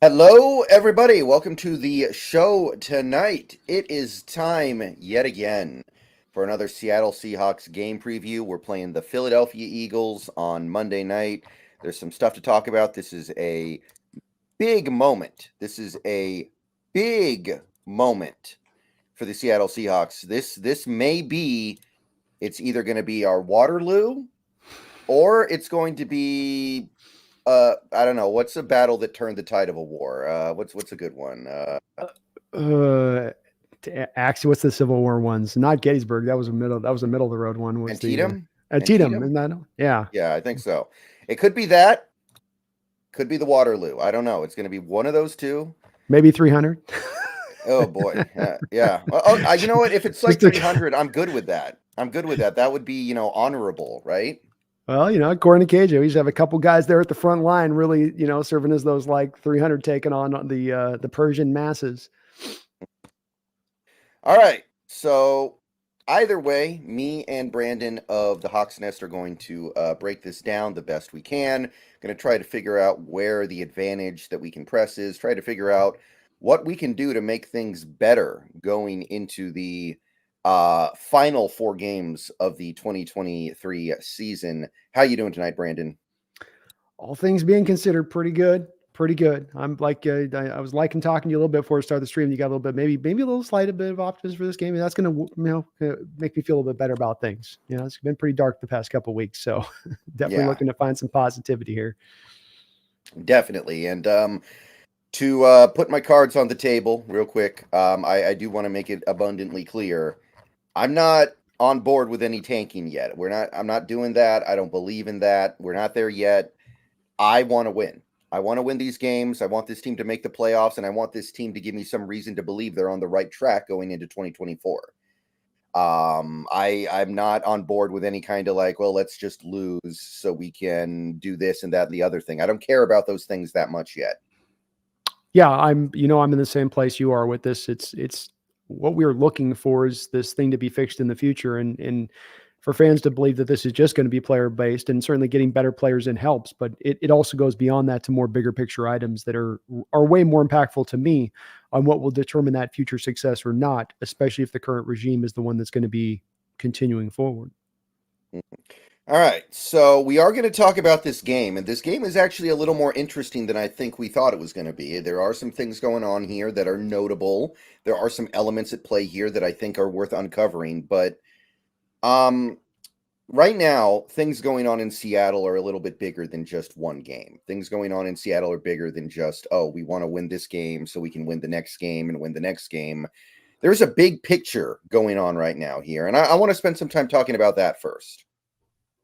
Hello, everybody. Welcome to the show tonight. It is time yet again for another Seattle Seahawks game preview. We're playing the Philadelphia Eagles on Monday night. There's some stuff to talk about. This is a big moment. This is a big moment for the Seattle Seahawks. This may be, it's either going to be our Waterloo or it's going to be I don't know. What's a battle that turned the tide of a war? What's a good one? Actually, what's the Civil War ones? Not Gettysburg. That was a middle. That was a middle of the road one. Was the Antietam? Antietam? Antietam? Isn't that? Yeah. Yeah, I think so. It could be that. Could be the Waterloo. I don't know. It's going to be one of those two. Maybe 300. Oh boy. Yeah. You know what? If it's like Just to, 300, I'm good with that. I'm good with that. That would be, honorable, right? well, according to KJ, we just have a couple guys there at the front line, really, serving as those like 300 taking on the Persian masses. All right. So either way, me and Brandon of the Hawks Nest are going to break this down the best we can. Going to try to figure out where the advantage that we can press is. Try to figure out what we can do to make things better going into the final 4 games of the 2023 season. How you doing tonight, Brandon? All things being considered, pretty good. Pretty good. I'm like I was liking talking to you a little bit before we start the stream. You got a little bit, maybe a little slight bit of optimism for this game. And that's going to make me feel a little bit better about things. It's been pretty dark the past couple of weeks, so definitely looking to find some positivity here. Definitely, and to put my cards on the table real quick, I do want to make it abundantly clear. I'm not on board with any tanking yet. I'm not doing that. I don't believe in that. We're not there yet. I want to win. I want to win these games. I want this team to make the playoffs, and I want this team to give me some reason to believe they're on the right track going into 2024. I'm not on board with any kind of like, well, let's just lose so we can do this and that and the other thing. I don't care about those things that much yet. Yeah, I'm in the same place you are with this. It's what we're looking for is this thing to be fixed in the future, and for fans to believe that this is just going to be player based, and certainly getting better players in helps, but it also goes beyond that to more bigger picture items that are way more impactful to me on what will determine that future success or not, especially if the current regime is the one that's going to be continuing forward. All right, so we are going to talk about this game, and this game is actually a little more interesting than I think we thought it was going to be. There are some things going on here that are notable. There are some elements at play here that I think are worth uncovering, but right now, things going on in Seattle are a little bit bigger than just one game. Things going on in Seattle are bigger than just, oh, we want to win this game so we can win the next game and win the next game. There's a big picture going on right now here, and I want to spend some time talking about that first.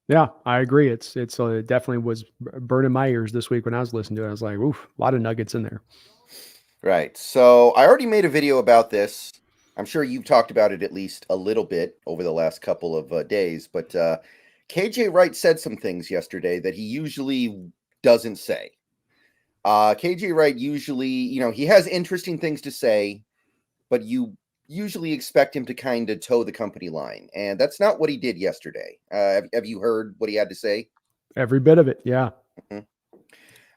Yeah, I agree. It definitely was burning my ears this week when I was listening to it. I was like, oof, a lot of nuggets in there. Right. So I already made a video about this. I'm sure you've talked about it at least a little bit over the last couple of days, but KJ Wright said some things yesterday that he usually doesn't say. KJ Wright usually, he has interesting things to say, but you usually expect him to kind of toe the company line. And that's not what he did yesterday. Have you heard what he had to say? Every bit of it. Yeah. Mm-hmm.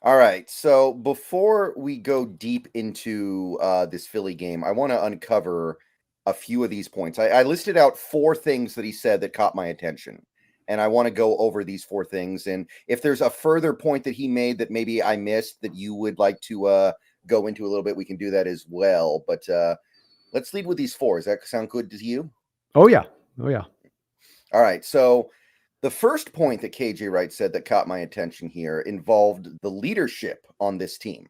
All right. So before we go deep into this Philly game, I want to uncover a few of these points. I listed out 4 things that he said that caught my attention. And I want to go over these 4 things. And if there's a further point that he made that maybe I missed that you would like to go into a little bit, we can do that as well. But let's lead with these 4. Does that sound good to you? Oh, yeah. Oh, yeah. All right. So the first point that KJ Wright said that caught my attention here involved the leadership on this team.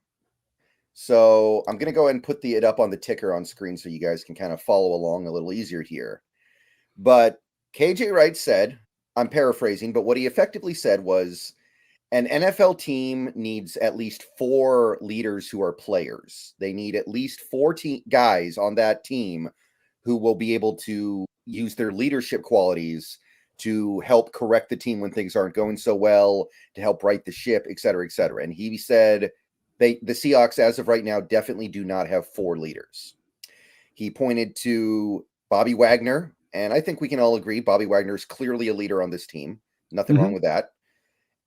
So I'm going to go ahead and put it up on the ticker on screen so you guys can kind of follow along a little easier here. But KJ Wright said, I'm paraphrasing, but what he effectively said was an NFL team needs at least 4 leaders who are players. They need at least 4 guys on that team who will be able to use their leadership qualities to help correct the team when things aren't going so well, to help right the ship, et cetera, et cetera. And he said the Seahawks, as of right now, definitely do not have 4 leaders. He pointed to Bobby Wagner, and I think we can all agree Bobby Wagner is clearly a leader on this team. Nothing wrong with that.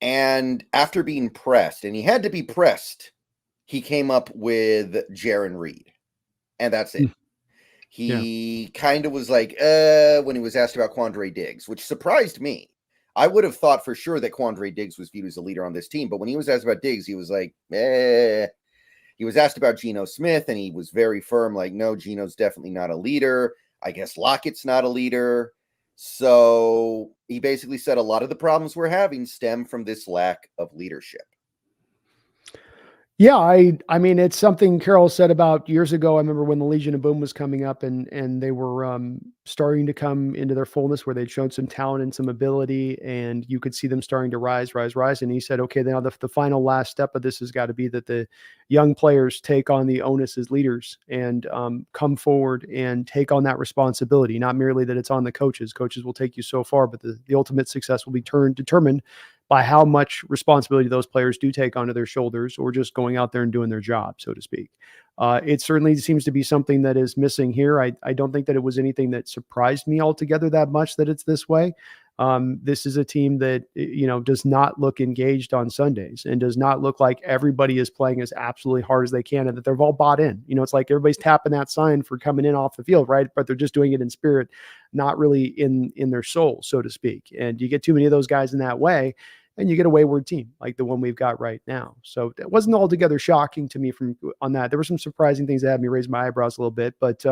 And after being pressed, and he had to be pressed he came up with Jaron Reed, and that's it. He kind of was like, when he was asked about Quandre Diggs, which surprised me. I would have thought for sure that Quandre Diggs was viewed as a leader on this team, but when he was asked about Diggs, he was like, He was asked about Geno Smith, and he was very firm, like, no, Geno's definitely not a leader. I guess Lockett's not a leader. So he basically said a lot of the problems we're having stem from this lack of leadership. Yeah, I mean, it's something Carroll said about years ago. I remember when the Legion of Boom was coming up, and they were starting to come into their fullness, where they'd shown some talent and some ability, and you could see them starting to rise. And he said, okay, now the final last step of this has got to be that the young players take on the onus as leaders and come forward and take on that responsibility. Not merely that it's on the coaches. Coaches will take you so far, but the ultimate success will be determined by how much responsibility those players do take onto their shoulders, or just going out there and doing their job, so to speak. It certainly seems to be something that is missing here. I don't think that it was anything that surprised me altogether that much that it's this way. This is a team that, does not look engaged on Sundays, and does not look like everybody is playing as absolutely hard as they can, and that they've all bought in. It's like everybody's tapping that sign for coming in off the field, right? But they're just doing it in spirit, not really in their soul, so to speak. And you get too many of those guys in that way, and you get a wayward team like the one we've got right now. So it wasn't altogether shocking to me on that. There were some surprising things that had me raise my eyebrows a little bit, but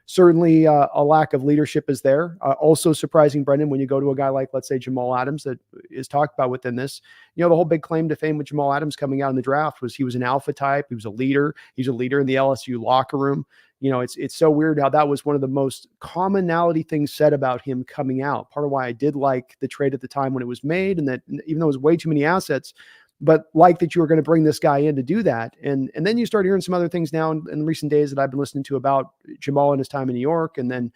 certainly a lack of leadership is there. Also surprising, Brendan, when you go to a guy like, let's say, Jamal Adams, that is talked about within this. The whole big claim to fame with Jamal Adams coming out in the draft was he was an alpha type. He was a leader. He's a leader in the LSU locker room. It's so weird how that was one of the most commonality things said about him coming out. Part of why I did like the trade at the time when it was made, and that even though it was way too many assets, but like that you were going to bring this guy in to do that. And then you start hearing some other things now in recent days that I've been listening to about Jamal and his time in New York. And then,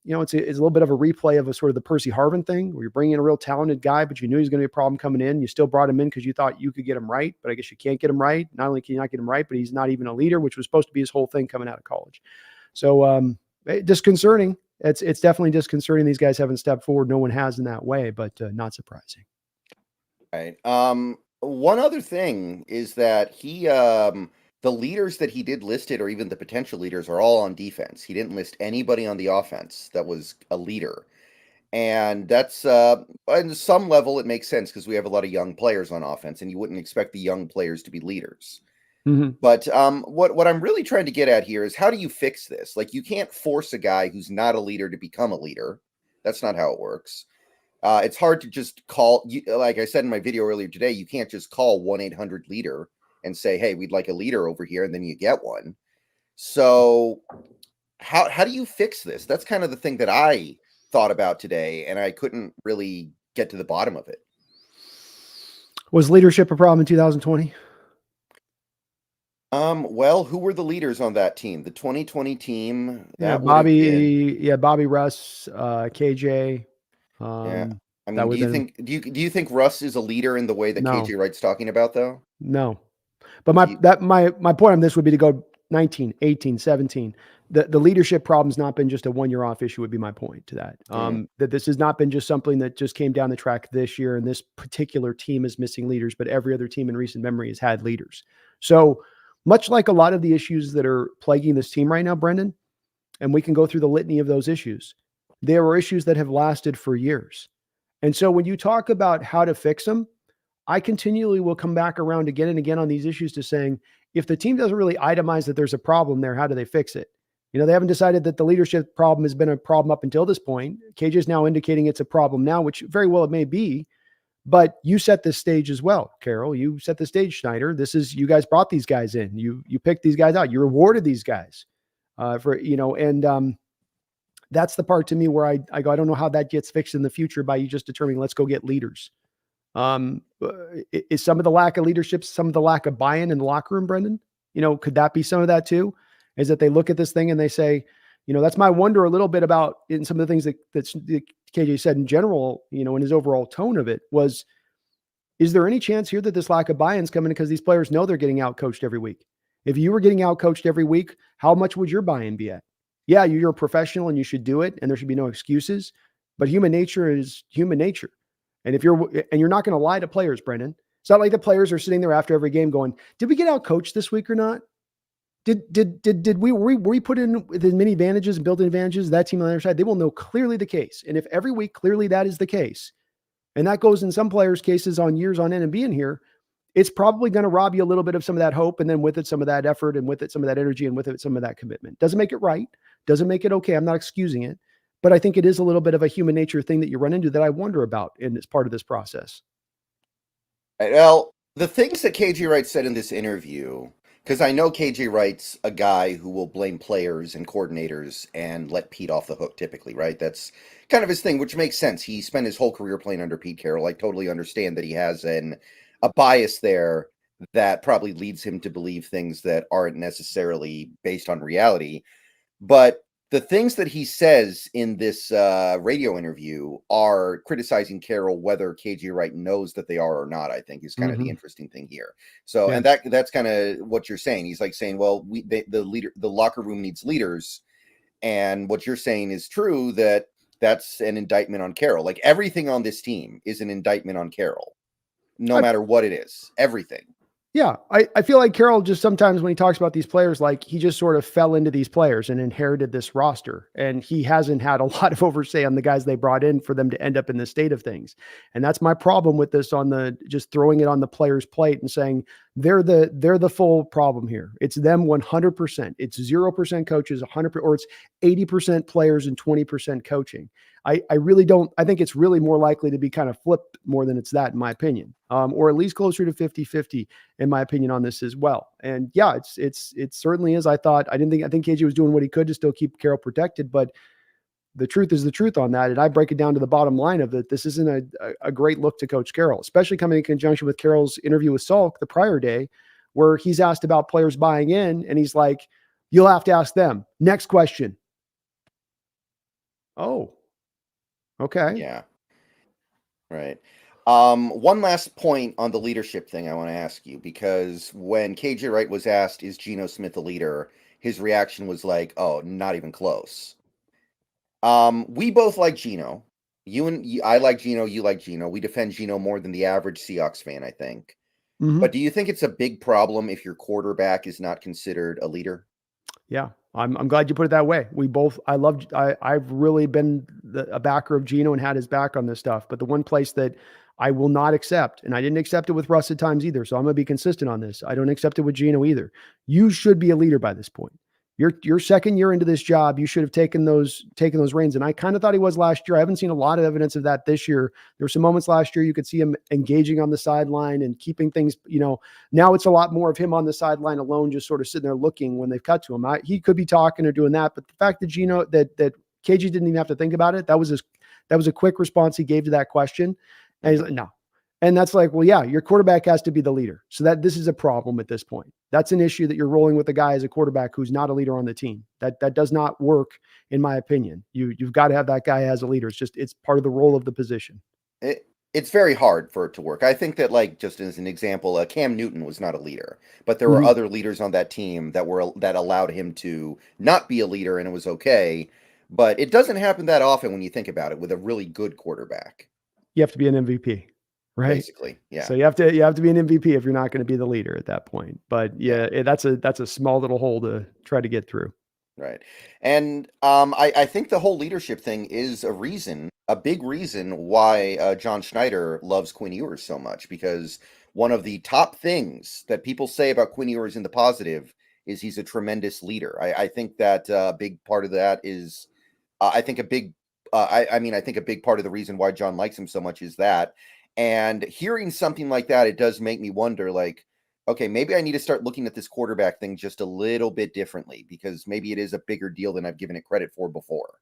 it's a little bit of a replay of a sort of the Percy Harvin thing, where you're bringing in a real talented guy, but you knew he was going to be a problem coming in. You still brought him in because you thought you could get him right, but I guess you can't get him right. Not only can you not get him right, but he's not even a leader, which was supposed to be his whole thing coming out of college. So disconcerting. It's definitely disconcerting. These guys haven't stepped forward. No one has in that way, but not surprising. Right. One other thing is that the leaders that he did listed, or even the potential leaders, are all on defense. He didn't list anybody on the offense that was a leader. And that's, on some level, it makes sense because we have a lot of young players on offense, and you wouldn't expect the young players to be leaders. Mm-hmm. But what I'm really trying to get at here is, how do you fix this? Like, you can't force a guy who's not a leader to become a leader. That's not how it works. It's hard to just call, like I said in my video earlier today, you can't just call 1-800-LEADER and say, hey, we'd like a leader over here, and then you get one. So how do you fix this? That's kind of the thing that I thought about today, and I couldn't really get to the bottom of it. Was leadership a problem in 2020? Well, who were the leaders on that team? The 2020 team? Bobby Russ, KJ. Yeah. I mean, do you think Russ is a leader in the way that KJ Wright's talking about, though? No. But my point on this would be to go 19, 18, 17. The leadership problem's not been just a 1 year off issue, would be my point to that. That this has not been just something that just came down the track this year, and this particular team is missing leaders, but every other team in recent memory has had leaders. So much like a lot of the issues that are plaguing this team right now, Brendan, and we can go through the litany of those issues, there are issues that have lasted for years. And so when you talk about how to fix them, I continually will come back around again and again on these issues to saying, if the team doesn't really itemize that there's a problem there, how do they fix it? They haven't decided that the leadership problem has been a problem up until this point. KJ is now indicating it's a problem now, which very well it may be, but you set this stage as well, Carroll. You set the stage, Schneider. You guys brought these guys in. You picked these guys out. You rewarded these guys that's the part to me where I go, I don't know how that gets fixed in the future by you just determining, let's go get leaders. Is some of the lack of leadership, some of the lack of buy-in in the locker room, Brendan? Could that be some of that too? Is that they look at this thing and they say, that's my wonder a little bit about in some of the things that KJ said in general, in his overall tone of it was, is there any chance here that this lack of buy-in is coming because these players know they're getting out-coached every week? If you were getting out-coached every week, how much would your buy-in be at? Yeah, you're a professional and you should do it, and there should be no excuses, but human nature is human nature. And you're not going to lie to players, Brendan. It's not like the players are sitting there after every game going, did we get out coached this week or not? Did we put in with as many advantages and built in advantages that team on the other side? They will know clearly the case. And if every week clearly that is the case, and that goes in some players' cases on years on end and being here, it's probably going to rob you a little bit of some of that hope, and then with it some of that effort, and with it some of that energy, and with it some of that commitment. Doesn't make it right, doesn't make it okay. I'm not excusing it, but I think it is a little bit of a human nature thing that you run into that I wonder about in this part of this process. Well, the things that KJ Wright said in this interview, because I know KJ Wright's a guy who will blame players and coordinators and let Pete off the hook typically, right? That's kind of his thing, which makes sense. He spent his whole career playing under Pete Carroll. I totally understand that he has a bias there that probably leads him to believe things that aren't necessarily based on reality. But the things that he says in this radio interview are criticizing Carroll, whether KJ Wright knows that they are or not, I think is kind of the interesting thing here. So, Yeah. and that's kind of what you're saying. He's like saying, well, the locker room needs leaders. And what you're saying is true, that that's an indictment on Carroll. Like everything on this team is an indictment on Carroll, no matter what it is, everything. Yeah, I feel like Carroll just sometimes when he talks about these players, like he just sort of fell into these players and inherited this roster. And he hasn't had a lot of oversight on the guys they brought in for them to end up in this state of things. And that's my problem with this on the just throwing it on the players' plate and saying they're the full problem here. It's them 100%. It's 0% coaches, 100%, or it's 80% players and 20% coaching. I really don't, I think it's really more likely to be kind of flipped more than it's that, in my opinion, or at least closer to 50-50 in my opinion on this as well. And yeah, it certainly is. I think KJ was doing what he could to still keep Carroll protected, but the truth is the truth on that. And I break it down to the bottom line of it. This isn't a great look to Coach Carroll, especially coming in conjunction with Carroll's interview with Salk the prior day, where he's asked about players buying in and he's like, you'll have to ask them. Next question. Oh, okay. Yeah. Right. One last point on the leadership thing I want to ask you, because when KJ Wright was asked, is Gino Smith a leader? His reaction was like, oh, not even close. We both like Gino. I like Gino, you like Gino. We defend Gino more than the average Seahawks fan, I think. Mm-hmm. But do you think it's a big problem if your quarterback is not considered a leader? Yeah, I'm glad you put it that way. I've really been a backer of Gino and had his back on this stuff. But the one place that I will not accept, and I didn't accept it with Russ at times either, so I'm going to be consistent on this. I don't accept it with Gino either. You should be a leader by this point. Your second year into this job, you should have taken those reins. And I kind of thought he was last year. I haven't seen a lot of evidence of that this year. There were some moments last year you could see him engaging on the sideline and keeping things, now it's a lot more of him on the sideline alone, just sort of sitting there looking when they've cut to him. He could be talking or doing that, but the fact that Gino, that KG didn't even have to think about it, that was a quick response he gave to that question. And he's like, no. And that's like, well, yeah, your quarterback has to be the leader. So that this is a problem at this point. That's an issue that you're rolling with a guy as a quarterback who's not a leader on the team. That does not work, in my opinion. You've got to have that guy as a leader. It's part of the role of the position. It's very hard for it to work. I think that, like, just as an example, Cam Newton was not a leader, but there were other leaders on that team that allowed him to not be a leader, and it was okay. But it doesn't happen that often when you think about it with a really good quarterback. You have to be an MVP. Right. Basically, yeah. So you have to be an MVP if you're not going to be the leader at that point. But yeah, that's a small little hole to try to get through. Right. And I think the whole leadership thing is a big reason why John Schneider loves Quinn Ewers so much, because one of the top things that people say about Quinn Ewers in the positive is he's a tremendous leader. I think that a big part of that is, I think a big part of the reason why John likes him so much is that. And hearing something like that, it does make me wonder, like, okay, maybe I need to start looking at this quarterback thing just a little bit differently, because maybe it is a bigger deal than I've given it credit for before.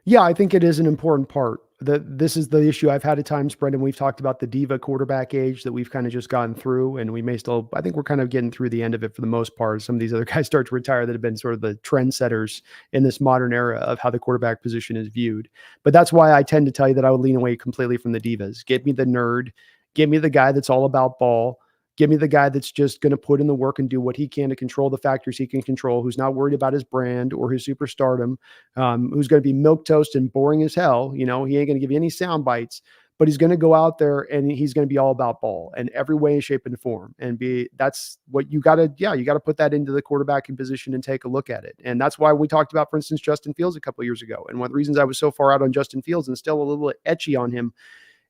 Yeah, I think it is an important part. This is the issue I've had at times, Brendan. We've talked about the diva quarterback age that we've kind of just gone through, and we may still, I think we're kind of getting through the end of it for the most part. Some of these other guys start to retire that have been sort of the trendsetters in this modern era of how the quarterback position is viewed. But that's why I tend to tell you that I would lean away completely from the divas. Give me the nerd. Give me the guy that's all about ball. Give me the guy that's just going to put in the work and do what he can to control the factors he can control, who's not worried about his brand or his superstardom, who's going to be milquetoast and boring as hell. He ain't going to give you any sound bites, but he's going to go out there and he's going to be all about ball in every way, shape, and form. And that's what you got to put that into the quarterbacking position and take a look at it. And that's why we talked about, for instance, Justin Fields a couple of years ago. And one of the reasons I was so far out on Justin Fields and still a little etchy on him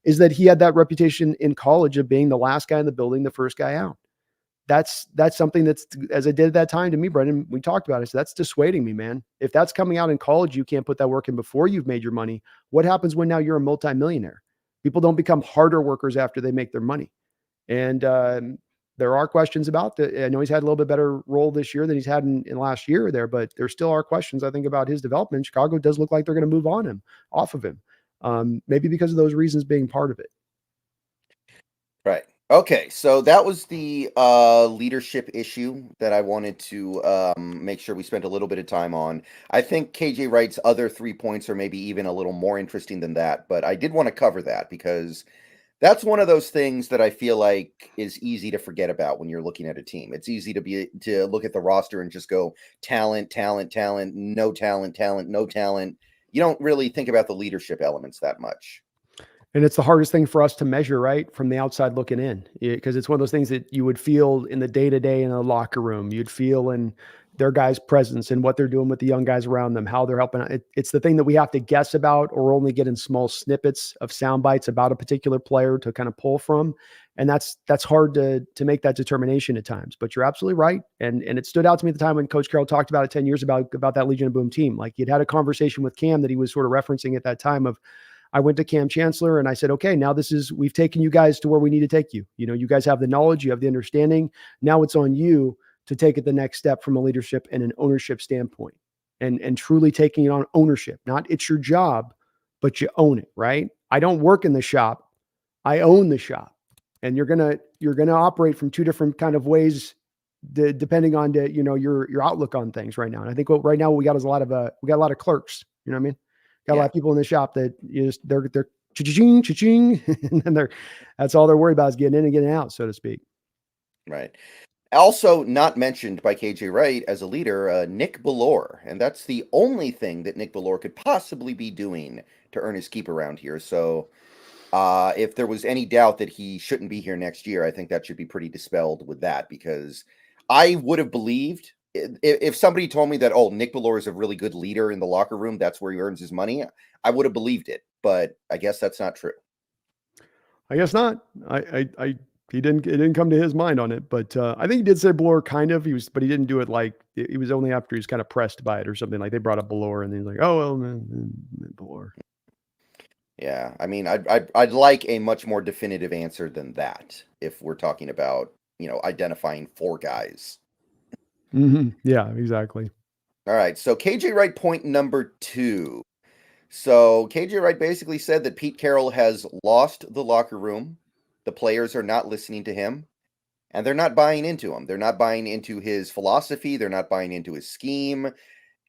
is that he had that reputation in college of being the last guy in the building, the first guy out. That's something that's, as I did at that time to me, Brendan, we talked about it. So that's dissuading me, man. If that's coming out in college, you can't put that work in before you've made your money. What happens when now you're a multimillionaire? People don't become harder workers after they make their money. And there are questions about that. I know he's had a little bit better role this year than he's had in last year there, but there still are questions, I think, about his development. Chicago does look like they're going to move off of him. Maybe because of those reasons being part of it. Right. Okay, so that was the leadership issue that I wanted to make sure we spent a little bit of time on. I think KJ Wright's other 3 points are maybe even a little more interesting than that, but I did want to cover that because that's one of those things that I feel like is easy to forget about when you're looking at a team. It's easy to look at the roster and just go talent, talent, talent, no talent, talent, no talent. You don't really think about the leadership elements that much. And it's the hardest thing for us to measure, right? From the outside looking in, because it's one of those things that you would feel in the day-to-day in a locker room. You'd feel in their guys' presence and what they're doing with the young guys around them, how they're helping. It's the thing that we have to guess about or only get in small snippets of sound bites about a particular player to kind of pull from. And that's hard to make that determination at times. But you're absolutely right. And it stood out to me at the time when Coach Carroll talked about it 10 years about that Legion of Boom team. Like he'd had a conversation with Cam that he was sort of referencing at that time of, I went to Cam Chancellor and I said, okay, now we've taken you guys to where we need to take you. You know, you guys have the knowledge, you have the understanding. Now it's on you to take it the next step from a leadership and an ownership standpoint and truly taking it on ownership. Not it's your job, but you own it, right? I don't work in the shop. I own the shop. And you're going to operate from two different kind of ways depending on your outlook on things right now. And I think right now we got a lot of clerks, you know what I mean? Got a lot of people in the shop that they're cha-ching, cha-ching, and then that's all they're worried about is getting in and getting out, so to speak. Right. Also not mentioned by KJ Wright as a leader, Nick Bellore. And that's the only thing that Nick Bellore could possibly be doing to earn his keep around here. So if there was any doubt that he shouldn't be here next year, I think that should be pretty dispelled with that, because I would have believed if somebody told me that, Nick Bellore is a really good leader in the locker room, that's where he earns his money, I would have believed it. But I guess that's not true. I guess not. It didn't come to his mind on it, but I think he did say Bellore kind of. But he didn't do it like it was only after he was kind of pressed by it or something. Like they brought up Bellore and then he's like, oh well, man, Bellore. Yeah, I mean, I'd like a much more definitive answer than that if we're talking about identifying 4 guys. Mm-hmm. Yeah, exactly. All right, so KJ Wright point number 2. So KJ Wright basically said that Pete Carroll has lost the locker room. The players are not listening to him, and they're not buying into him. They're not buying into his philosophy. They're not buying into his scheme,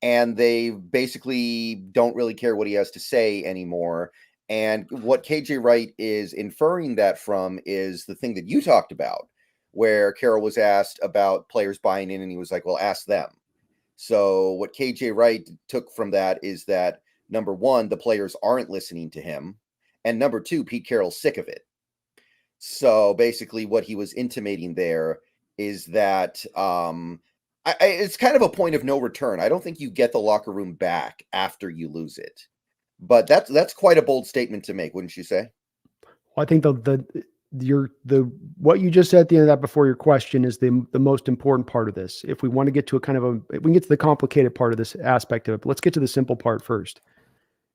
and they basically don't really care what he has to say anymore. And what KJ Wright is inferring that from is the thing that you talked about, where Carroll was asked about players buying in, and he was like, well, ask them. So what KJ Wright took from that is that, number one, the players aren't listening to him. And number two, Pete Carroll's sick of it. So basically what he was intimating there is that it's kind of a point of no return. I don't think you get the locker room back after you lose it. But that's quite a bold statement to make, wouldn't you say? Well, I think what you just said at the end of that before your question is the most important part of this. If we want to get to we can get to the complicated part of this aspect of it, but let's get to the simple part first.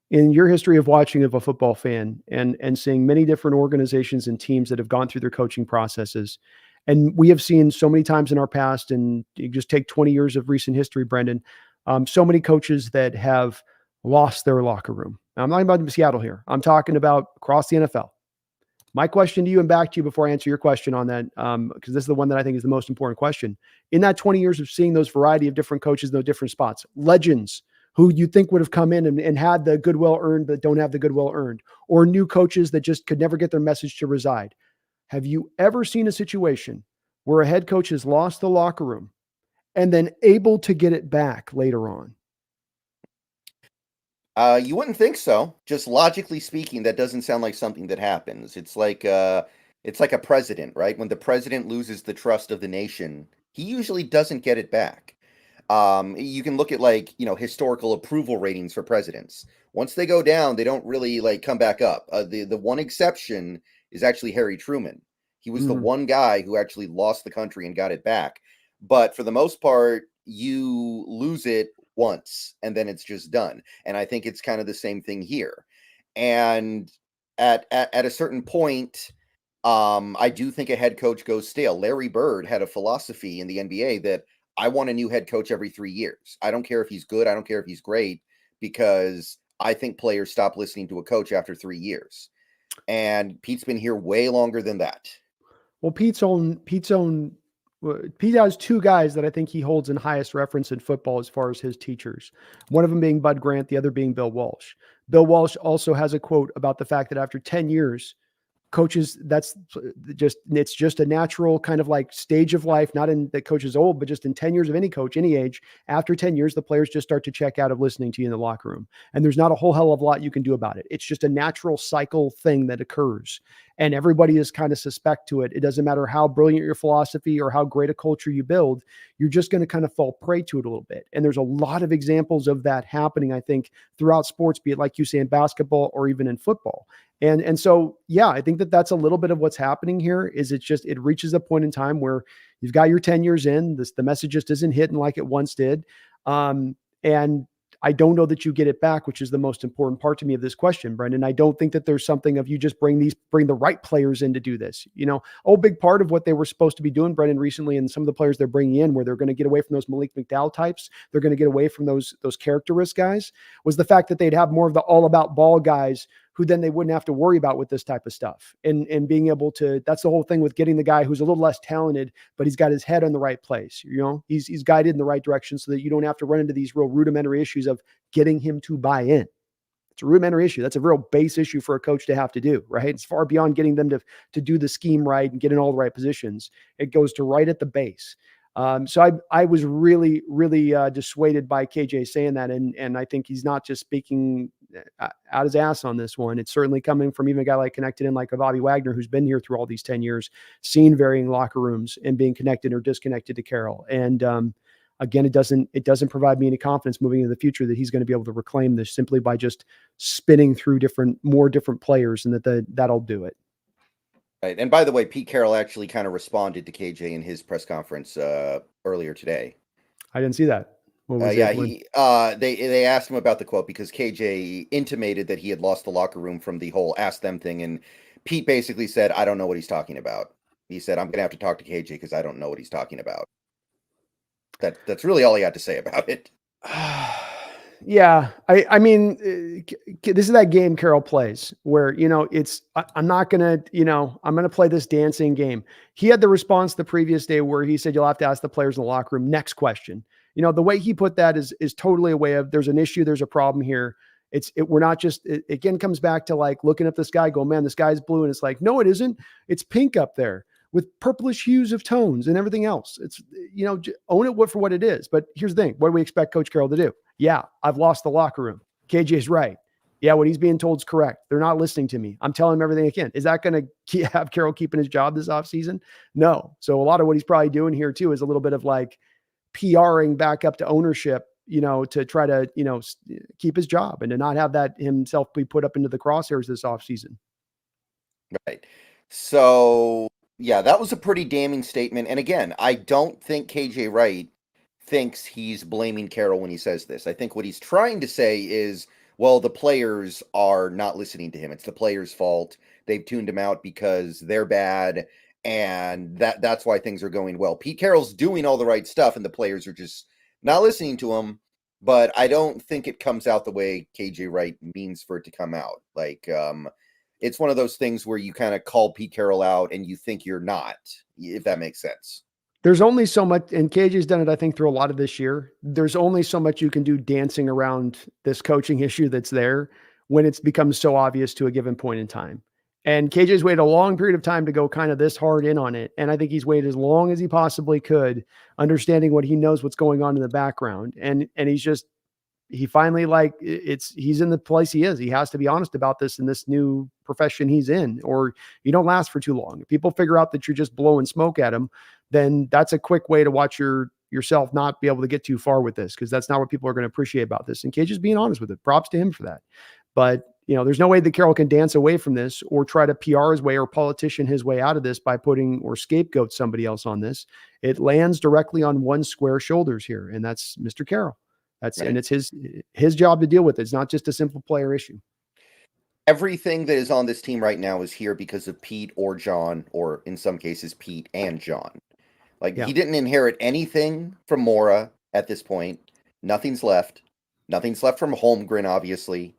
In your history of watching of a football fan and seeing many different organizations and teams that have gone through their coaching processes, and we have seen so many times in our past, and you just take 20 years of recent history, Brendan, so many coaches that have lost their locker room. Now, I'm not talking about Seattle here. I'm talking about across the NFL. My question to you and back to you before I answer your question on that, because this is the one that I think is the most important question. In that 20 years of seeing those variety of different coaches in those different spots, legends who you think would have come in and had the goodwill earned but don't have the goodwill earned, or new coaches that just could never get their message to reside. Have you ever seen a situation where a head coach has lost the locker room and then able to get it back later on? You wouldn't think so. Just logically speaking, that doesn't sound like something that happens. It's like a president, right? When the president loses the trust of the nation, he usually doesn't get it back. You can look at like, historical approval ratings for presidents. Once they go down, they don't really like come back up. The one exception is actually Harry Truman. He was the one guy who actually lost the country and got it back. But for the most part, you lose it once and then it's just done. And I think it's kind of the same thing here. And at a certain point, I do think a head coach goes stale. Larry Bird had a philosophy in the NBA that I want a new head coach every 3 years. I don't care if he's good. I don't care if he's great, because I think players stop listening to a coach after 3 years. And Pete's been here way longer than that. Well, Pete has two guys that I think he holds in highest reference in football as far as his teachers. One of them being Bud Grant, the other being Bill Walsh. Bill Walsh also has a quote about the fact that after 10 years, coaches, it's just a natural kind of like stage of life, not in that coach is old, but just in 10 years of any coach, any age, after 10 years, the players just start to check out of listening to you in the locker room. And there's not a whole hell of a lot you can do about it. It's just a natural cycle thing that occurs. And everybody is kind of suspect to it. It doesn't matter how brilliant your philosophy or how great a culture you build, you're just going to kind of fall prey to it a little bit. And there's a lot of examples of that happening, I think, throughout sports, be it like you say in basketball or even in football. And so, yeah, I think that that's a little bit of what's happening here. Is it reaches a point in time where you've got your 10 years in, the message just isn't hitting like it once did. And I don't know that you get it back, which is the most important part to me of this question, Brendan. I don't think that there's something of you just bring the right players in to do this. Big part of what they were supposed to be doing, Brendan, recently, and some of the players they're bringing in, where they're going to get away from those Malik McDowell types, they're going to get away from those character risk guys, was the fact that they'd have more of the all about ball guys who then they wouldn't have to worry about with this type of stuff. And being able to, that's the whole thing with getting the guy who's a little less talented, but he's got his head in the right place. He's guided in the right direction so that you don't have to run into these real rudimentary issues of getting him to buy in. It's a rudimentary issue. That's a real base issue for a coach to have to do, right? It's far beyond getting them to do the scheme right and get in all the right positions. It goes to right at the base. So I was really, really dissuaded by KJ saying that. And I think he's not just speaking out his ass on this one. It's certainly coming from even a guy like connected in like a Bobby Wagner, who's been here through all these 10 years, seen varying locker rooms and being connected or disconnected to Carroll. And again, it doesn't provide me any confidence moving into the future that he's going to be able to reclaim this simply by just spinning through more different players, and that'll do it. Right. And by the way, Pete Carroll actually kind of responded to KJ in his press conference earlier today. I didn't see that. They asked him about the quote because KJ intimated that he had lost the locker room from the whole ask them thing. And Pete basically said, I don't know what he's talking about. He said, I'm going to have to talk to KJ because I don't know what he's talking about. That's really all he had to say about it. Yeah. I mean, this is that game Carroll plays where, I'm not going to, I'm going to play this dancing game. He had the response the previous day where he said, you'll have to ask the players in the locker room. Next question. The way he put that is totally a way of, there's an issue, there's a problem here. We're not just, it again comes back to like looking at the sky, go, man, the sky's blue. And it's like, no, it isn't. It's pink up there with purplish hues of tones and everything else. It's, own it for what it is. But here's the thing. What do we expect Coach Carroll to do? Yeah, I've lost the locker room. KJ's right. Yeah, what he's being told is correct. They're not listening to me. I'm telling him everything I can. Is that going to have Carroll keeping his job this offseason? No. So a lot of what he's probably doing here too is a little bit of like PRing back up to ownership, to try to, keep his job and to not have that himself be put up into the crosshairs this offseason. Right. So yeah, that was a pretty damning statement. And again, I don't think KJ Wright thinks he's blaming Carroll when he says this. I think what he's trying to say is, well, the players are not listening to him. It's the players' fault. They've tuned him out because they're bad. And that's why things are going well. Pete Carroll's doing all the right stuff and the players are just not listening to him. But I don't think it comes out the way KJ Wright means for it to come out. Like, it's one of those things where you kind of call Pete Carroll out and you think you're not, if that makes sense. There's only so much, and KJ's done it, I think, through a lot of this year. There's only so much you can do dancing around this coaching issue that's there when it's become so obvious to a given point in time. And KJ's waited a long period of time to go kind of this hard in on it. And I think he's waited as long as he possibly could, understanding what he knows what's going on in the background. And he's just he finally he's in the place he is. He has to be honest about this in this new profession he's in, or you don't last for too long. If people figure out that you're just blowing smoke at him, then that's a quick way to watch yourself not be able to get too far with this, because that's not what people are going to appreciate about this. And Cage is being honest with it. Props to him for that. But there's no way that Carroll can dance away from this or try to PR his way or politician his way out of this by putting or scapegoat somebody else on this. It lands directly on one square shoulders here, and that's Mr. Carroll. And it's his job to deal with it. It's not just a simple player issue. Everything that is on this team right now is here because of Pete or John, or in some cases, Pete and John. He didn't inherit anything from Mora at this point. Nothing's left. Nothing's left from Holmgren, obviously.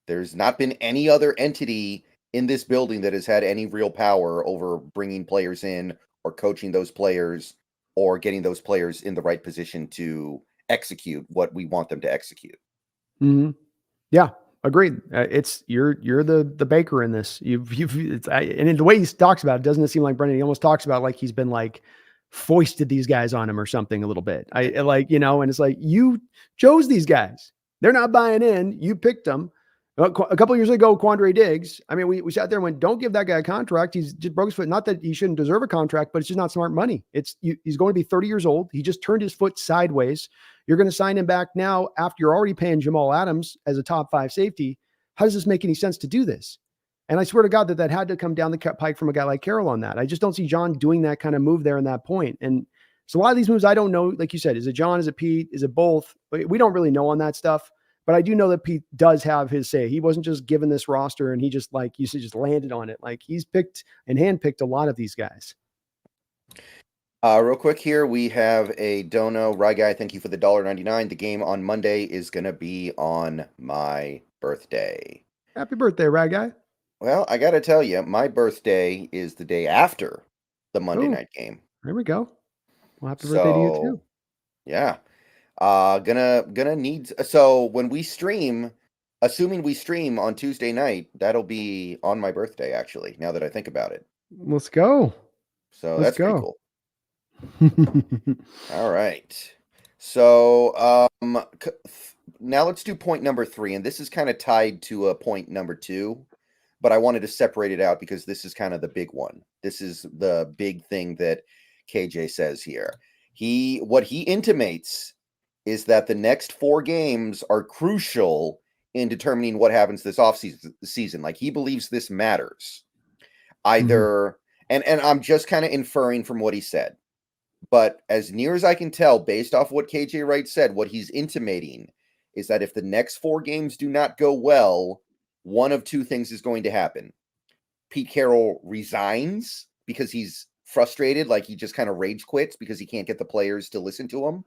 There's not been any other entity in this building that has had any real power over bringing players in or coaching those players or getting those players in the right position to execute what we want them to execute. Mm-hmm. Yeah, agreed. You're the baker in this. And in the way he talks about it, doesn't it seem like Brendan? He almost talks about like he's been foisted these guys on him or something a little bit. And it's like, you chose these guys. They're not buying in. You picked them. A couple of years ago, Quandre Diggs, I mean, we sat there and went, don't give that guy a contract. He's just broke his foot. Not that he shouldn't deserve a contract, but it's just not smart money. He's going to be 30 years old. He just turned his foot sideways. You're going to sign him back now after you're already paying Jamal Adams as a top 5 safety. How does this make any sense to do this? And I swear to God that had to come down the pike from a guy like Carroll on that. I just don't see John doing that kind of move there in that point. And so a lot of these moves, I don't know, like you said, is it John? Is it Pete? Is it both? We don't really know on that stuff. But I do know that Pete does have his say. He wasn't just given this roster and he just, like you said, just landed on it. He's picked and handpicked a lot of these guys. Real quick here, we have a dono. Rye Guy, thank you for the $1.99. The game on Monday is going to be on my birthday. Happy birthday, Rye Guy. Well, I got to tell you, my birthday is the day after the Monday night game. There we go. Well, happy birthday to you too. Yeah. Gonna need, so when we stream, assuming we stream on Tuesday night, that'll be on my birthday, actually, now that I think about it. Let's go. So that's pretty cool. All right. So now let's do point number 3, and this is kind of tied to point number 2, but I wanted to separate it out because this is kind of the big one. This is the big thing that KJ says here. What he intimates is that the next 4 games are crucial in determining what happens this offseason. He believes this matters. Either, and I'm just kind of inferring from what he said, but as near as I can tell, based off what KJ Wright said, what he's intimating is that if the next 4 games do not go well, one of 2 things is going to happen. Pete Carroll resigns because he's frustrated, he just kind of rage quits because he can't get the players to listen to him.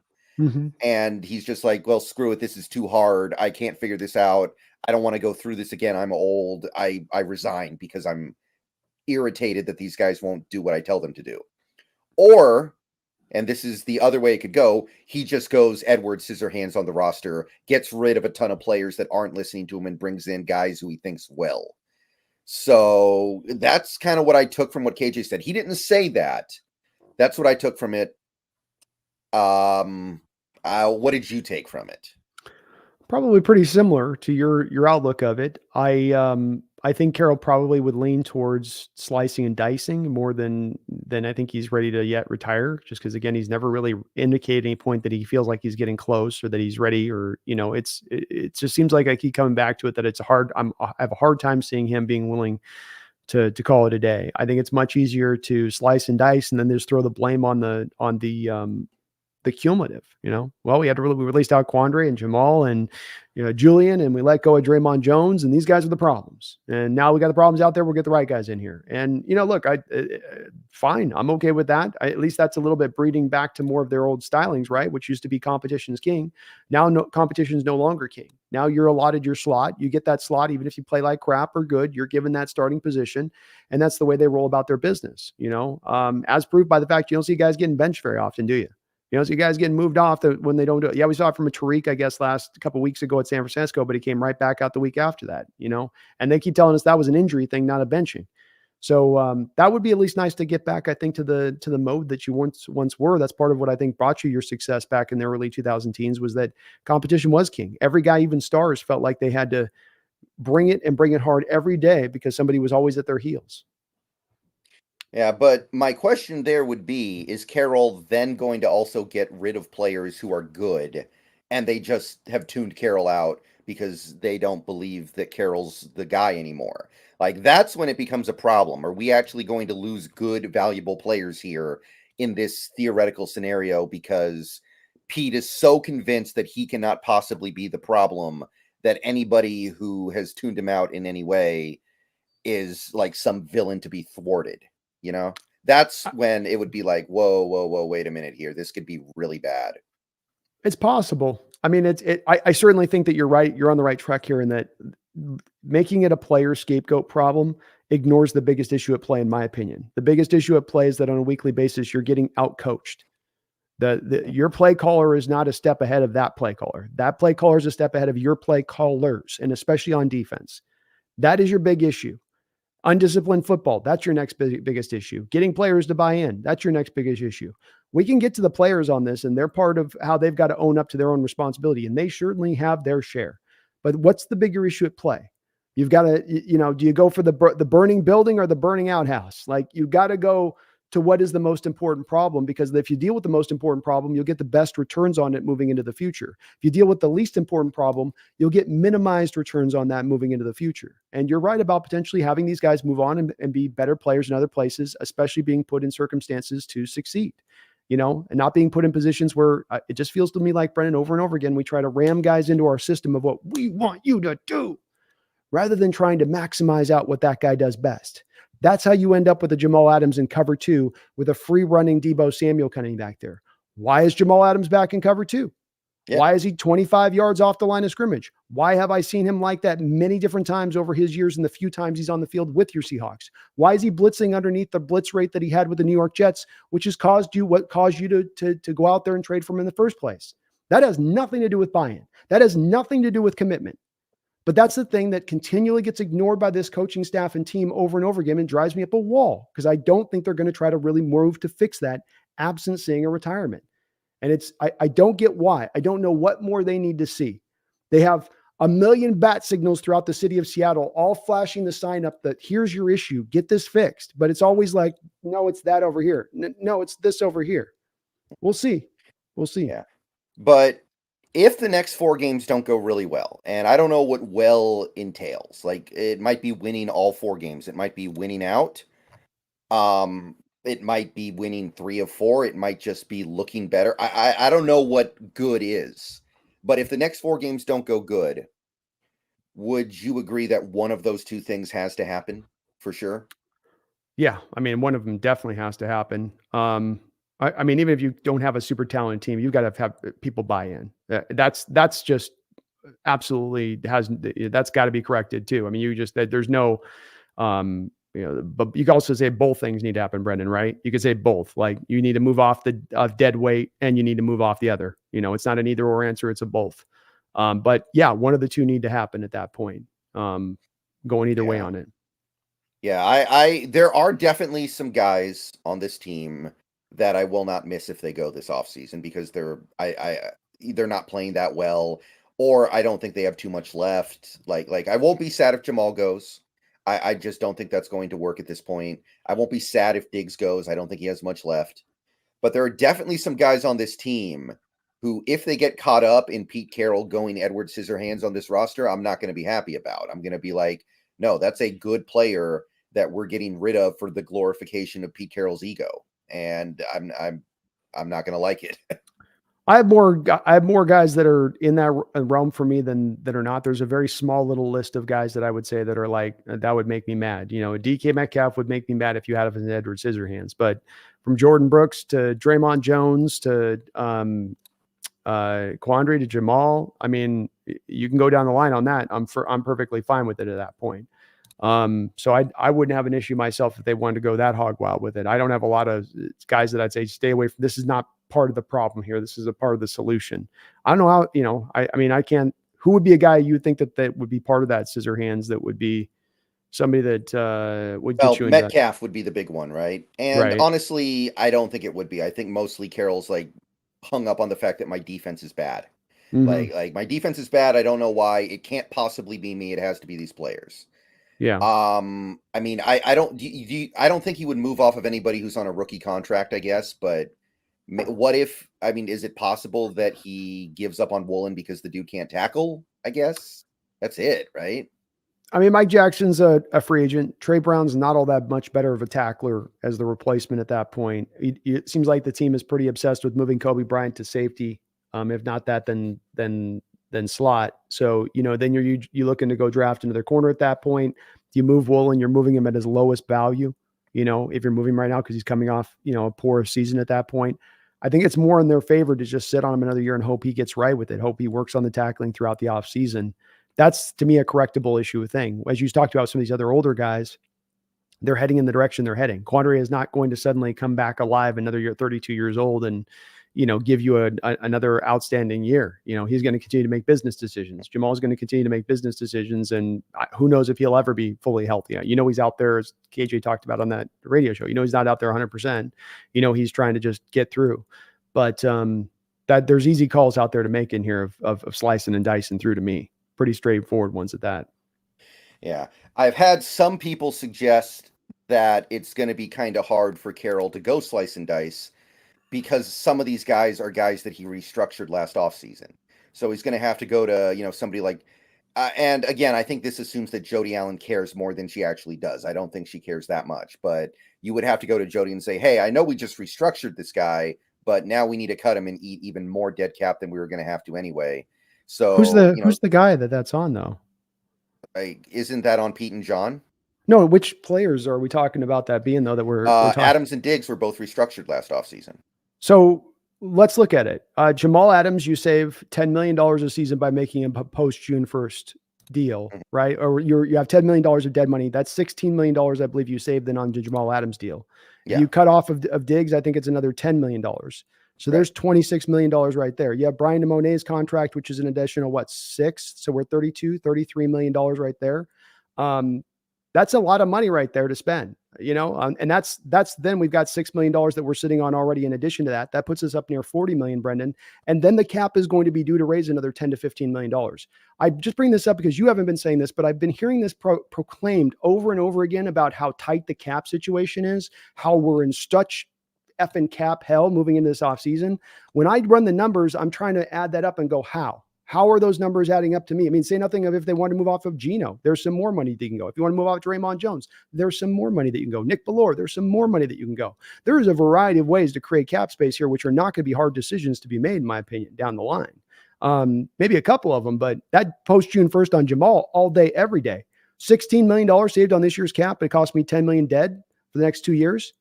And he's just like, well, screw it. This is too hard. I can't figure this out. I don't want to go through this again. I'm old. I resign because I'm irritated that these guys won't do what I tell them to do. Or, and this is the other way it could go, he just goes Edward Scissorhands on the roster, gets rid of a ton of players that aren't listening to him and brings in guys who he thinks will. So that's kind of what I took from what KJ said. He didn't say that. That's what I took from it. What did you take from it? Probably pretty similar to your outlook of it. I think Carroll probably would lean towards slicing and dicing more than I think he's ready to yet retire, just because, again, he's never really indicated any point that he feels like he's getting close or that he's ready, or, it just seems like I keep coming back to it, that it's hard. I have a hard time seeing him being willing to call it a day. I think it's much easier to slice and dice and then just throw the blame on the cumulative, well, we released out Quandre and Jamal and, Julian, and we let go of Draymond Jones, and these guys are the problems. And now we got the problems out there. We'll get the right guys in here. And, look, fine. I'm okay with that. At least that's a little bit breeding back to more of their old stylings, right? Which used to be competition is king. Now, competition is no longer king. Now you're allotted your slot. You get that slot, even if you play like crap or good, you're given that starting position. And that's the way they roll about their business, as proved by the fact you don't see guys getting benched very often, do you? So you guys getting moved off when they don't do it. Yeah, we saw it from a Tariq, I guess, a couple of weeks ago at San Francisco, but he came right back out the week after that, and they keep telling us that was an injury thing, not a benching. So that would be at least nice to get back, I think, to the mode that you once were. That's part of what I think brought you your success back in the early 2000 teens, was that competition was king. Every guy, even stars, felt like they had to bring it and bring it hard every day because somebody was always at their heels. Yeah, but my question there would be, is Carroll then going to also get rid of players who are good and they just have tuned Carroll out because they don't believe that Carroll's the guy anymore? Like, that's when it becomes a problem. Are we actually going to lose good, valuable players here in this theoretical scenario because Pete is so convinced that he cannot possibly be the problem that anybody who has tuned him out in any way is like some villain to be thwarted? You know, that's when it would be like, whoa, whoa, whoa, wait a minute here. This could be really bad. It's possible. I mean, I certainly think that you're right. You're on the right track here in that making it a player scapegoat problem ignores the biggest issue at play, in my opinion. The biggest issue at play is that on a weekly basis, you're getting out-coached. Your play caller is not a step ahead of that play caller. That play caller is a step ahead of your play callers, and especially on defense. That is your big issue. Undisciplined football, that's your next biggest issue. Getting players to buy in, that's your next biggest issue. We can get to the players on this, and they're part of how they've got to own up to their own responsibility, and they certainly have their share. But what's the bigger issue at play? You've got to, do you go for the burning building or the burning outhouse? Like, you've got to go to what is the most important problem, because if you deal with the most important problem, you'll get the best returns on it moving into the future. If you deal with the least important problem, you'll get minimized returns on that moving into the future. And you're right about potentially having these guys move on and be better players in other places, especially being put in circumstances to succeed, and not being put in positions where it just feels to me like, Brennan, over and over again, we try to ram guys into our system of what we want you to do, rather than trying to maximize out what that guy does best. That's how you end up with a Jamal Adams in cover 2 with a free running Deebo Samuel coming back there. Why is Jamal Adams back in cover 2? Yeah. Why is he 25 yards off the line of scrimmage? Why have I seen him like that many different times over his years and the few times he's on the field with your Seahawks? Why is he blitzing underneath the blitz rate that he had with the New York Jets, which has caused you to go out there and trade for him in the first place? That has nothing to do with buy-in. That has nothing to do with commitment. But that's the thing that continually gets ignored by this coaching staff and team over and over again, and drives me up a wall, because I don't think they're going to try to really move to fix that absent seeing a retirement. And I don't get why. I don't know what more they need to see. They have a million bat signals throughout the city of Seattle, all flashing the sign up that here's your issue, get this fixed. But it's always like, no, it's that over here. No, it's this over here. We'll see. We'll see. Yeah. But if the next 4 games don't go really well, and I don't know what well entails, like, it might be winning all 4 games. It might be winning out. It might be winning 3 of 4. It might just be looking better. I don't know what good is. But if the next 4 games don't go good, would you agree that one of those 2 things has to happen for sure? Yeah. I mean, one of them definitely has to happen. I mean, even if you don't have a super talented team, you've got to have people buy in. That's just absolutely that's got to be corrected too. I mean, there's no, but you can also say both things need to happen, Brendan, right? You could say both. Like, you need to move off the dead weight and you need to move off the other. It's not an either or answer. It's a both. But yeah, one of the 2 need to happen at that point. Going either way on it. Yeah, there are definitely some guys on this team that I will not miss if they go this offseason, because they're not playing that well, or I don't think they have too much left. Like I won't be sad if Jamal goes. I just don't think that's going to work at this point. I won't be sad if Diggs goes. I don't think he has much left. But there are definitely some guys on this team who, if they get caught up in Pete Carroll going Edward Scissorhands on this roster, I'm not going to be happy about. I'm going to be like, no, that's a good player that we're getting rid of for the glorification of Pete Carroll's ego. And I'm not going to like it. I have more guys that are in that realm for me than that are not. There's a very small little list of guys that I would say that are like, that would make me mad. DK Metcalf would make me mad if you had him in Edward Scissorhands. But from Jordan Brooks to Draymond Jones to Quandre to Jamal, I mean, you can go down the line on that. I'm perfectly fine with it at that point. So I wouldn't have an issue myself if they wanted to go that hog wild with it. I don't have a lot of guys that I'd say stay away from. This is not part of the problem here. This is a part of the solution. I don't know how, I mean, I can't, who would be a guy you would think that would be part of that Scissorhands that would be Somebody that would Well, get you into that. Metcalf would be the big one, right? And Right. honestly, I don't think it would be. I think mostly Carroll's like hung up on the fact that my defense is bad. Hmm. Like my defense is bad. I don't know why. It can't possibly be me. It has to be these players. Yeah. I mean, I don't I don't think he would move off of anybody who's on a rookie contract, I guess, but what if, I mean, is it possible that he gives up on Woolen because the dude can't tackle? I guess that's it, right? I mean, Mike Jackson's a free agent. Trey Brown's not all that much better of a tackler as the replacement at that point. It seems like the team is pretty obsessed with moving Kobe Bryant to safety. If not that, then slot. So, then you're looking to go draft another corner at that point. You move Woolen, you're moving him at his lowest value, if you're moving right now, because he's coming off, a poor season at that point. I think it's more in their favor to just sit on him another year and hope he gets right with it. Hope he works on the tackling throughout the offseason. That's, to me, a correctable issue thing. As you talked about some of these other older guys, they're heading in the direction they're heading. Quandre is not going to suddenly come back alive another year, 32 years old, and give you another outstanding year. He's going to continue to make business decisions. Jamal's going to continue to make business decisions, and who knows if he'll ever be fully healthy. He's out there, as KJ talked about on that radio show. He's not out there 100%. He's trying to just get through. But that there's easy calls out there to make in here of slicing and dicing through, to me. Pretty straightforward ones at that. Yeah. I've had some people suggest that it's going to be kind of hard for Carroll to go slice and dice because some of these guys are guys that he restructured last offseason. So he's going to have to go to, somebody like, and again, I think this assumes that Jody Allen cares more than she actually does. I don't think she cares that much, but you would have to go to Jody and say, hey, I know we just restructured this guy, but now we need to cut him and eat even more dead cap than we were going to have to anyway. So who's the guy that's on, though? Isn't that on Pete and John? No, which players are we talking about that being, though, that we're talking? Adams and Diggs were both restructured last offseason. So let's look at it. Jamal Adams, you save $10 million a season by making him a post June 1st deal, right? Or you have $10 million of dead money. That's $16 million, I believe, you saved then on the Jamal Adams deal. Yeah. You cut off of Diggs, I think it's another $10 million. So there's $26 million right there. You have Brian DeMonet's contract, which is an additional, 6? So we're $33 million right there. That's a lot of money right there to spend, and that's then we've got $6 million that we're sitting on already. In addition to that, that puts us up near 40 million, Brendan. And then the cap is going to be due to raise another $10 to $15 million. I just bring this up because you haven't been saying this, but I've been hearing this proclaimed over and over again about how tight the cap situation is, how we're in such effing cap hell moving into this offseason. When I run the numbers, I'm trying to add that up and go, how are those numbers adding up to me? I mean, say nothing of if they want to move off of Gino, there's some more money that you can go. If you want to move off Draymond Jones, there's some more money that you can go. Nick Ballore, there's some more money that you can go. There is a variety of ways to create cap space here, which are not going to be hard decisions to be made, in my opinion, down the line. Maybe a couple of them, but that post June 1st on Jamal all day, every day, $16 million saved on this year's cap. It cost me $10 million dead for the next 2 years.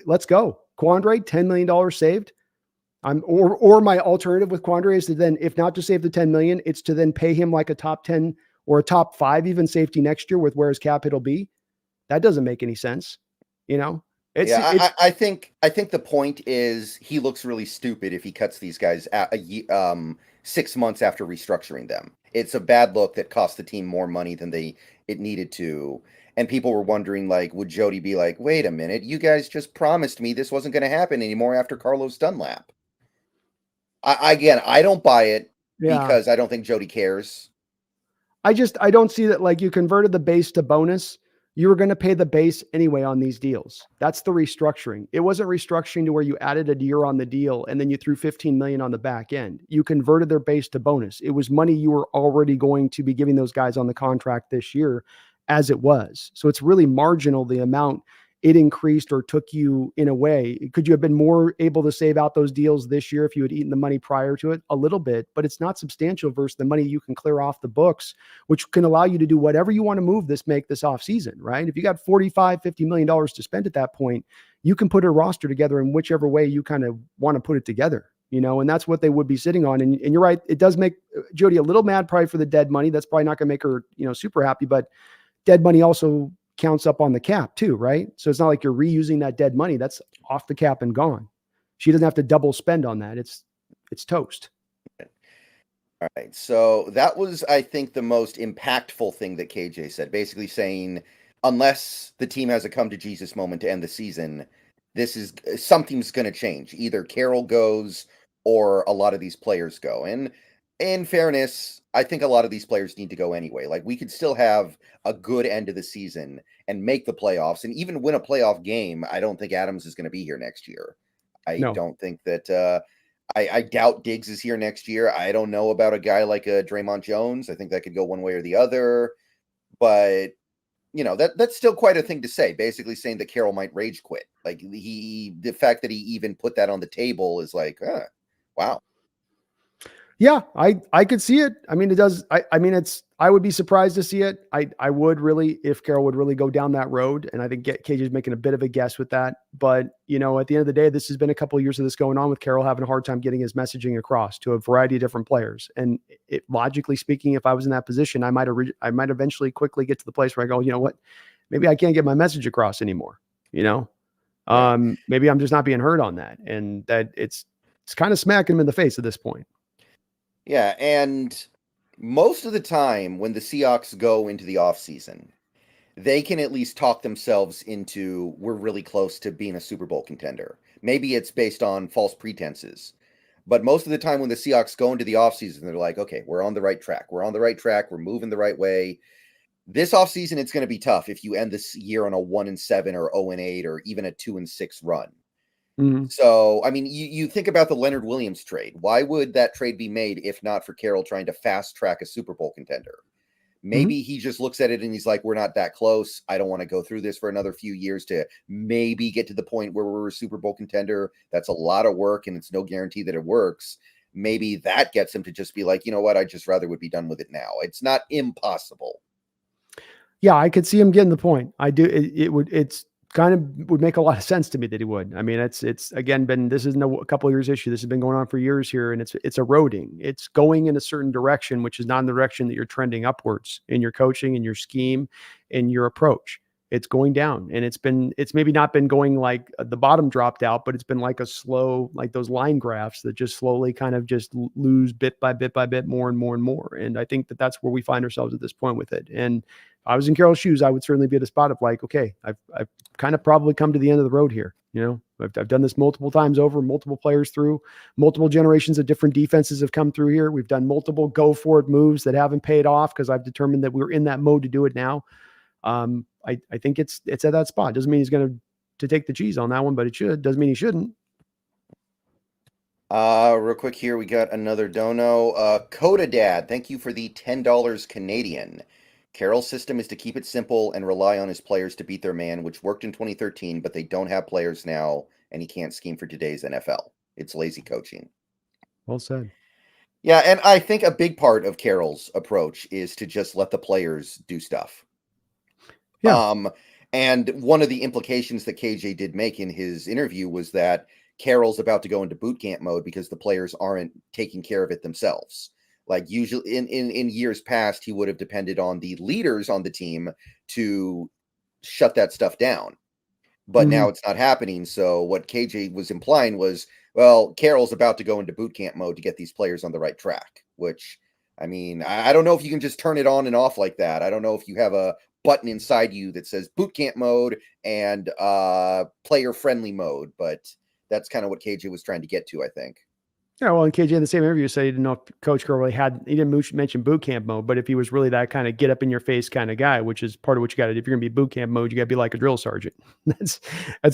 Let's go. Quandre, $10 million saved. Or my alternative with Quandre is to then, if not to save the 10 million, it's to then pay him like a top 10 or a top 5 even safety next year with where his cap it'll be. That doesn't make any sense. I think the point is he looks really stupid if he cuts these guys 6 months after restructuring them. It's a bad look that cost the team more money than it needed to. And people were wondering, would Jody be like, wait a minute, you guys just promised me this wasn't going to happen anymore after Carlos Dunlap. I don't buy it because I don't think Jody cares. I don't see that. You converted the base to bonus. You were going to pay the base anyway on these deals. That's the restructuring. It wasn't restructuring to where you added a year on the deal and then you threw 15 million on the back end. You converted their base to bonus. It was money you were already going to be giving those guys on the contract this year as it was. So it's really marginal, the amount it increased or took you in a way. Could you have been more able to save out those deals this year if you had eaten the money prior to it? A little bit, but it's not substantial versus the money you can clear off the books, which can allow you to do whatever you want to make this off season, right? If you got $45-50 million to spend at that point, you can put a roster together in whichever way you kind of want to put it together, and that's what they would be sitting on. And you're right. It does make Jody a little mad probably for the dead money. That's probably not going to make her, super happy, but dead money also counts up on the cap too, right? So it's not like you're reusing that dead money. That's off the cap and gone. She doesn't have to double spend on that. It's toast. All right. So that was, I think, the most impactful thing that KJ said. Basically saying, unless the team has a come to Jesus moment to end the season, this is something's going to change. Either Carroll goes or a lot of these players go. And in fairness, I think a lot of these players need to go anyway. Like we could still have a good end of the season and make the playoffs and even win a playoff game. I don't think Adams is going to be here next year. I No. don't think that I doubt Diggs is here next year. I don't know about a guy like a Draymond Jones. I think that could go one way or the other. But that's still quite a thing to say. Basically saying that Carroll might rage quit. Like the fact that he even put that on the table is like, wow. Yeah, I could see it. I mean, it does. I mean, I would be surprised to see it. I would really, if Carroll would really go down that road. And I think KJ is making a bit of a guess with that. But, at the end of the day, this has been a couple of years of this going on with Carroll having a hard time getting his messaging across to a variety of different players. And logically speaking, if I was in that position, I might eventually quickly get to the place where I go, you know what, maybe I can't get my message across anymore. Right. Maybe I'm just not being heard on that. And that it's kind of smacking him in the face at this point. Yeah. And most of the time when the Seahawks go into the offseason, they can at least talk themselves into we're really close to being a Super Bowl contender. Maybe it's based on false pretenses. But most of the time when the Seahawks go into the offseason, they're like, okay, we're on the right track. We're on the right track. We're moving the right way. This offseason, it's going to be tough if you end this year on a 1-7 or 0-8 or even a 2-6 run. Mhm. So, I mean, you think about the Leonard Williams trade. Why would that trade be made if not for Carroll trying to fast track a Super Bowl contender? Mhm. Maybe he just looks at it and he's like, we're not that close. I don't want to go through this for another few years to maybe get to the point where we're a Super Bowl contender. That's a lot of work and it's no guarantee that it works. Maybe that gets him to just be like, you know what? I just rather would be done with it now. It's not impossible. Yeah, I could see him getting the point. I do. It's kind of would make a lot of sense to me that he would. I mean, it's again been, this isn't a couple of years issue. This has been going on for years here, and it's eroding. It's going in a certain direction, which is not in the direction that you're trending upwards in your coaching, in your scheme, in your approach. It's going down, and it's maybe not been going like the bottom dropped out, but it's been like a slow, like those line graphs that just slowly kind of just lose bit by bit by bit, more and more and more. And I think that that's where we find ourselves at this point with it. And I was in Carroll's shoes, I would certainly be at a spot of like, okay, I've kind of probably come to the end of the road here. I've done this multiple times over, multiple players through, multiple generations of different defenses have come through here. We've done multiple go for it moves that haven't paid off because I've determined that we're in that mode to do it now. I think it's at that spot. Doesn't mean he's going to take the cheese on that one, but it should. Doesn't mean he shouldn't. Real quick here, we got another dono. Coda Dad, thank you for the $10 Canadian. Carroll's system is to keep it simple and rely on his players to beat their man, which worked in 2013, but they don't have players now, and he can't scheme for today's NFL. It's lazy coaching. Well said. Yeah, and I think a big part of Carroll's approach is to just let the players do stuff. Yeah. And one of the implications that KJ did make in his interview was that Carroll's about to go into boot camp mode because the players aren't taking care of it themselves. Like usually in years past, he would have depended on the leaders on the team to shut that stuff down. But Mhm. now it's not happening. So what KJ was implying was, well, Carroll's about to go into boot camp mode to get these players on the right track, which I mean, I don't know if you can just turn it on and off like that. I don't know if you have a button inside you that says boot camp mode and player friendly mode, but that's kind of what KJ was trying to get to, I think. Yeah, well, and KJ in the same interview said he didn't know if Coach Carroll really he didn't mention boot camp mode, but if he was really that kind of get up in your face kind of guy, which is part of what you got to do. If you're going to be boot camp mode, you got to be like a drill sergeant. That's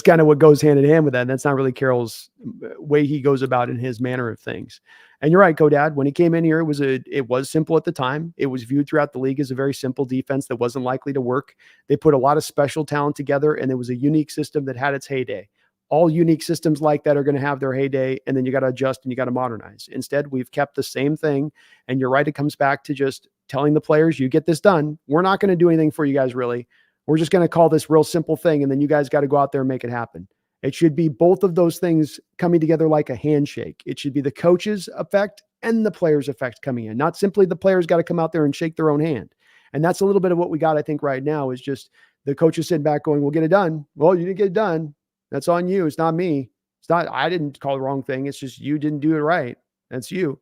kind of what goes hand in hand with that. And that's not really Carroll's way he goes about in his manner of things. And you're right, Dad. When he came in here, it was simple at the time. It was viewed throughout the league as a very simple defense that wasn't likely to work. They put a lot of special talent together, and it was a unique system that had its heyday. All unique systems like that are going to have their heyday, and then you got to adjust and you got to modernize. Instead, we've kept the same thing. And you're right, it comes back to just telling the players, you get this done. We're not going to do anything for you guys, really. We're just going to call this real simple thing, and then you guys got to go out there and make it happen. It should be both of those things coming together like a handshake. It should be the coach's effect and the player's effect coming in, not simply the players got to come out there and shake their own hand. And that's a little bit of what we got, I think, right now is just the coaches sitting back going, we'll get it done. Well, you didn't get it done. That's on you. It's not me. I didn't call the wrong thing. It's just you didn't do it right. That's you.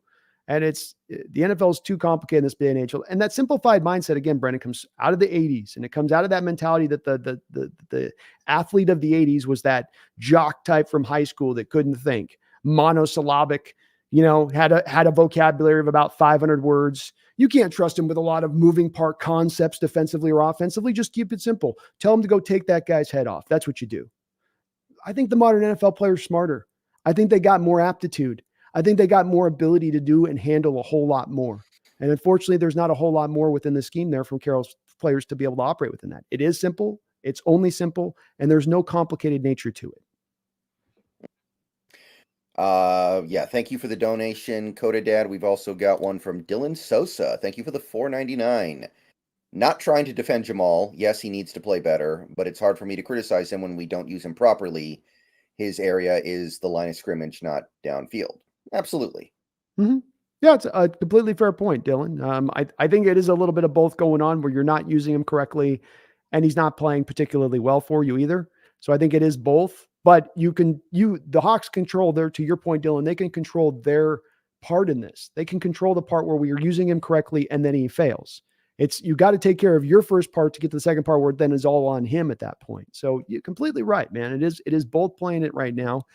And the NFL is too complicated in this day and age. And that simplified mindset, again, Brendan, comes out of the 80s. And it comes out of that mentality that the athlete of the 80s was that jock type from high school that couldn't think, monosyllabic, had a vocabulary of about 500 words. You can't trust him with a lot of moving part concepts defensively or offensively. Just keep it simple. Tell him to go take that guy's head off. That's what you do. I think the modern NFL player is smarter. I think they got more aptitude. I think they got more ability to do and handle a whole lot more. And unfortunately, there's not a whole lot more within the scheme there from Carroll's players to be able to operate within that. It is simple. It's only simple. And there's no complicated nature to it. Yeah, thank you for the donation, Coda Dad. We've also got one from Dylan Sosa. Thank you for the $4.99. Not trying to defend Jamal. Yes, he needs to play better, but it's hard for me to criticize him when we don't use him properly. His area is the line of scrimmage, not downfield. Absolutely. Mm-hmm. Yeah, it's a completely fair point, Dylan. I think it is a little bit of both going on where you're not using him correctly and he's not playing particularly well for you either. So I think it is both, but the Hawks control to your point, Dylan, they can control their part in this. They can control the part where we are using him correctly and then he fails. You got to take care of your first part to get to the second part where it then is all on him at that point. So you're completely right, man. It is both playing it right now.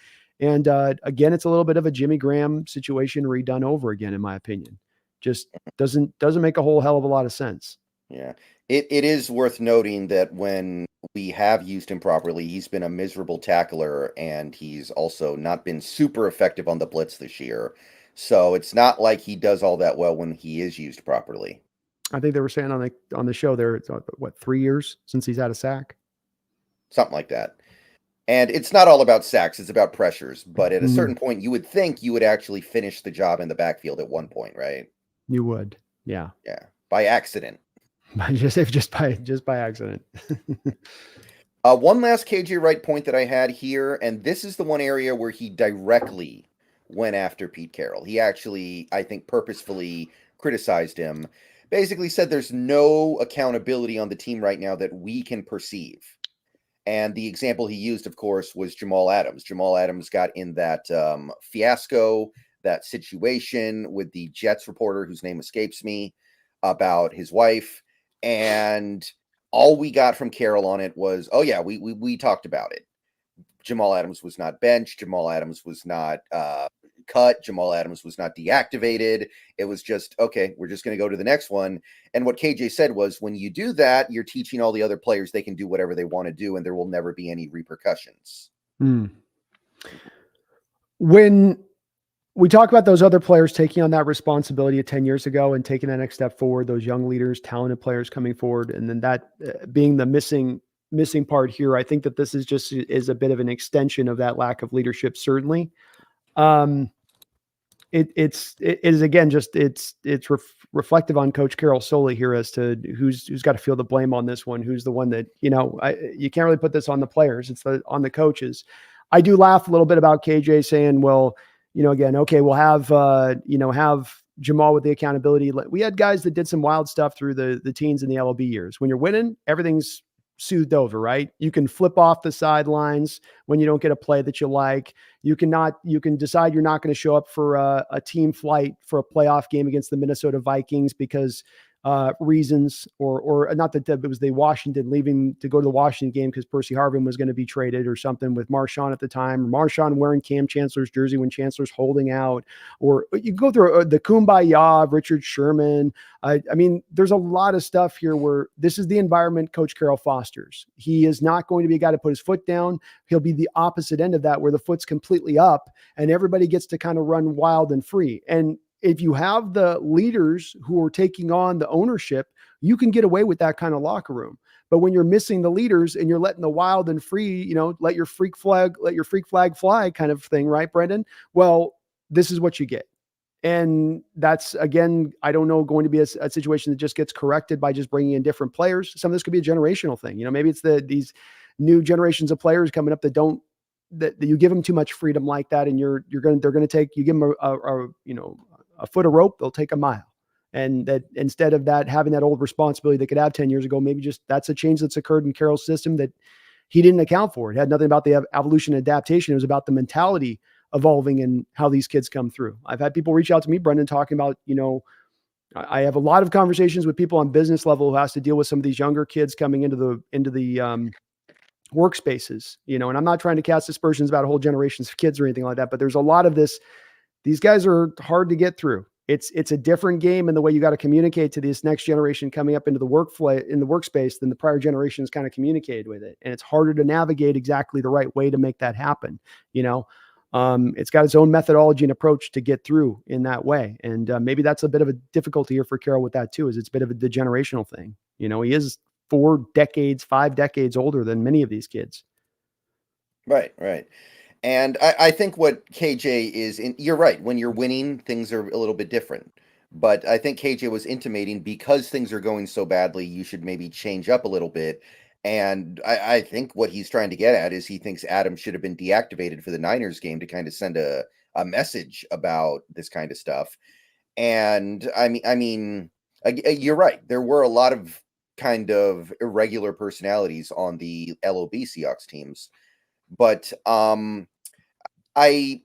And again, it's a little bit of a Jimmy Graham situation redone over again, in my opinion. Just doesn't make a whole hell of a lot of sense. Yeah. It is worth noting that when we have used him properly, he's been a miserable tackler, and he's also not been super effective on the blitz this year. So it's not like he does all that well when he is used properly. I think they were saying on the show there, it's 3 years since he's had a sack? Something like that. And it's not all about sacks, it's about pressures. But at a certain point, you would think you would actually finish the job in the backfield at one point, right? You would. Yeah. Yeah. By accident. just by accident. One last KJ Wright point that I had here, and this is the one area where he directly went after Pete Carroll. He actually, I think, purposefully criticized him. Basically said there's no accountability on the team right now that we can perceive. And the example he used, of course, was Jamal Adams. Jamal Adams got in that fiasco, that situation with the Jets reporter whose name escapes me about his wife. And all we got from Carroll on it was, oh, yeah, we talked about it. Jamal Adams was not benched. Jamal Adams was not cut. Jamal Adams was not deactivated. It was just, okay, we're just going to go to the next one. And what KJ said was, when you do that, you're teaching all the other players they can do whatever they want to do, and there will never be any repercussions. When we talk about those other players taking on that responsibility 10 years ago and taking that next step forward, those young leaders, talented players coming forward, and then that being the missing part here, I think that this is a bit of an extension of that lack of leadership, certainly. It is again, it's reflective on Coach Carroll solely here as to who's got to feel the blame on this one. Who's the one that, you can't really put this on the players. It's on the coaches. I do laugh a little bit about KJ saying, well, again, okay, we'll have Jamal with the accountability. We had guys that did some wild stuff through the teens and the LOB years. When you're winning, everything's soothed over, right? You can flip off the sidelines when you don't get a play that you like. You can decide you're not going to show up for a team flight for a playoff game against the Minnesota Vikings because reasons, or not that it was the Washington leaving to go to the Washington game because Percy Harvin was going to be traded or something with Marshawn at the time, or Marshawn wearing Cam Chancellor's jersey when Chancellor's holding out, or you go through the kumbaya of Richard Sherman. I mean, there's a lot of stuff here where this is the environment Coach Carroll fosters. He is not going to be a guy to put his foot down. He'll be the opposite end of that, where the foot's completely up and everybody gets to kind of run wild and free. And if you have the leaders who are taking on the ownership, you can get away with that kind of locker room. But when you're missing the leaders and you're letting the wild and free, let your freak flag fly kind of thing, right, Brendan? Well, this is what you get. And that's, again, I don't know, going to be a situation that just gets corrected by just bringing in different players. Some of this could be a generational thing. Maybe it's these new generations of players coming up that you give them too much freedom like that, and they're going to take, you give them a foot of rope, they'll take a mile. And that instead of that, having that old responsibility they could have 10 years ago, maybe just that's a change that's occurred in Carroll's system that he didn't account for. It had nothing about the evolution and adaptation. It was about the mentality evolving and how these kids come through. I've had people reach out to me, Brendan, talking about, I have a lot of conversations with people on business level who has to deal with some of these younger kids coming into the workspaces, and I'm not trying to cast aspersions about whole generations of kids or anything like that, but there's a lot of this. These guys are hard to get through. It's a different game in the way you got to communicate to this next generation coming up into the workspace than the prior generations kind of communicated with it. And it's harder to navigate exactly the right way to make that happen. It's got its own methodology and approach to get through in that way. And maybe that's a bit of a difficulty here for Carroll with that too, is it's a bit of the generational thing. He is 5 decades older than many of these kids. Right. And I think what KJ is you're right. When you're winning, things are a little bit different. But I think KJ was intimating, because things are going so badly, you should maybe change up a little bit. And I think what he's trying to get at is he thinks Adam should have been deactivated for the Niners game to kind of send a message about this kind of stuff. And I mean, you're right. There were a lot of kind of irregular personalities on the LOB Seahawks teams. But I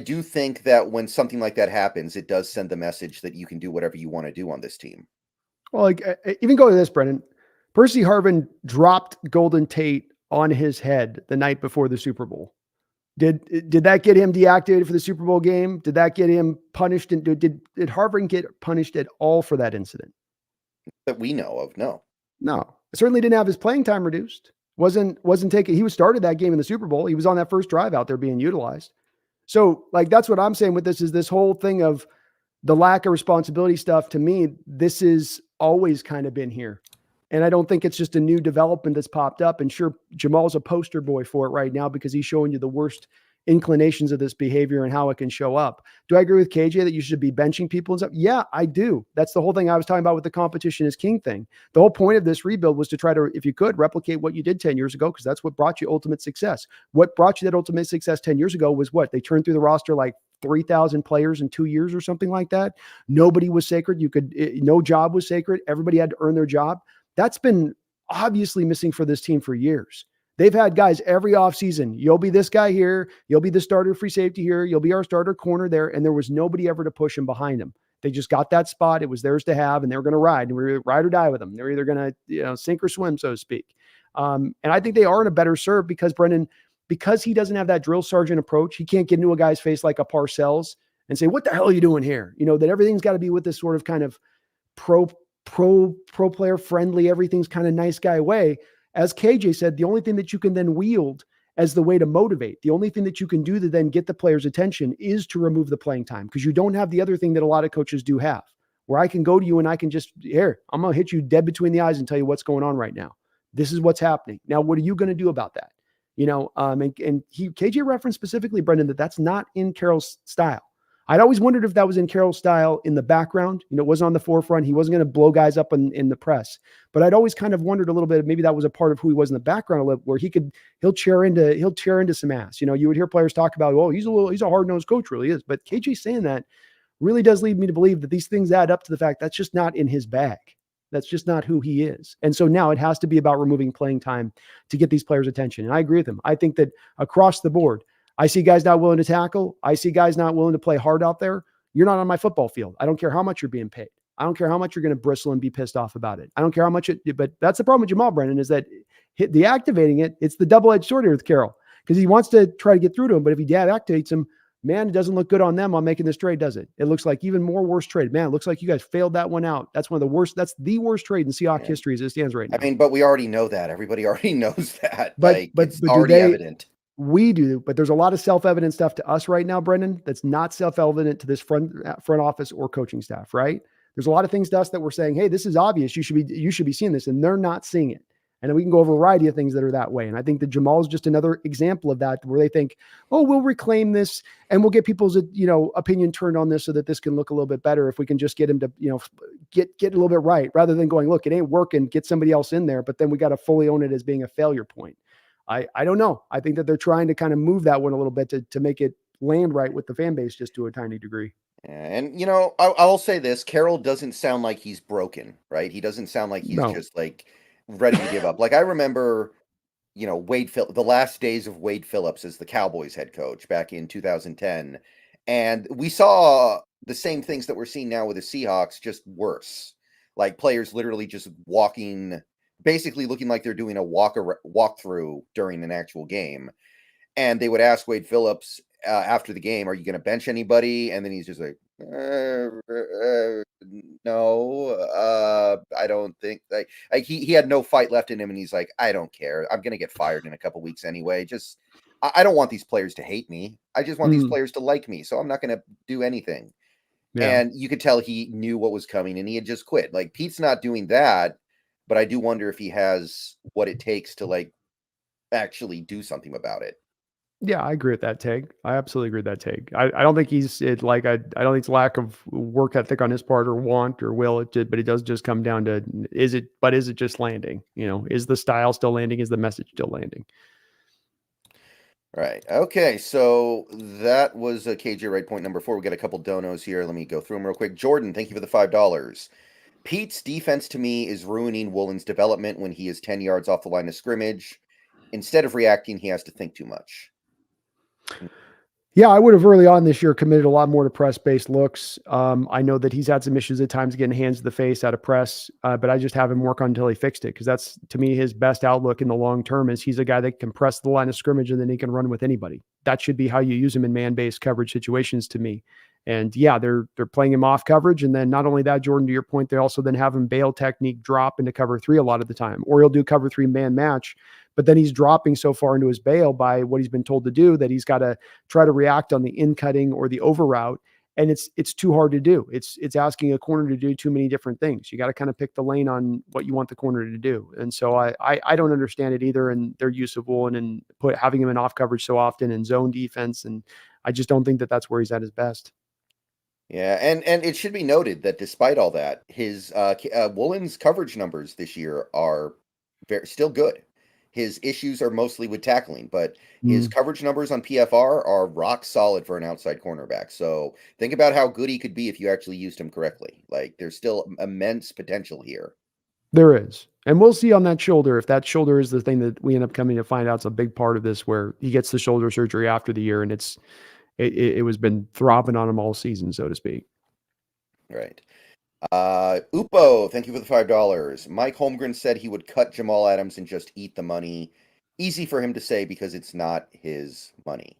do think that when something like that happens, it does send the message that you can do whatever you want to do on this team. Well, even go to this, Brendan. Percy Harvin dropped Golden Tate on his head the night before the Super Bowl. Did that get him deactivated for the Super Bowl game? Did that get him punished? And did Harvin get punished at all for that incident? That we know of, no. No, certainly didn't have his playing time reduced. Wasn't taken. He was started that game in the Super Bowl. He was on that first drive out there being utilized. So that's what I'm saying with this, is this whole thing of the lack of responsibility stuff. To me, this is always kind of been here. And I don't think it's just a new development that's popped up. And sure, Jamal's a poster boy for it right now because he's showing you the worst inclinations of this behavior and how it can show up. Do I agree with KJ that you should be benching people and stuff? Yeah, I do. That's the whole thing I was talking about with the competition is king thing. The whole point of this rebuild was to try to, if you could, replicate what you did 10 years ago, because that's what brought you ultimate success. What brought you that ultimate success 10 years ago was what? They turned through the roster like 3,000 players in 2 years or something like that. Nobody was sacred. No job was sacred. Everybody had to earn their job. That's been obviously missing for this team for years. They've had guys every offseason. You'll be this guy here. You'll be the starter free safety here. You'll be our starter corner there. And there was nobody ever to push him behind him. They just got that spot. It was theirs to have, and they were going to ride. And we were ride or die with them. They're either going to sink or swim, so to speak. And I think they are in a better serve because Brendan, because he doesn't have that drill sergeant approach, he can't get into a guy's face like a Parcells and say, what the hell are you doing here? That everything's got to be with this sort of kind of pro player friendly, everything's kind of nice guy way. As KJ said, the only thing that you can then wield as the way to motivate, the only thing that you can do to then get the player's attention is to remove the playing time, because you don't have the other thing that a lot of coaches do have, where I can go to you and I can just, here, I'm going to hit you dead between the eyes and tell you what's going on right now. This is what's happening. Now, what are you going to do about that? KJ referenced specifically, Brendan, that's not in Carroll's style. I'd always wondered if that was in Carroll's style in the background. It wasn't on the forefront. He wasn't going to blow guys up in the press. But I'd always kind of wondered a little bit, maybe that was a part of who he was in the background, where he'll tear into some ass. You would hear players talk about, oh, he's a hard-nosed coach, really is. But KJ saying that really does lead me to believe that these things add up to the fact that's just not in his bag. That's just not who he is. And so now it has to be about removing playing time to get these players' attention. And I agree with him. I think that across the board, I see guys not willing to tackle. I see guys not willing to play hard out there. You're not on my football field. I don't care how much you're being paid. I don't care how much you're going to bristle and be pissed off about it. I don't care how much but that's the problem with Jamal, Brennan, is that deactivating it's the double-edged sword here with Carroll, because he wants to try to get through to him. But if he deactivates him, man, it doesn't look good on them on making this trade, does it? It looks like even more worse trade. Man, it looks like you guys failed that one out. That's one of the worst. That's the worst trade in Seahawks history as it stands right now. I mean, but we already know that. Everybody already knows that. But it's already evident. We do, but there's a lot of self-evident stuff to us right now, Brendan, that's not self-evident to this front office or coaching staff, right? There's a lot of things to us that we're saying, hey, this is obvious. You should be seeing this, and they're not seeing it. And then we can go over a variety of things that are that way. And I think that Jamal is just another example of that, where they think, oh, we'll reclaim this and we'll get people's, opinion turned on this so that this can look a little bit better if we can just get him to, get a little bit right, rather than going, look, it ain't working, get somebody else in there, but then we got to fully own it as being a failure point. I don't know. I think that they're trying to kind of move that one a little bit to make it land right with the fan base, just to a tiny degree. And, I'll say this, Carroll doesn't sound like he's broken, right? He doesn't sound like he's just like ready to give up. Like, I remember the last days of Wade Phillips as the Cowboys head coach back in 2010. And we saw the same things that we're seeing now with the Seahawks, just worse. Like players literally just walking, basically looking like they're doing a walkthrough during an actual game. And they would ask Wade Phillips after the game, "Are you going to bench anybody?" And then he's just like, "No, I don't think." Like he had no fight left in him, and he's like, "I don't care. I'm going to get fired in a couple weeks anyway. Just I don't want these players to hate me. I just want these players to like me. So I'm not going to do anything." Yeah. And you could tell he knew what was coming, and he had just quit. Like Pete's not doing that, but I do wonder if he has what it takes to like actually do something about it. Yeah, I agree with that take. I absolutely agree with that take. I don't think I don't think it's lack of work ethic on his part or want or will. But it does just come down to is it just landing? Is the style still landing? Is the message still landing? Right. Okay. So that was a KJ Wright point number 4. We got a couple donos here. Let me go through them real quick. Jordan, thank you for the $5. Pete's defense to me is ruining Woolen's development when he is 10 yards off the line of scrimmage. Instead of reacting, he has to think too much. Yeah, I would have early on this year committed a lot more to press-based looks. I know that he's had some issues at times getting hands to the face out of press, but I just have him work on until he fixed it because that's, to me, his best outlook in the long term is he's a guy that can press the line of scrimmage and then he can run with anybody. That should be how you use him in man-based coverage situations to me. And yeah, they're playing him off coverage. And then not only that, Jordan, to your point, they also then have him bail technique drop into cover 3 a lot of the time, or he'll do cover 3 man match. But then he's dropping so far into his bail by what he's been told to do that he's got to try to react on the in cutting or the over route. And it's too hard to do. It's asking a corner to do too many different things. You got to kind of pick the lane on what you want the corner to do. And so I don't understand it either. And their use of Woolen and having him in off coverage so often and zone defense. And I just don't think that that's where he's at his best. Yeah, and it should be noted that despite all that, his Woolen's coverage numbers this year are still good. His issues are mostly with tackling, but his coverage numbers on PFR are rock solid for an outside cornerback. So think about how good he could be if you actually used him correctly. Like there's still immense potential here. There is. And we'll see on that shoulder if that shoulder is the thing that we end up coming to find out is a big part of this, where he gets the shoulder surgery after the year and it was been throbbing on him all season, so to speak. Right. Upo, thank you for the $5. Mike Holmgren said he would cut Jamal Adams and just eat the money. Easy for him to say because it's not his money.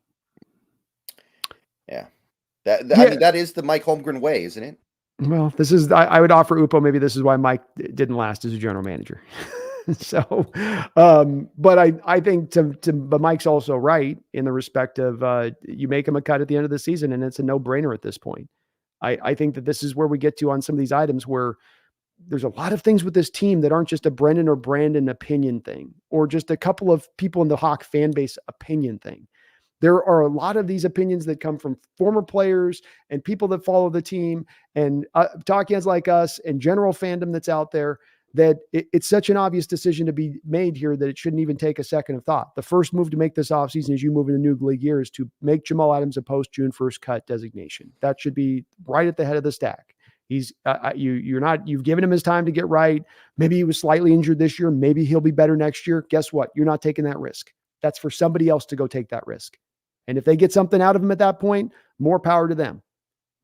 Yeah. I mean, that is the Mike Holmgren way, isn't it? Well, I would offer Upo, maybe this is why Mike didn't last as a general manager. So, but I think but Mike's also right in the respect of you make him a cut at the end of the season and it's a no-brainer at this point. I think that this is where we get to on some of these items where there's a lot of things with this team that aren't just a Brendan or Brandon opinion thing, or just a couple of people in the Hawk fan base opinion thing. There are a lot of these opinions that come from former players and people that follow the team and talk heads like us and general fandom that's out there that it's such an obvious decision to be made here that it shouldn't even take a second of thought. The first move to make this offseason as you move into new league year is to make Jamal Adams a post June 1st cut designation. That should be right at the head of the stack. He's you've given him his time to get right. Maybe he was slightly injured this year. Maybe he'll be better next year. Guess what? You're not taking that risk. That's for somebody else to go take that risk. And if they get something out of him at that point, more power to them.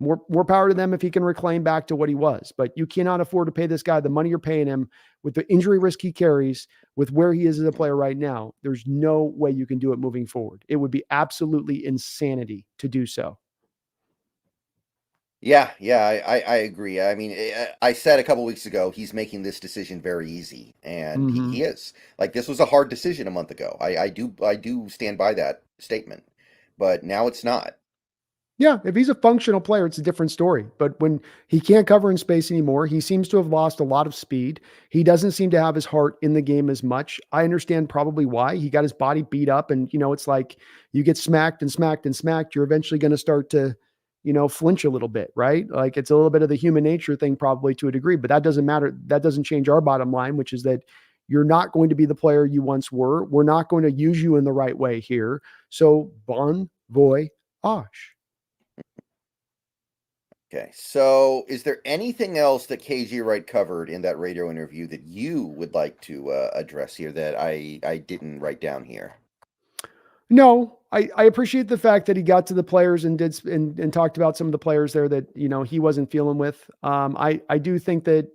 More power to them if he can reclaim back to what he was. But you cannot afford to pay this guy the money you're paying him with the injury risk he carries, with where he is as a player right now. There's no way you can do it moving forward. It would be absolutely insanity to do so. Yeah, I agree. I mean, I said a couple weeks ago he's making this decision very easy, and he is. Like this was a hard decision a month ago. I do stand by that statement, but now it's not. Yeah, if he's a functional player, it's a different story. But when he can't cover in space anymore, he seems to have lost a lot of speed. He doesn't seem to have his heart in the game as much. I understand probably why. He got his body beat up, and it's like you get smacked and smacked and smacked, you're eventually going to start to flinch a little bit, right? Like it's a little bit of the human nature thing probably to a degree, but that doesn't matter. That doesn't change our bottom line, which is that you're not going to be the player you once were. We're not going to use you in the right way here. So bon voyage. Okay, so is there anything else that KG Wright covered in that radio interview that you would like to address here that I didn't write down here? No, I appreciate the fact that he got to the players and and talked about some of the players there that, he wasn't feeling with. I do think that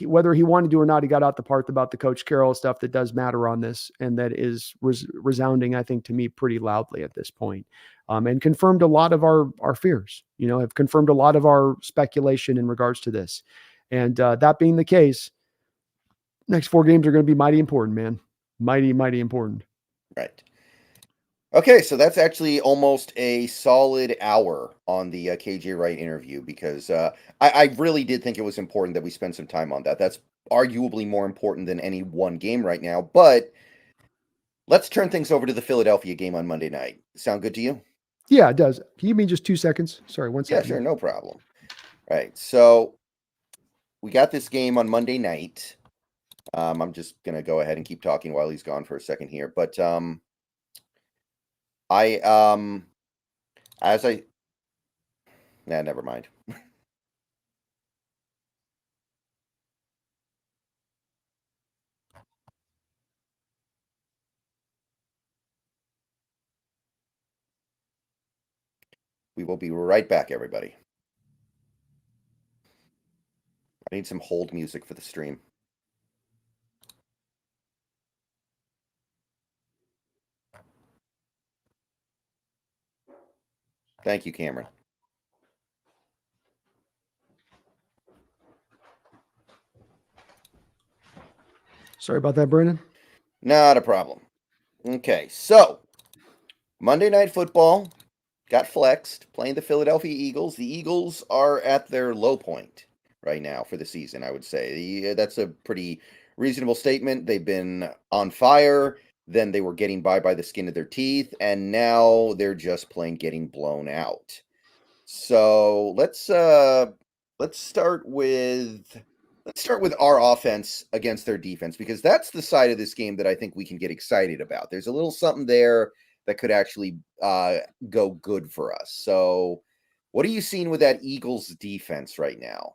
whether he wanted to or not, he got out the part about the Coach Carroll stuff that does matter on this, and that is resounding, I think, to me pretty loudly at this point, and confirmed a lot of our fears. Have confirmed a lot of our speculation in regards to this, and that being the case, next 4 games are going to be mighty important, man. Mighty important. Right. Okay, so that's actually almost a solid hour on the KJ Wright interview because I really did think it was important that we spend some time on that. That's arguably more important than any one game right now. But let's turn things over to the Philadelphia game on Monday night. Sound good to you? Yeah, it does. Can you give me just 2 seconds? Sorry, 1 second. Yeah, sure, no problem. Right, so we got this game on Monday night. I'm just gonna go ahead and keep talking while he's gone for a second here, but I as I never mind. We will be right back, everybody. I need some hold music for the stream. Thank you, Cameron. Sorry about that, Brandon. Not a problem. Okay, so Monday Night Football got flexed, playing the Philadelphia Eagles. The Eagles are at their low point right now for the season, I would say. That's a pretty reasonable statement. They've been on fire, then they were getting by the skin of their teeth, and now they're just plain getting blown out. So let's start with our offense against their defense, because that's the side of this game that I think we can get excited about. There's a little something there that could actually go good for us. So what are you seeing with that Eagles defense right now?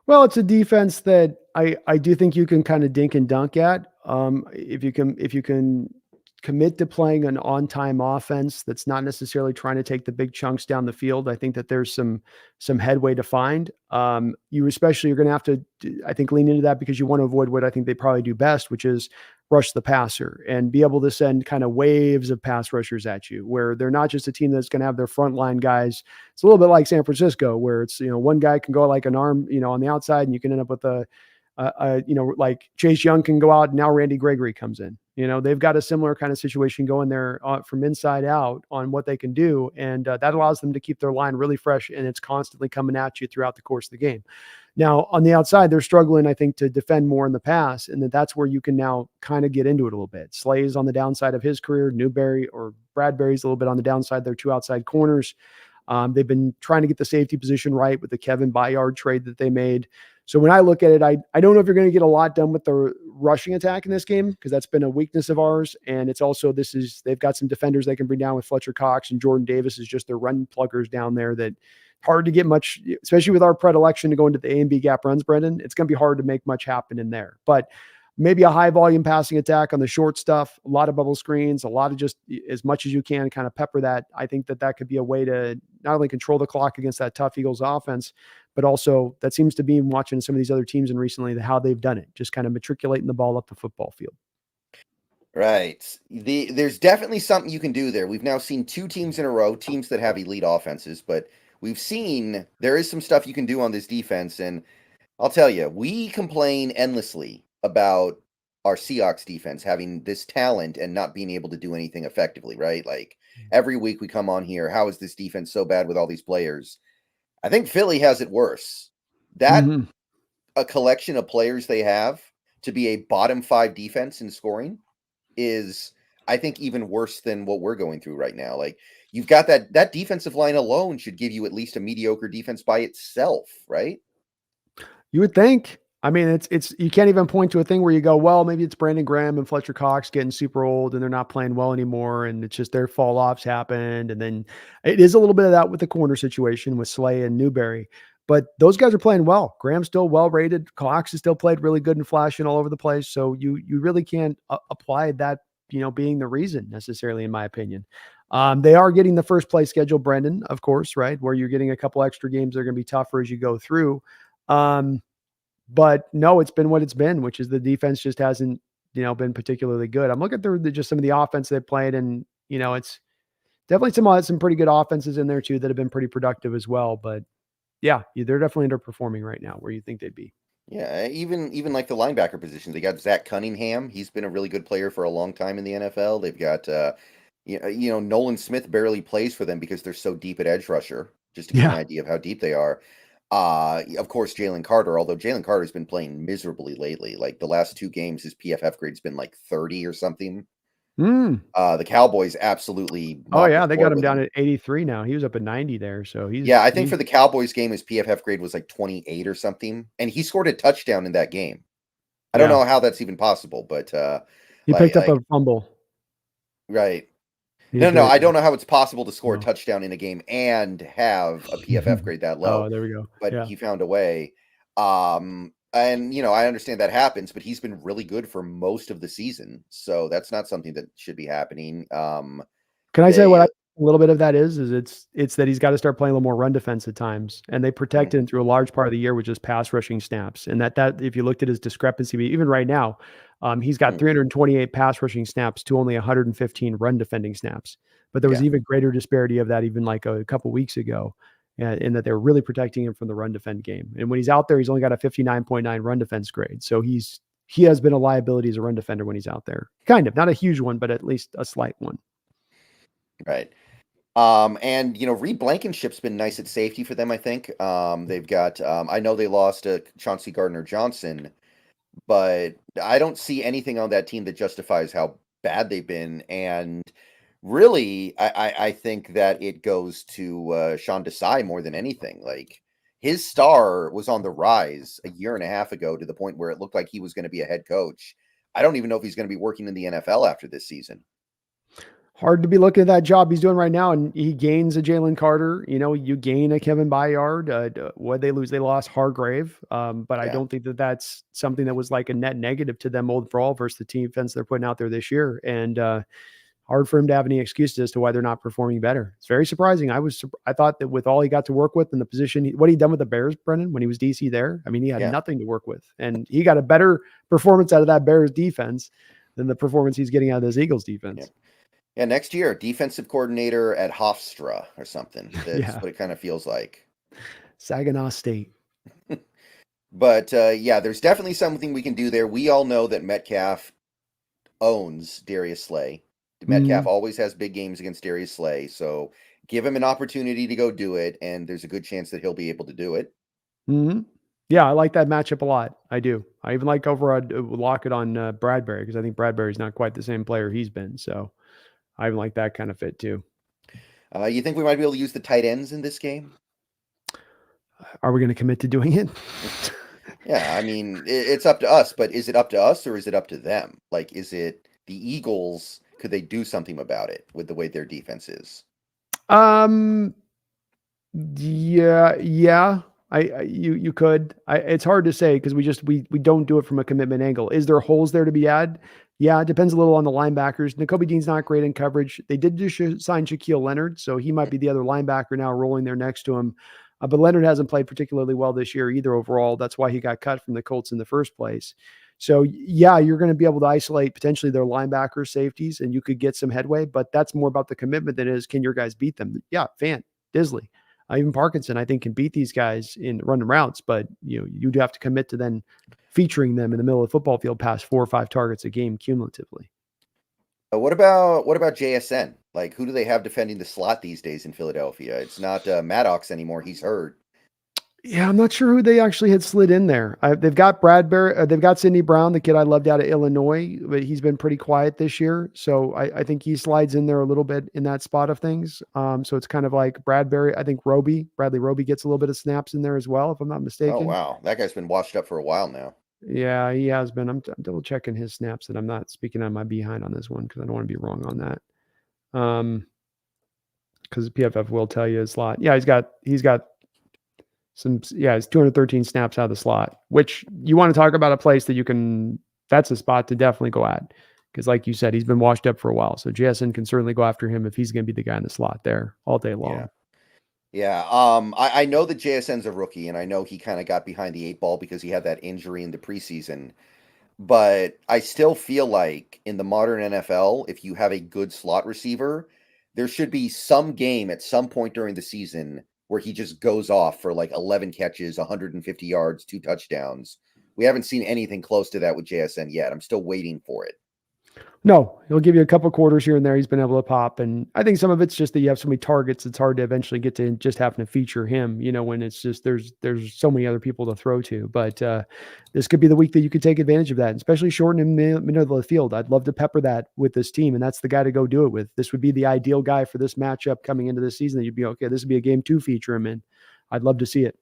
Well, it's a defense that I do think you can kind of dink and dunk at. If you can commit to playing an on-time offense that's not necessarily trying to take the big chunks down the field, I think that there's some headway to find. You especially are going to have to, I think, lean into that because you want to avoid what I think they probably do best, which is rush the passer and be able to send kind of waves of pass rushers at you, where they're not just a team that's going to have their frontline guys. It's a little bit like San Francisco, where it's, one guy can go like an arm, on the outside, and you can end up with like Chase Young can go out, and now Randy Gregory comes in. They've got a similar kind of situation going there from inside out on what they can do, and that allows them to keep their line really fresh, and it's constantly coming at you throughout the course of the game. Now, on the outside, they're struggling, I think, to defend more in the pass, and that's where you can now kind of get into it a little bit. Slay's on the downside of his career. Newberry or Bradbury's a little bit on the downside. They're two outside corners. They've been trying to get the safety position right with the Kevin Byard trade that they made. So when I look at it, I don't know if you're going to get a lot done with the rushing attack in this game, because that's been a weakness of ours. And it's also, they've got some defenders they can bring down with Fletcher Cox, and Jordan Davis is just their run pluggers down there that hard to get much, especially with our predilection to go into the A and B gap runs, Brendan. It's going to be hard to make much happen in there. But maybe a high volume passing attack on the short stuff, a lot of bubble screens, a lot of just as much as you can kind of pepper that. I think that could be a way to not only control the clock against that tough Eagles offense, but also that seems to be watching some of these other teams and recently how they've done it, just kind of matriculating the ball up the football field. Right. There's definitely something you can do there. We've now seen 2 teams in a row, teams that have elite offenses, but we've seen there is some stuff you can do on this defense. And I'll tell you, we complain endlessly about our Seahawks defense having this talent and not being able to do anything effectively, right? Like every week we come on here, how is this defense so bad with all these players? I think Philly has it worse. That a collection of players they have to be a bottom 5 defense in scoring is, I think, even worse than what we're going through right now. Like you've got that defensive line alone should give you at least a mediocre defense by itself, right? You would think. I mean, it's you can't even point to a thing where you go, well, maybe it's Brandon Graham and Fletcher Cox getting super old and they're not playing well anymore, and it's just their fall offs happened. And then it is a little bit of that with the corner situation with Slay and Newberry. But those guys are playing well. Graham's still well rated. Cox has still played really good and flashing all over the place. So you really can't apply that, being the reason necessarily, in my opinion. They are getting the first play schedule, Brendan, of course, right? Where you're getting a couple extra games that are going to be tougher as you go through. But no, it's been what it's been, which is the defense just hasn't, been particularly good. I'm looking through just some of the offense they played, and it's definitely some pretty good offenses in there too that have been pretty productive as well. But yeah, they're definitely underperforming right now where you think they'd be. Yeah, even like the linebacker position, they got Zach Cunningham. He's been a really good player for a long time in the NFL. They've got Nolan Smith barely plays for them because they're so deep at edge rusher. Just to give you an Yeah. idea of how deep they are. Of course, Jalen Carter, although Jalen Carter's been playing miserably lately. Like the last 2 games, his PFF grade's been like 30 or something. Mm. The Cowboys absolutely Oh mopped the yeah, they got floor him with down him. at 83 now. He was up at 90 there, so Yeah, I think he's for the Cowboys game, his PFF grade was like 28 or something, and he scored a touchdown in that game. I don't yeah. know how that's even possible, but He picked up a fumble. right. He No, did no, great I there. don't know how it's possible to score a No. touchdown in a game and have a PFF grade that low, Oh, there we go. but Yeah. he found a way. And I understand that happens, but he's been really good for most of the season, so that's not something that should be happening. Can I say what They, I a little bit of that is it's that he's got to start playing a little more run defense at times, and they protected him mhm, through a large part of the year with just pass rushing snaps, and that if you looked at his discrepancy, even right now, he's got mm, 328 pass rushing snaps to only 115 run defending snaps. But there was yeah, even greater disparity of that even like a couple weeks ago, in that they were really protecting him from the run defend game. And when he's out there, he's only got a 59.9 run defense grade, so he has been a liability as a run defender when he's out there. Kind of, not a huge one, but at least a slight one. right. And Reed Blankenship's been nice at safety for them, I think. They've got I know they lost Chauncey Gardner Johnson, but I don't see anything on that team that justifies how bad they've been. And really, I think that it goes to Sean Desai more than anything. Like his star was on the rise a year and a half ago to the point where it looked like he was going to be a head coach. I don't even know if he's going to be working in the NFL after this season. Hard to be looking at that job he's doing right now, and he gains a Jalen Carter. You gain a Kevin Byard. What they lose? They lost Hargrave, but I Yeah. don't think that that's something that was like a net negative to them overall versus the team defense they're putting out there this year. And hard for him to have any excuses as to why they're not performing better. It's very surprising. I thought that with all he got to work with and the position, what he done with the Bears, Brennan, when he was DC there, I mean, he had Yeah. nothing to work with, and he got a better performance out of that Bears defense than the performance he's getting out of this Eagles Yeah. defense. Yeah, next year, defensive coordinator at Hofstra or something. That's Yeah. what it kind of feels like. Saginaw State. But yeah, there's definitely something we can do there. We all know that Metcalf owns Darius Slay. Metcalf Mhm. always has big games against Darius Slay, so give him an opportunity to go do it, and there's a good chance that he'll be able to do it. Mhm. Yeah, I like that matchup a lot. I do. I even like over on Lockett on Bradbury because I think Bradbury's not quite the same player he's been. So I even like that kind of fit too. You think we might be able to use the tight ends in this game? Are we going to commit to doing it? Yeah, I mean, it's up to us, but is it up to us or is it up to them? Like, is it the Eagles? Could they do something about it with the way their defense is? um. Yeah. You could. It's hard to say because we don't do it from a commitment angle. Is there holes there to be had? Yeah, it depends a little on the linebackers. N'Kobe Dean's not great in coverage. They did just sign Shaquille Leonard, so he might be the other linebacker now rolling there next to him. But Leonard hasn't played particularly well this year either overall. That's why he got cut from the Colts in the first place. So yeah, you're going to be able to isolate potentially their linebacker safeties, and you could get some headway. But that's more about the commitment than it is can your guys beat them? Yeah, Fant, Disley. Even Parkinson, I think, can beat these guys in running routes, but you do have to commit to then featuring them in the middle of the football field past 4 or 5 targets a game cumulatively. What about JSN? Like, who do they have defending the slot these days in Philadelphia? It's not Maddox anymore. He's hurt. Yeah, I'm not sure who they actually had slid in there. They've got Bradbury. They've got Sidney Brown, the kid I loved out of Illinois, but he's been pretty quiet this year. So I think he slides in there a little bit in that spot of things. So it's kind of like Bradbury. I think Bradley Roby gets a little bit of snaps in there as well, if I'm not Oh mistaken. wow, that guy's been washed up for a while now. Yeah, he has been. I'm double checking his snaps that I'm not speaking on my behind on this one because I don't want to be wrong on that. Because PFF will tell you his slot. Yeah, he's got it's 213 snaps out of the slot, which you want to talk about a place that that's a spot to definitely go at. Because like you said, he's been washed up for a while. So JSN can certainly go after him if he's going to be the guy in the slot there all day long. Yeah. Yeah. I know that JSN's a rookie, and I know he kind of got behind the eight ball because he had that injury in the preseason. But I still feel like in the modern NFL, if you have a good slot receiver, there should be some game at some point during the season where he just goes off for like 11 catches, 150 yards, 2 touchdowns. We haven't seen anything close to that with JSN yet. I'm still waiting for it. No, he'll give you a couple quarters here and there. He's been able to pop. And I think some of it's just that you have so many targets. It's hard to eventually get to just having to feature him, when it's just, there's so many other people to throw to, but this could be the week that you could take advantage of that, especially short in the middle of the field. I'd love to pepper that with this team. And that's the guy to go do it with. This would be the ideal guy for this matchup coming into this season that you'd be, okay, this would be a game 2 feature him in. I'd love to see it.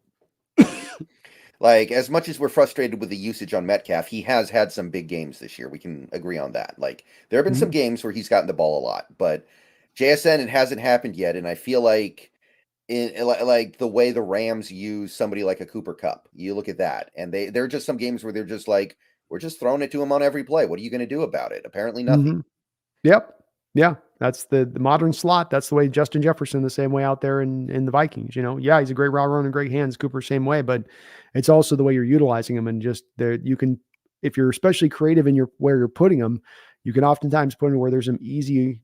Like, as much as we're frustrated with the usage on Metcalf, he has had some big games this year. We can agree on that. Like, there have been some games where he's gotten the ball a lot, but JSN, it hasn't happened yet. And I feel like like the way the Rams use somebody like a Cooper Kupp, you look at that, and there are just some games where they're just like, we're just throwing it to him on every play. What are you going to do about it? Apparently nothing. Yep. Yeah. That's the modern slot. That's the way Justin Jefferson, the same way out there in the Vikings, Yeah, he's a great route runner and great hands. Cooper, same way, but it's also the way you're utilizing him. And just there, you can, if you're especially creative in where you're putting him, you can oftentimes put him where there's some easy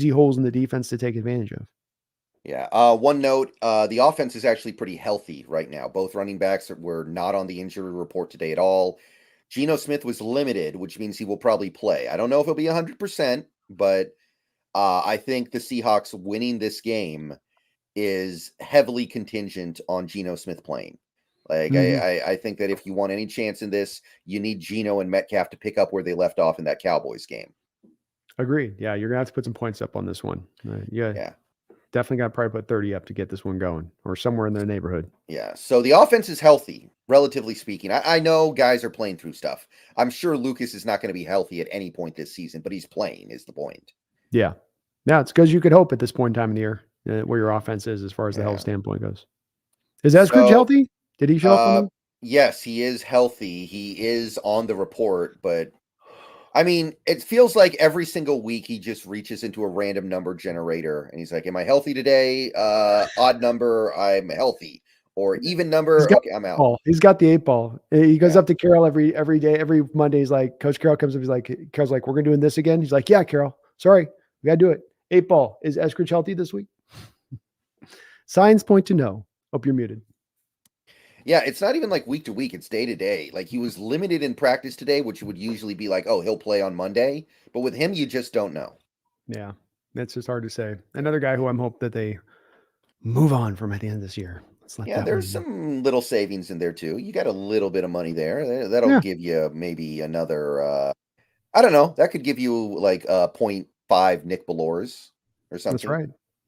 holes in the defense to take advantage of. Yeah. One note, the offense is actually pretty healthy right now. Both running backs were not on the injury report today at all. Gino Smith was limited, which means he will probably play. I don't know if he'll be 100%, but I think the Seahawks winning this game is heavily contingent on Geno Smith playing. Like, I think that if you want any chance in this, you need Geno and Metcalf to pick up where they left off in that Cowboys game. Agreed. Yeah, you're gonna have to put some points up on this one. Yeah. Definitely got to probably put 30 up to get this one going, or somewhere in the neighborhood. Yeah. So the offense is healthy, relatively speaking. I know guys are playing through stuff. I'm sure Lucas is not going to be healthy at any point this season, but he's playing is the point. Yeah. Yeah, it's because you could hope at this point in time in the year where your offense is as far as the health standpoint goes. Is Eskridge healthy? Did he show up on Yes, he is healthy. He is on the report, but I mean, it feels like every single week he just reaches into a random number generator and he's like, am I healthy today? Odd number, I'm healthy. Or even number, okay, I'm out. He's got the 8 ball. He goes up to Carroll every day, every Monday. He's like, Coach Carroll comes up. Carroll's like, we're going to doing this again. He's like, yeah, Carroll, sorry, we got to do it. 8 ball. Is Eskridge healthy this week? Signs point to no. Hope you're muted. Yeah, it's not even like week to week. It's day to day. Like, he was limited in practice today, which would usually be like, oh, he'll play on Monday. But with him, you just don't know. Yeah, that's just hard to say. Another guy who I'm hoping that they move on from at the end of this year. Yeah, there's some little savings in there too. You got a little bit of money there. That'll give you maybe another, I don't know. That could give you like 0.5 Nick Bellors or something.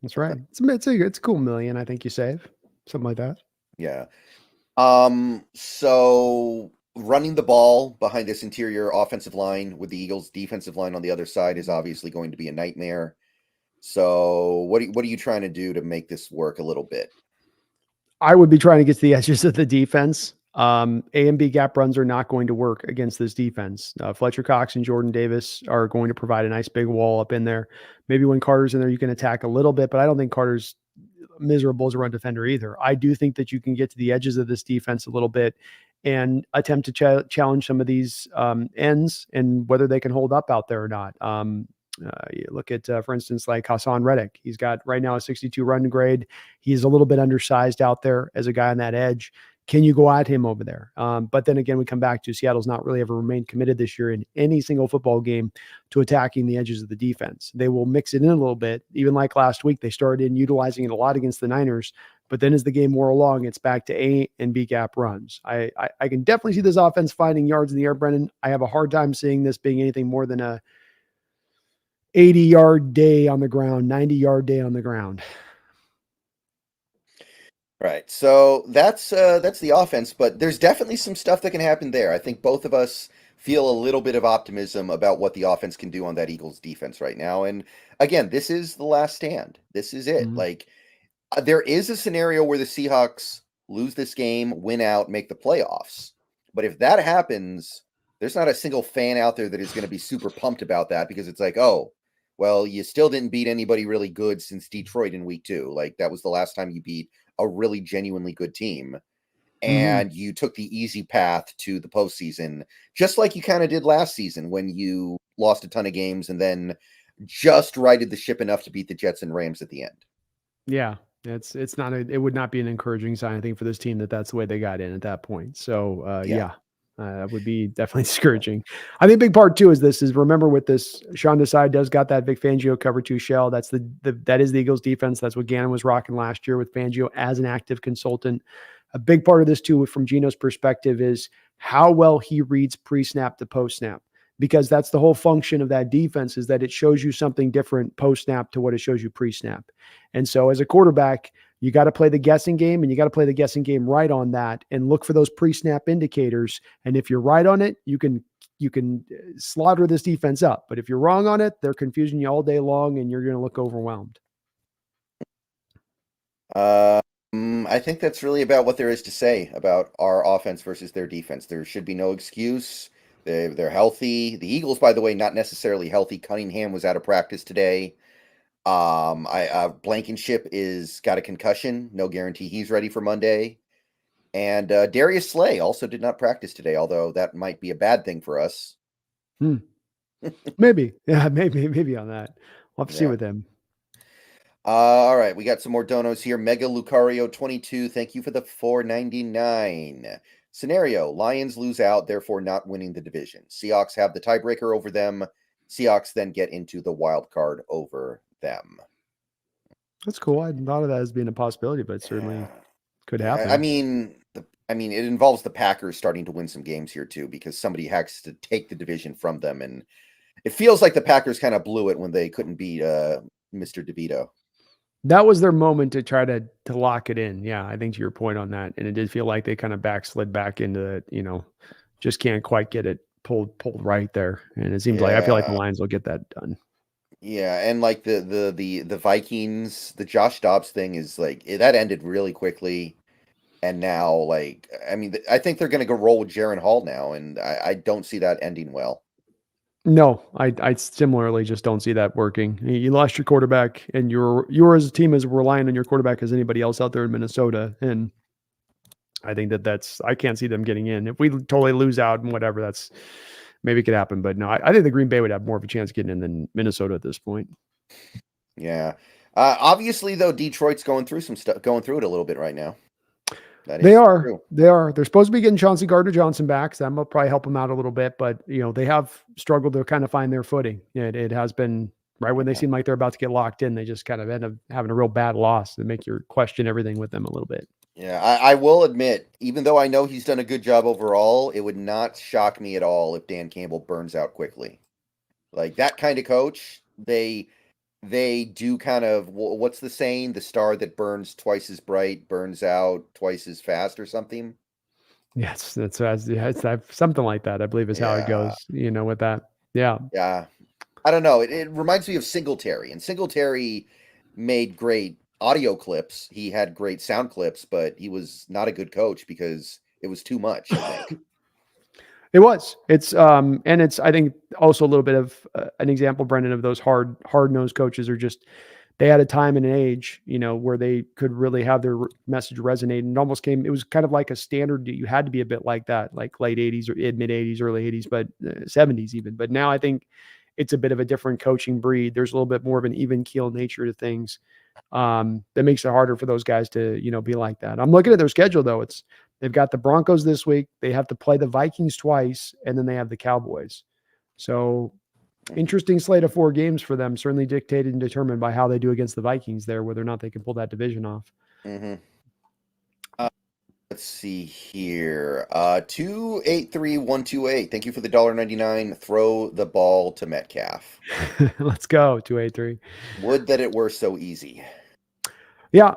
That's right. It's a cool million, I think you save. Something like that. Yeah. So running the ball behind this interior offensive line with the Eagles defensive line on the other side is obviously going to be a nightmare. So what are you trying to do to make this work a little bit? I would be trying to get to the edges of the defense. A and B gap runs are not going to work against this defense. Fletcher Cox and Jordan Davis are going to provide a nice big wall up in there. Maybe when Carter's in there, you can attack a little bit, but I don't think Carter's miserable as a run defender either. I do think that you can get to the edges of this defense a little bit and attempt to challenge some of these ends and whether they can hold up out there or not. You look at, for instance, like Hassan Reddick. He's got right now a 62 run grade. He's a little bit undersized out there as a guy on that edge. Can you go at him over there? But then again, we come back to Seattle's not really ever remained committed this year in any single football game to attacking the edges of the defense. They will mix it in a little bit. Even like last week, they started in utilizing it a lot against the Niners, But then as the game wore along, it's back to A and B gap runs. I can definitely see this offense finding yards in the air, Brendan. I have a hard time seeing this being anything more than a 80-yard day on the ground, 90-yard day on the ground. Right. So that's the offense, but there's definitely some stuff that can happen there. I think both of us feel a little bit of optimism about what the offense can do on that Eagles defense right now. And again, this is the last stand. This is it. Like there is a scenario where the Seahawks lose this game, win out, make the playoffs. But if that happens, there's not a single fan out there that is going to be super pumped about that because it's like, oh, well, you still didn't beat anybody really good since Detroit in week 2. Like that was the last time you beat a really genuinely good team. And you took the easy path to the postseason, just like you kind of did last season when you lost a ton of games and then just righted the ship enough to beat the Jets and Rams at the end. Yeah, it's not it would not be an encouraging sign, I think, for this team that that's the way they got in at that point. So that would be definitely discouraging. I think a big part too is remember with this, Sean Desai does got that Vic Fangio cover 2 shell. That's that is the Eagles defense. That's what Gannon was rocking last year with Fangio as an active consultant. A big part of this too, from Gino's perspective, is how well he reads pre-snap to post-snap, because that's the whole function of that defense, is that it shows you something different post-snap to what it shows you pre-snap. And so as a quarterback, you got to play the guessing game, and you got to play the guessing game right on that and look for those pre-snap indicators. And if you're right on it, you can slaughter this defense up. But if you're wrong on it, they're confusing you all day long and you're going to look overwhelmed. I think that's really about what there is to say about our offense versus their defense. There should be no excuse. They're healthy. The Eagles, by the way, not necessarily healthy. Cunningham was out of practice today. Blankenship is got a concussion. No guarantee he's ready for Monday. And Darius Slay also did not practice today, although that might be a bad thing for us. Maybe. Yeah, maybe on that. We'll have to see with him. All right, we got some more donos here. Mega Lucario 22, thank you for the $4.99. Scenario: Lions lose out, therefore not winning the division. Seahawks have the tiebreaker over them. Seahawks then get into the wild card over them. That's cool. I hadn't thought of that as being a possibility, but it certainly could happen. I mean, it involves the Packers starting to win some games here too, because somebody has to take the division from them, and it feels like the Packers kind of blew it when they couldn't beat Mr. DeVito. That was their moment to try to lock it in. Yeah, I think to your point on that. And it did feel like they kind of backslid back into the, just can't quite get it pulled right there. And it seems like I feel like the Lions will get that done. Yeah, and like the Vikings, the Josh Dobbs thing is like that ended really quickly. And now, I think they're going to go roll with Jaron Hall now, and I don't see that ending well. No, I similarly just don't see that working. You lost your quarterback, and you're as a team as relying on your quarterback as anybody else out there in Minnesota. And I think I can't see them getting in. If we totally lose out and whatever, that's maybe it could happen. But no, I think the Green Bay would have more of a chance of getting in than Minnesota at this point. Yeah. Obviously, though, Detroit's going through some stuff, going through it a little bit right now. They are. They're supposed to be getting Chauncey Gardner-Johnson back, so that will probably help them out a little bit. But they have struggled to kind of find their footing. It has been right when they seem like they're about to get locked in, they just kind of end up having a real bad loss that make you question everything with them a little bit. Yeah, I will admit, even though I know he's done a good job overall, it would not shock me at all if Dan Campbell burns out quickly. Like that kind of coach, they do kind of, what's the saying? The star that burns twice as bright burns out twice as fast or something. Yes, that's something like that, I believe is how it goes, with that. Yeah. Yeah. I don't know. It reminds me of Singletary, and Singletary made great audio clips. He had great sound clips, but he was not a good coach because it was too much, I think. It was. It's and it's I think also a little bit of an example, Brendan, of those hard-nosed coaches are just they had a time and an age, where they could really have their message resonate, and it was kind of like a standard that you had to be a bit like that, like late 80s or mid 80s, early 80s, but 70s even. But now I think it's a bit of a different coaching breed. There's a little bit more of an even keel nature to things that makes it harder for those guys to, be like that. I'm looking at their schedule though. They've got the Broncos this week. They have to play the Vikings twice, and then they have the Cowboys. So interesting slate of 4 games for them, certainly dictated and determined by how they do against the Vikings there, whether or not they can pull that division off. Mm-hmm. Let's see here. 283128. Thank you for the $1.99. Throw the ball to Metcalf. Let's go, 283. Would that it were so easy. Yeah,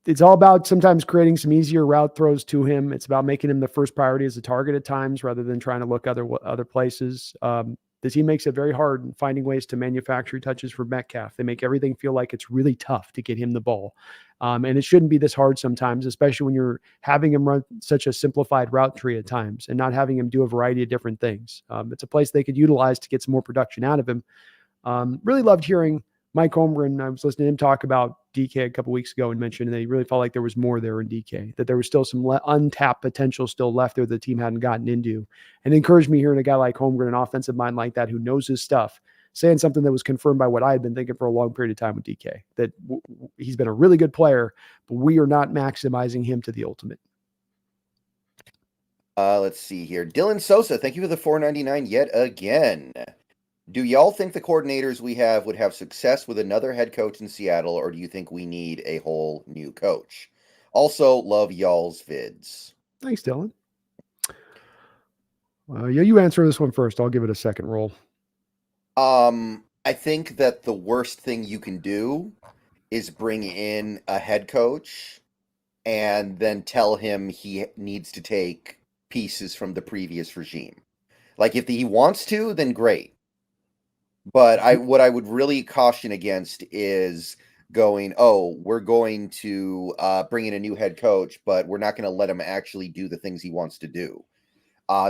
it's all about sometimes creating some easier route throws to him. It's about making him the first priority as a target at times rather than trying to look other places. The team makes it very hard finding ways to manufacture touches for Metcalf. They make everything feel like it's really tough to get him the ball. And it shouldn't be this hard sometimes, especially when you're having him run such a simplified route tree at times and not having him do a variety of different things. It's a place they could utilize to get some more production out of him. Really loved hearing Mike Holmgren. I was listening to him talk about DK a couple weeks ago and mentioned that he really felt like there was more there in DK, that there was still some untapped potential still left there the team hadn't gotten into. And it encouraged me hearing a guy like Holmgren, an offensive mind like that who knows his stuff, saying something that was confirmed by what I had been thinking for a long period of time with DK, that he's been a really good player, but we are not maximizing him to the ultimate. Let's see here. Dylan Sosa, thank you for the $4.99 yet again. Do y'all think the coordinators we have would have success with another head coach in Seattle, or do you think we need a whole new coach? Also, love y'all's vids. Thanks, Dylan. Yeah, you answer this one first. I'll give it a second roll. I think that the worst thing you can do is bring in a head coach and then tell him he needs to take pieces from the previous regime. Like if he wants to, then great. But what I would really caution against is going, oh, we're going to bring in a new head coach, but we're not going to let him actually do the things he wants to do.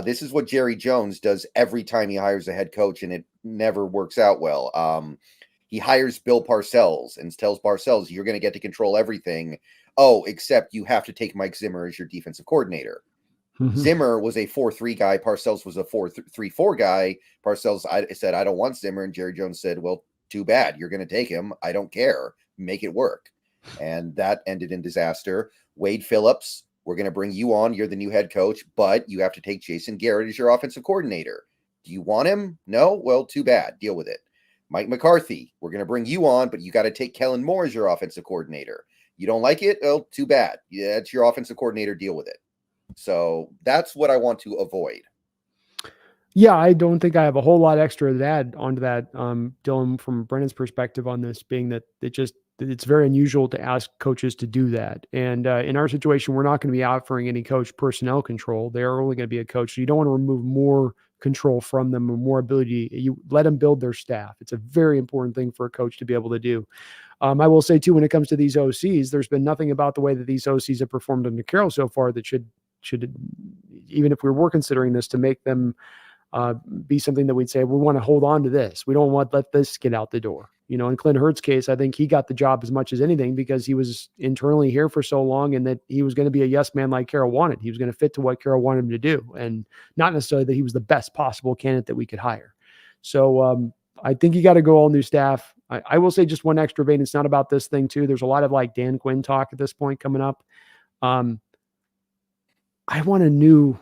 This is what Jerry Jones does every time he hires a head coach, and it never works out well. He hires Bill Parcells and tells Parcells, you're going to get to control everything. Oh, except you have to take Mike Zimmer as your defensive coordinator. Zimmer was a 4-3 guy. Parcells was a 4-3-4 guy. Parcells said, I don't want Zimmer. And Jerry Jones said, well, too bad. You're going to take him. I don't care. Make it work. And that ended in disaster. Wade Phillips, we're going to bring you on. You're the new head coach, but you have to take Jason Garrett as your offensive coordinator. Do you want him? No? Well, too bad. Deal with it. Mike McCarthy, we're going to bring you on, but you got to take Kellen Moore as your offensive coordinator. You don't like it? Well, too bad. Yeah, it's your offensive coordinator. Deal with it. So that's what I want to avoid. Yeah, I don't think I have a whole lot extra to add onto that, Dylan, from Brennan's perspective on this, being that it's very unusual to ask coaches to do that. And in our situation, we're not going to be offering any coach personnel control. They're only going to be a coach. So you don't want to remove more control from them or more ability. You let them build their staff. It's a very important thing for a coach to be able to do. I will say, too, when it comes to these OCs, there's been nothing about the way that these OCs have performed under Carroll so far that should, even if we were considering this, to make them be something that we'd say, we want to hold on to this. We don't want to let this get out the door. You know, in Clint Hurt's case, I think he got the job as much as anything because he was internally here for so long and that he was going to be a yes man like Carroll wanted. He was going to fit to what Carroll wanted him to do, and not necessarily that he was the best possible candidate that we could hire. So I think you got to go all new staff. I will say just one extra vein. It's not about this thing too. There's a lot of like Dan Quinn talk at this point coming up. I want a new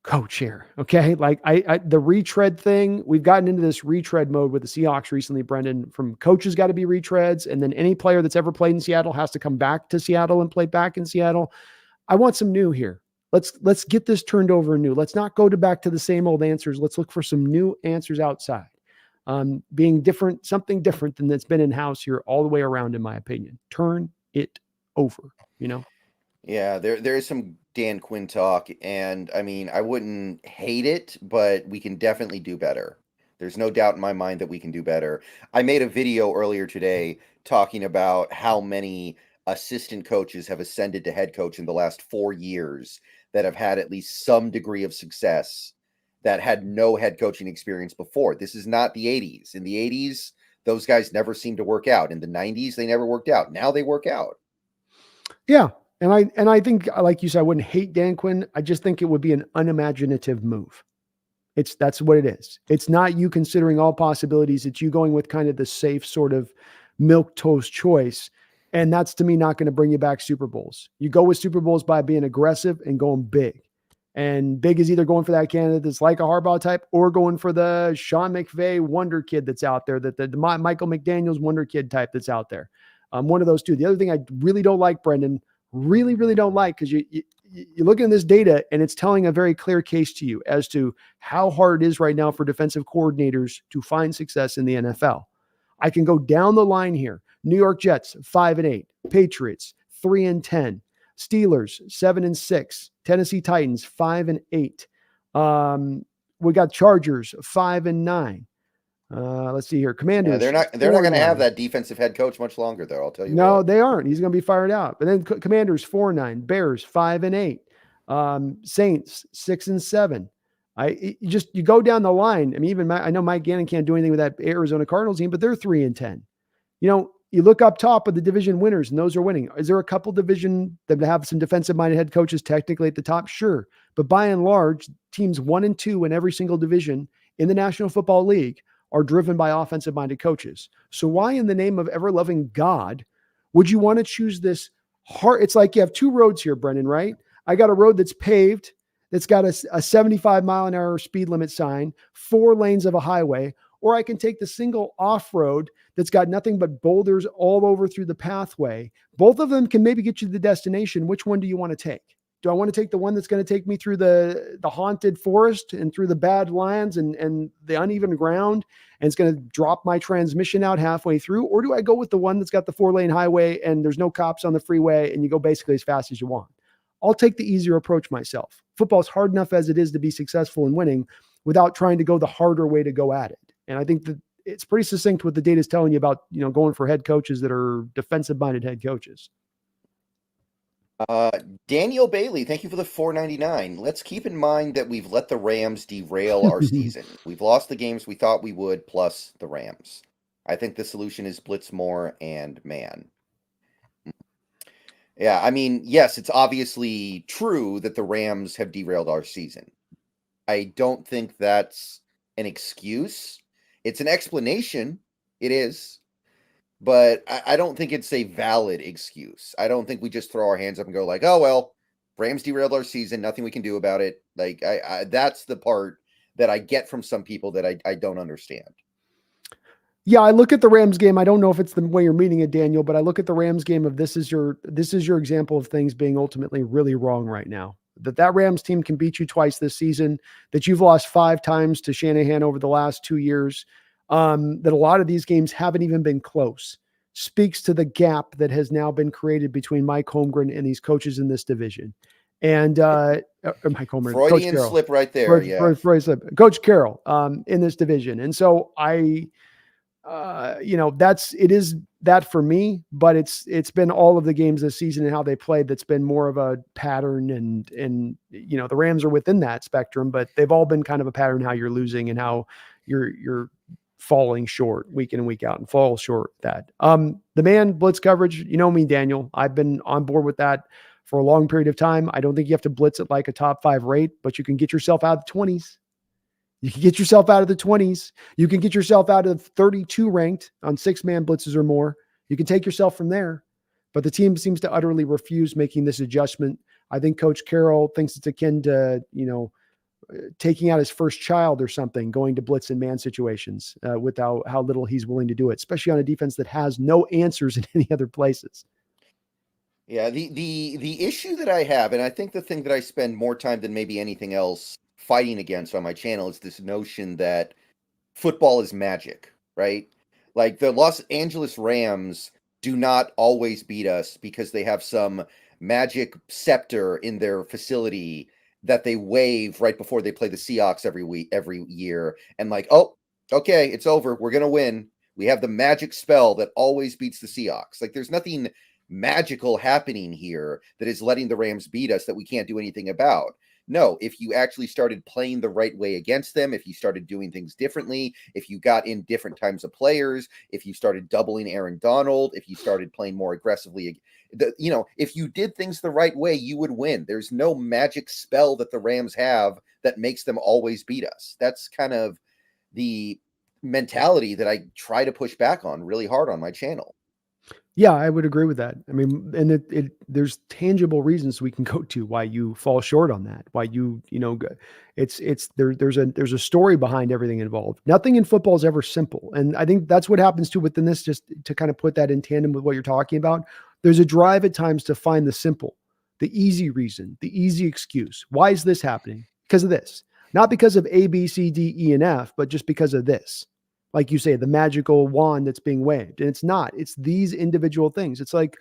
coach here. Okay. Like the retread thing, we've gotten into this retread mode with the Seahawks recently, Brendan, from coaches got to be retreads. And then any player that's ever played in Seattle has to come back to Seattle and play back in Seattle. I want some new here. Let's get this turned over new. Let's not go back to the same old answers. Let's look for some new answers outside. Being different, something different than that's been in house here all the way around, in my opinion. Turn it over, you know? Yeah, there is some Dan Quinn talk, and I mean, I wouldn't hate it, but we can definitely do better. There's no doubt in my mind that we can do better. I made a video earlier today talking about how many assistant coaches have ascended to head coach in the last 4 years that have had at least some degree of success that had no head coaching experience before. This is not the 80s. In the 80s, those guys never seemed to work out. In the 90s, they never worked out. Now they work out. Yeah. And I think, like you said, I wouldn't hate Dan Quinn. I just think it would be an unimaginative move. That's what it is. It's not you considering all possibilities. It's you going with kind of the safe sort of milquetoast choice. And that's, to me, not going to bring you back Super Bowls. You go with Super Bowls by being aggressive and going big. And big is either going for that candidate that's like a Harbaugh type or going for the Sean McVay wonder kid that's out there, that the Michael McDaniels wonder kid type that's out there. One of those two. The other thing I really don't like, Brendan, really, really don't like, because you're looking at this data and it's telling a very clear case to you as to how hard it is right now for defensive coordinators to find success in the NFL. I can go down the line here. New York Jets, 5-8. Patriots, 3-10. Steelers, 7-6. Tennessee Titans, 5-8. We got Chargers, 5-9. Let's see here. Commanders. Yeah, they're not going to have that defensive head coach much longer, though. I'll tell you. No, what. they aren't. He's going to be fired out. But then Commanders 4-9, Bears 5-8, Saints 6-7. You go down the line. I mean, even I know Mike Gannon can't do anything with that Arizona Cardinals team, but they're 3-10. You look up top of the division winners, and those are winning. Is there a couple division that have some defensive-minded head coaches technically at the top? Sure. But by and large, teams 1 and 2 in every single division in the National Football League are driven by offensive-minded coaches. So why in the name of ever-loving God would you want to choose this hard? It's like you have two roads here, Brendan, right? I got a road that's paved, that's got a 75-mile-an-hour speed limit sign, 4 lanes of a highway, or I can take the single off-road that's got nothing but boulders all over through the pathway. Both of them can maybe get you to the destination. Which one do you want to take? Do I want to take the one that's going to take me through the haunted forest and through the bad lands and the uneven ground, and it's going to drop my transmission out halfway through? Or do I go with the one that's got the 4-lane highway and there's no cops on the freeway and you go basically as fast as you want? I'll take the easier approach myself. Football's hard enough as it is to be successful in winning without trying to go the harder way to go at it. And I think that it's pretty succinct what the data is telling you about, going for head coaches that are defensive-minded head coaches. Daniel Bailey, thank you for the $4.99. Let's keep in mind that we've let the Rams derail our season. We've lost the games we thought we would, plus the Rams. I think the solution is blitz more and man. Yeah, I mean, yes, it's obviously true that the Rams have derailed our season. I don't think that's an excuse. It's an explanation. It is. But I don't think it's a valid excuse. I don't think we just throw our hands up and go like, oh, well, Rams derailed our season. Nothing we can do about it. Like, that's the part that I get from some people that I don't understand. Yeah, I look at the Rams game. I don't know if it's the way you're meaning it, Daniel, but I look at the Rams game of this is your example of things being ultimately really wrong right now. That Rams team can beat you twice this season, that you've lost 5 times to Shanahan over the last 2 years, that a lot of these games haven't even been close, speaks to the gap that has now been created between Mike Holmgren and these coaches in this division. And Mike Holmgren, Freudian slip right there. Freudian slip. Coach Carroll in this division. And so it is that for me, but it's been all of the games this season and how they played that's been more of a pattern, and the Rams are within that spectrum, but they've all been kind of a pattern how you're losing and how you're falling short week in and week out and fall short that. The man blitz coverage, me, Daniel, I've been on board with that for a long period of time. I don't think you have to blitz it like a top 5 rate, but you can get yourself out of the 20s. You can get yourself out of the 20s. You can get yourself out of 32 ranked on 6-man blitzes or more. You can take yourself from there. But the team seems to utterly refuse making this adjustment. I think Coach Carroll thinks it's akin to, taking out his first child or something, going to blitz and man situations with how little he's willing to do it, especially on a defense that has no answers in any other places. Yeah, the issue that I have, and I think the thing that I spend more time than maybe anything else fighting against on my channel is this notion that football is magic, right? Like the Los Angeles Rams do not always beat us because they have some magic scepter in their facility that they wave right before they play the Seahawks every year. And like, oh, okay, it's over. We're going to win. We have the magic spell that always beats the Seahawks. Like there's nothing magical happening here that is letting the Rams beat us that we can't do anything about. No, if you actually started playing the right way against them, if you started doing things differently, if you got in different times of players, if you started doubling Aaron Donald, if you started playing more aggressively, if you did things the right way, you would win. There's no magic spell that the Rams have that makes them always beat us. That's kind of the mentality that I try to push back on really hard on my channel. Yeah, I would agree with that. I mean, and there's tangible reasons we can go to why you fall short on that. Why there's a story behind everything involved. Nothing in football is ever simple, and I think that's what happens too within this. Just to kind of put that in tandem with what you're talking about, There's a drive at times to find the simple, the easy reason, the easy excuse. Why is this happening? Because of this. Not because of A, B, C, D, E, and F, but just because of this. Like you say, the magical wand that's being waved. And it's not. It's these individual things. It's like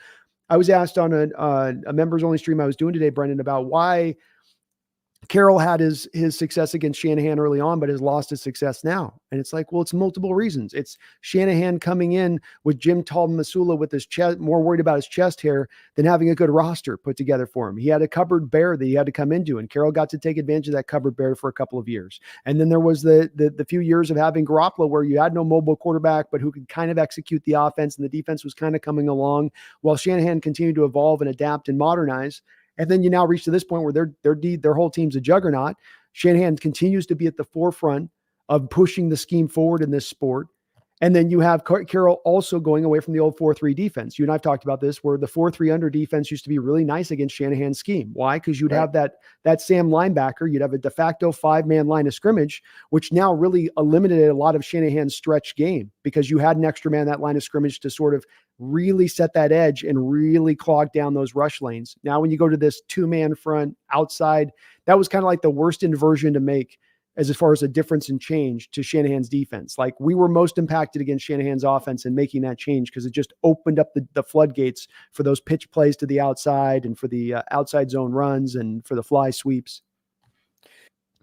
I was asked on a members only stream I was doing today, Brendan, about why Carroll had his success against Shanahan early on, but has lost his success now. And it's like, well, it's multiple reasons. It's Shanahan coming in with Jim Masula with his chest, more worried about his chest hair than having a good roster put together for him. He had a cupboard bare that he had to come into, and Carroll got to take advantage of that cupboard bare for a couple of years. And then there was the few years of having Garoppolo where you had no mobile quarterback, but who could kind of execute the offense, and the defense was kind of coming along while Shanahan continued to evolve and adapt and modernize. And then you now reach to this point where their whole team's a juggernaut. Shanahan continues to be at the forefront of pushing the scheme forward in this sport. And then you have Carroll also going away from the old 4-3 defense. You and I've talked about this, where the 4-3 under defense used to be really nice against Shanahan's scheme. Why? Because you'd have that Sam linebacker. You'd have a de facto 5-man line of scrimmage, which now really eliminated a lot of Shanahan's stretch game, because you had an extra man that line of scrimmage to sort of really set that edge and really clog down those rush lanes. Now, when you go to this 2-man front outside, that was kind of like the worst inversion to make as far as a difference in change to Shanahan's defense. Like, we were most impacted against Shanahan's offense in making that change, because it just opened up the floodgates for those pitch plays to the outside and for the outside zone runs and for the fly sweeps.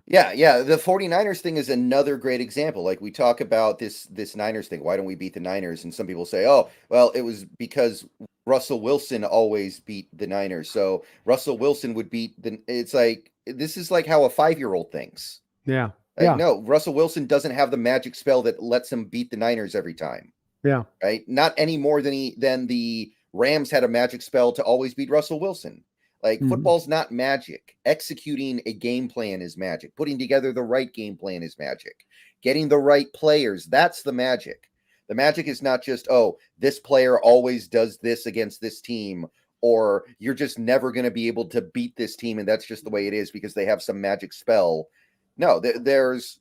Yeah. The 49ers thing is another great example. Like, we talk about this Niners thing. Why don't we beat the Niners? And some people say, oh, well, it was because Russell Wilson always beat the Niners. So Russell Wilson would beat it's like, this is like how a 5-year-old thinks. Yeah. No, Russell Wilson doesn't have the magic spell that lets him beat the Niners every time. Yeah. Right. Not any more than the Rams had a magic spell to always beat Russell Wilson. Like, football's not magic. Executing a game plan is magic. Putting together the right game plan is magic. Getting the right players, that's the magic. The magic is not just, oh, this player always does this against this team, or you're just never going to be able to beat this team, and that's just the way it is because they have some magic spell. No, there's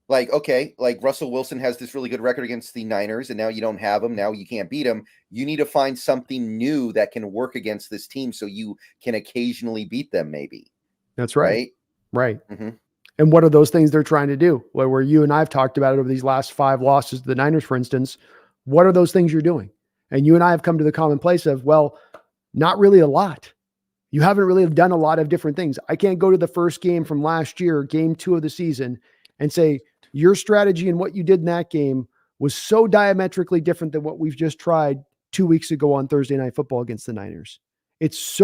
like, okay, like Russell Wilson has this really good record against the Niners, and now you don't have him. Now you can't beat him. You need to find something new that can work against this team so you can occasionally beat them, maybe. That's right. Right. Mm-hmm. And what are those things they're trying to do? Where you and I've talked about it over these last 5 losses to the Niners, for instance. What are those things you're doing? And you and I have come to the common place of, well, not really a lot. You haven't really done a lot of different things. I can't go to the first game from last year, game 2 of the season, and say your strategy and what you did in that game was so diametrically different than what we've just tried 2 weeks ago on Thursday Night Football against the Niners. It's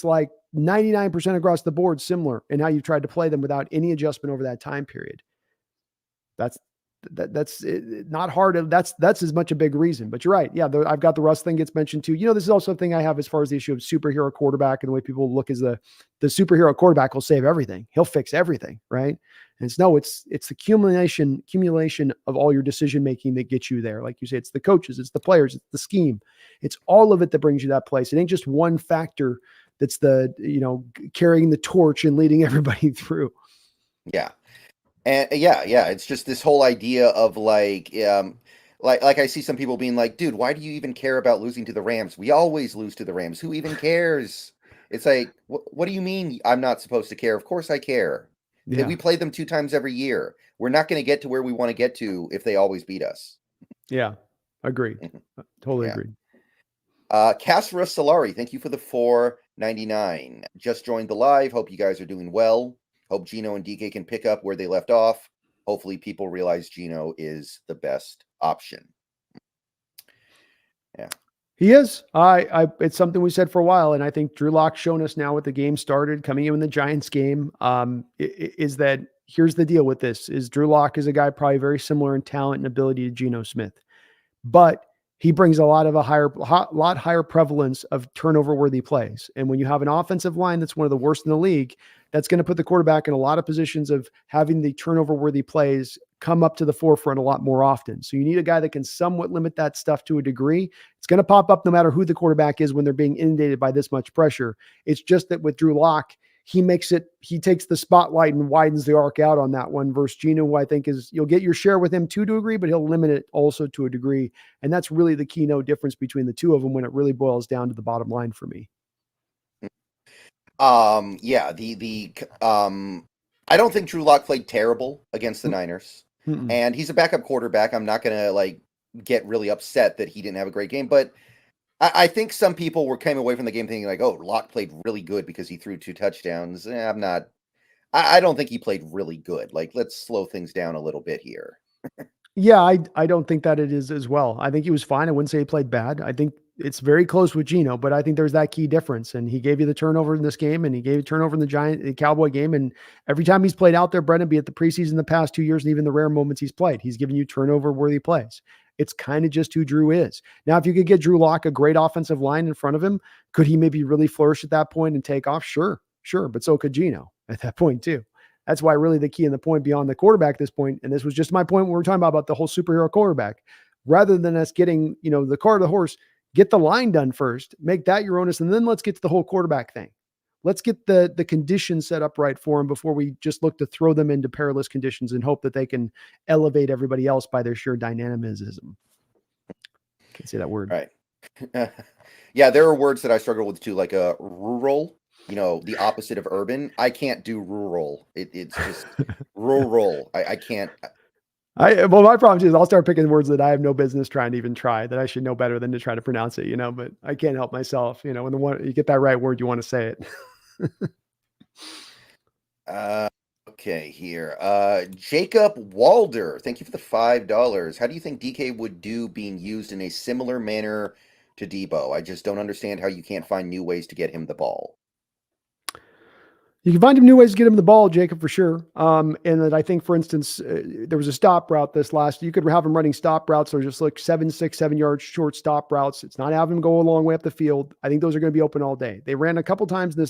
like 99% across the board similar in how you tried to play them without any adjustment over that time period. That's not hard. That's as much a big reason, but you're right. Yeah. I've got the Russ thing gets mentioned too. This is also a thing I have as far as the issue of superhero quarterback and the way people look as the superhero quarterback will save everything. He'll fix everything. Right. And it's the accumulation of all your decision-making that gets you there. Like you say, it's the coaches, it's the players, it's the scheme. It's all of it that brings you that place. It ain't just one factor that's carrying the torch and leading everybody through. Yeah. And it's just this whole idea of like I see some people being like, dude, why do you even care about losing to the Rams? We always lose to the Rams. Who even cares? It's like, what do you mean I'm not supposed to care? Of course I care. Yeah. We play them 2 times every year. We're not going to get to where we want to get to if they always beat us. Yeah, agreed. Totally agreed. Casra Solari, thank you for the $4.99. Just joined the live. Hope you guys are doing well. Hope Gino and DK can pick up where they left off. Hopefully people realize Gino is the best option. Yeah. He is. It's something we said for a while, and I think Drew Lock's shown us now with the game started, coming in the Giants game, is that here's the deal with this, is Drew Lock is a guy probably very similar in talent and ability to Geno Smith, but he brings a lot higher prevalence of turnover-worthy plays. And when you have an offensive line that's one of the worst in the league, that's going to put the quarterback in a lot of positions of having the turnover-worthy plays come up to the forefront a lot more often. So you need a guy that can somewhat limit that stuff to a degree. It's going to pop up no matter who the quarterback is when they're being inundated by this much pressure. It's just that with Drew Lock, he takes the spotlight and widens the arc out on that one versus Gino, who I think you'll get your share with him to a degree, but he'll limit it also to a degree. And that's really the keynote difference between the two of them when it really boils down to the bottom line for me. Yeah, I don't think Drew Lock played terrible against the Niners. And he's a backup quarterback. I'm not gonna get really upset that he didn't have a great game, but I think some people came away from the game thinking oh, Lock played really good because he threw 2 touchdowns. I don't think he played really good. Let's slow things down a little bit here. Yeah, I don't think that it is as well. I think he was fine. I wouldn't say he played bad. I think it's very close with Gino, but I think there's that key difference. And he gave you the turnover in this game, and he gave you turnover in the Cowboy game. And every time he's played out there, Brendan, be it the preseason the past 2 years, and even the rare moments he's played, he's given you turnover worthy plays. It's kind of just who Drew is. Now, if you could get Drew Lock a great offensive line in front of him, could he maybe really flourish at that point and take off? Sure. But so could Gino at that point too. That's why really the key and the point beyond the quarterback at this point, and this was just my point when we were talking about the whole superhero quarterback, rather than us getting, the car to the horse, get the line done first, make that your onus, and then let's get to the whole quarterback thing. Let's get the conditions set up right for them before we just look to throw them into perilous conditions and hope that they can elevate everybody else by their sheer dynamism. Can't say that word. Right. Yeah, there are words that I struggle with too, like rural, the opposite of urban. I can't do rural. It's just rural. I can't. Well, my problem is I'll start picking words that I have no business trying to even try, that I should know better than to try to pronounce it, but I can't help myself. When you get that right word, you want to say it. Okay, here. Jacob Walder, thank you for the $5. How do you think DK would do being used in a similar manner to Debo? I just don't understand how you can't find new ways to get him the ball. You can find him new ways to get him the ball, Jacob, for sure. And that I think, for instance, there was a stop route you could have him running stop routes or just 7, 6, 7 yard short stop routes. It's not having him go a long way up the field. I think those are going to be open all day. They ran a couple times in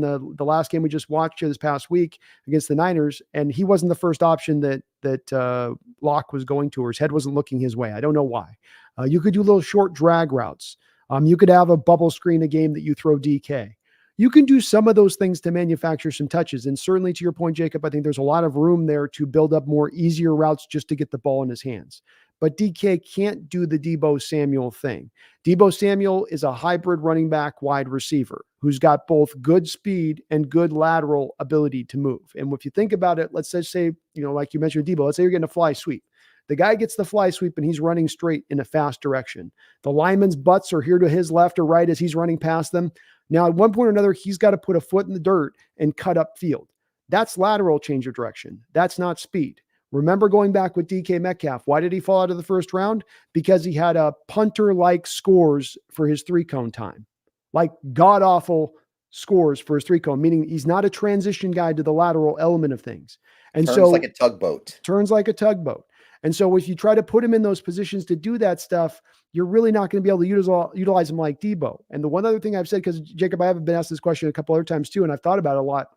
the last game we just watched this past week against the Niners, and he wasn't the first option that Locke was going to, or his head wasn't looking his way. I don't know why. You could do little short drag routes. You could have a bubble screen a game that you throw DK. You can do some of those things to manufacture some touches. And certainly to your point, Jacob, I think there's a lot of room there to build up more easier routes just to get the ball in his hands. But DK can't do the Deebo Samuel thing. Deebo Samuel is a hybrid running back wide receiver who's got both good speed and good lateral ability to move. And if you think about it, let's just say, like you mentioned Deebo, let's say you're getting a fly sweep. The guy gets the fly sweep and he's running straight in a fast direction. The lineman's butts are here to his left or right as he's running past them. Now, at one point or another, he's got to put a foot in the dirt and cut up field. That's lateral change of direction. That's not speed. Remember going back with DK Metcalf. Why did he fall out of the first round? Because he had a punter-like scores for his 3-cone time. Like god-awful scores for his 3-cone, meaning he's not a transition guy to the lateral element of things. And turns like a tugboat. Turns like a tugboat. And so if you try to put him in those positions to do that stuff, you're really not going to be able to utilize him like Debo. And the one other thing I've said, because Jacob, I haven't been asked this question a couple other times too, and I've thought about it a lot.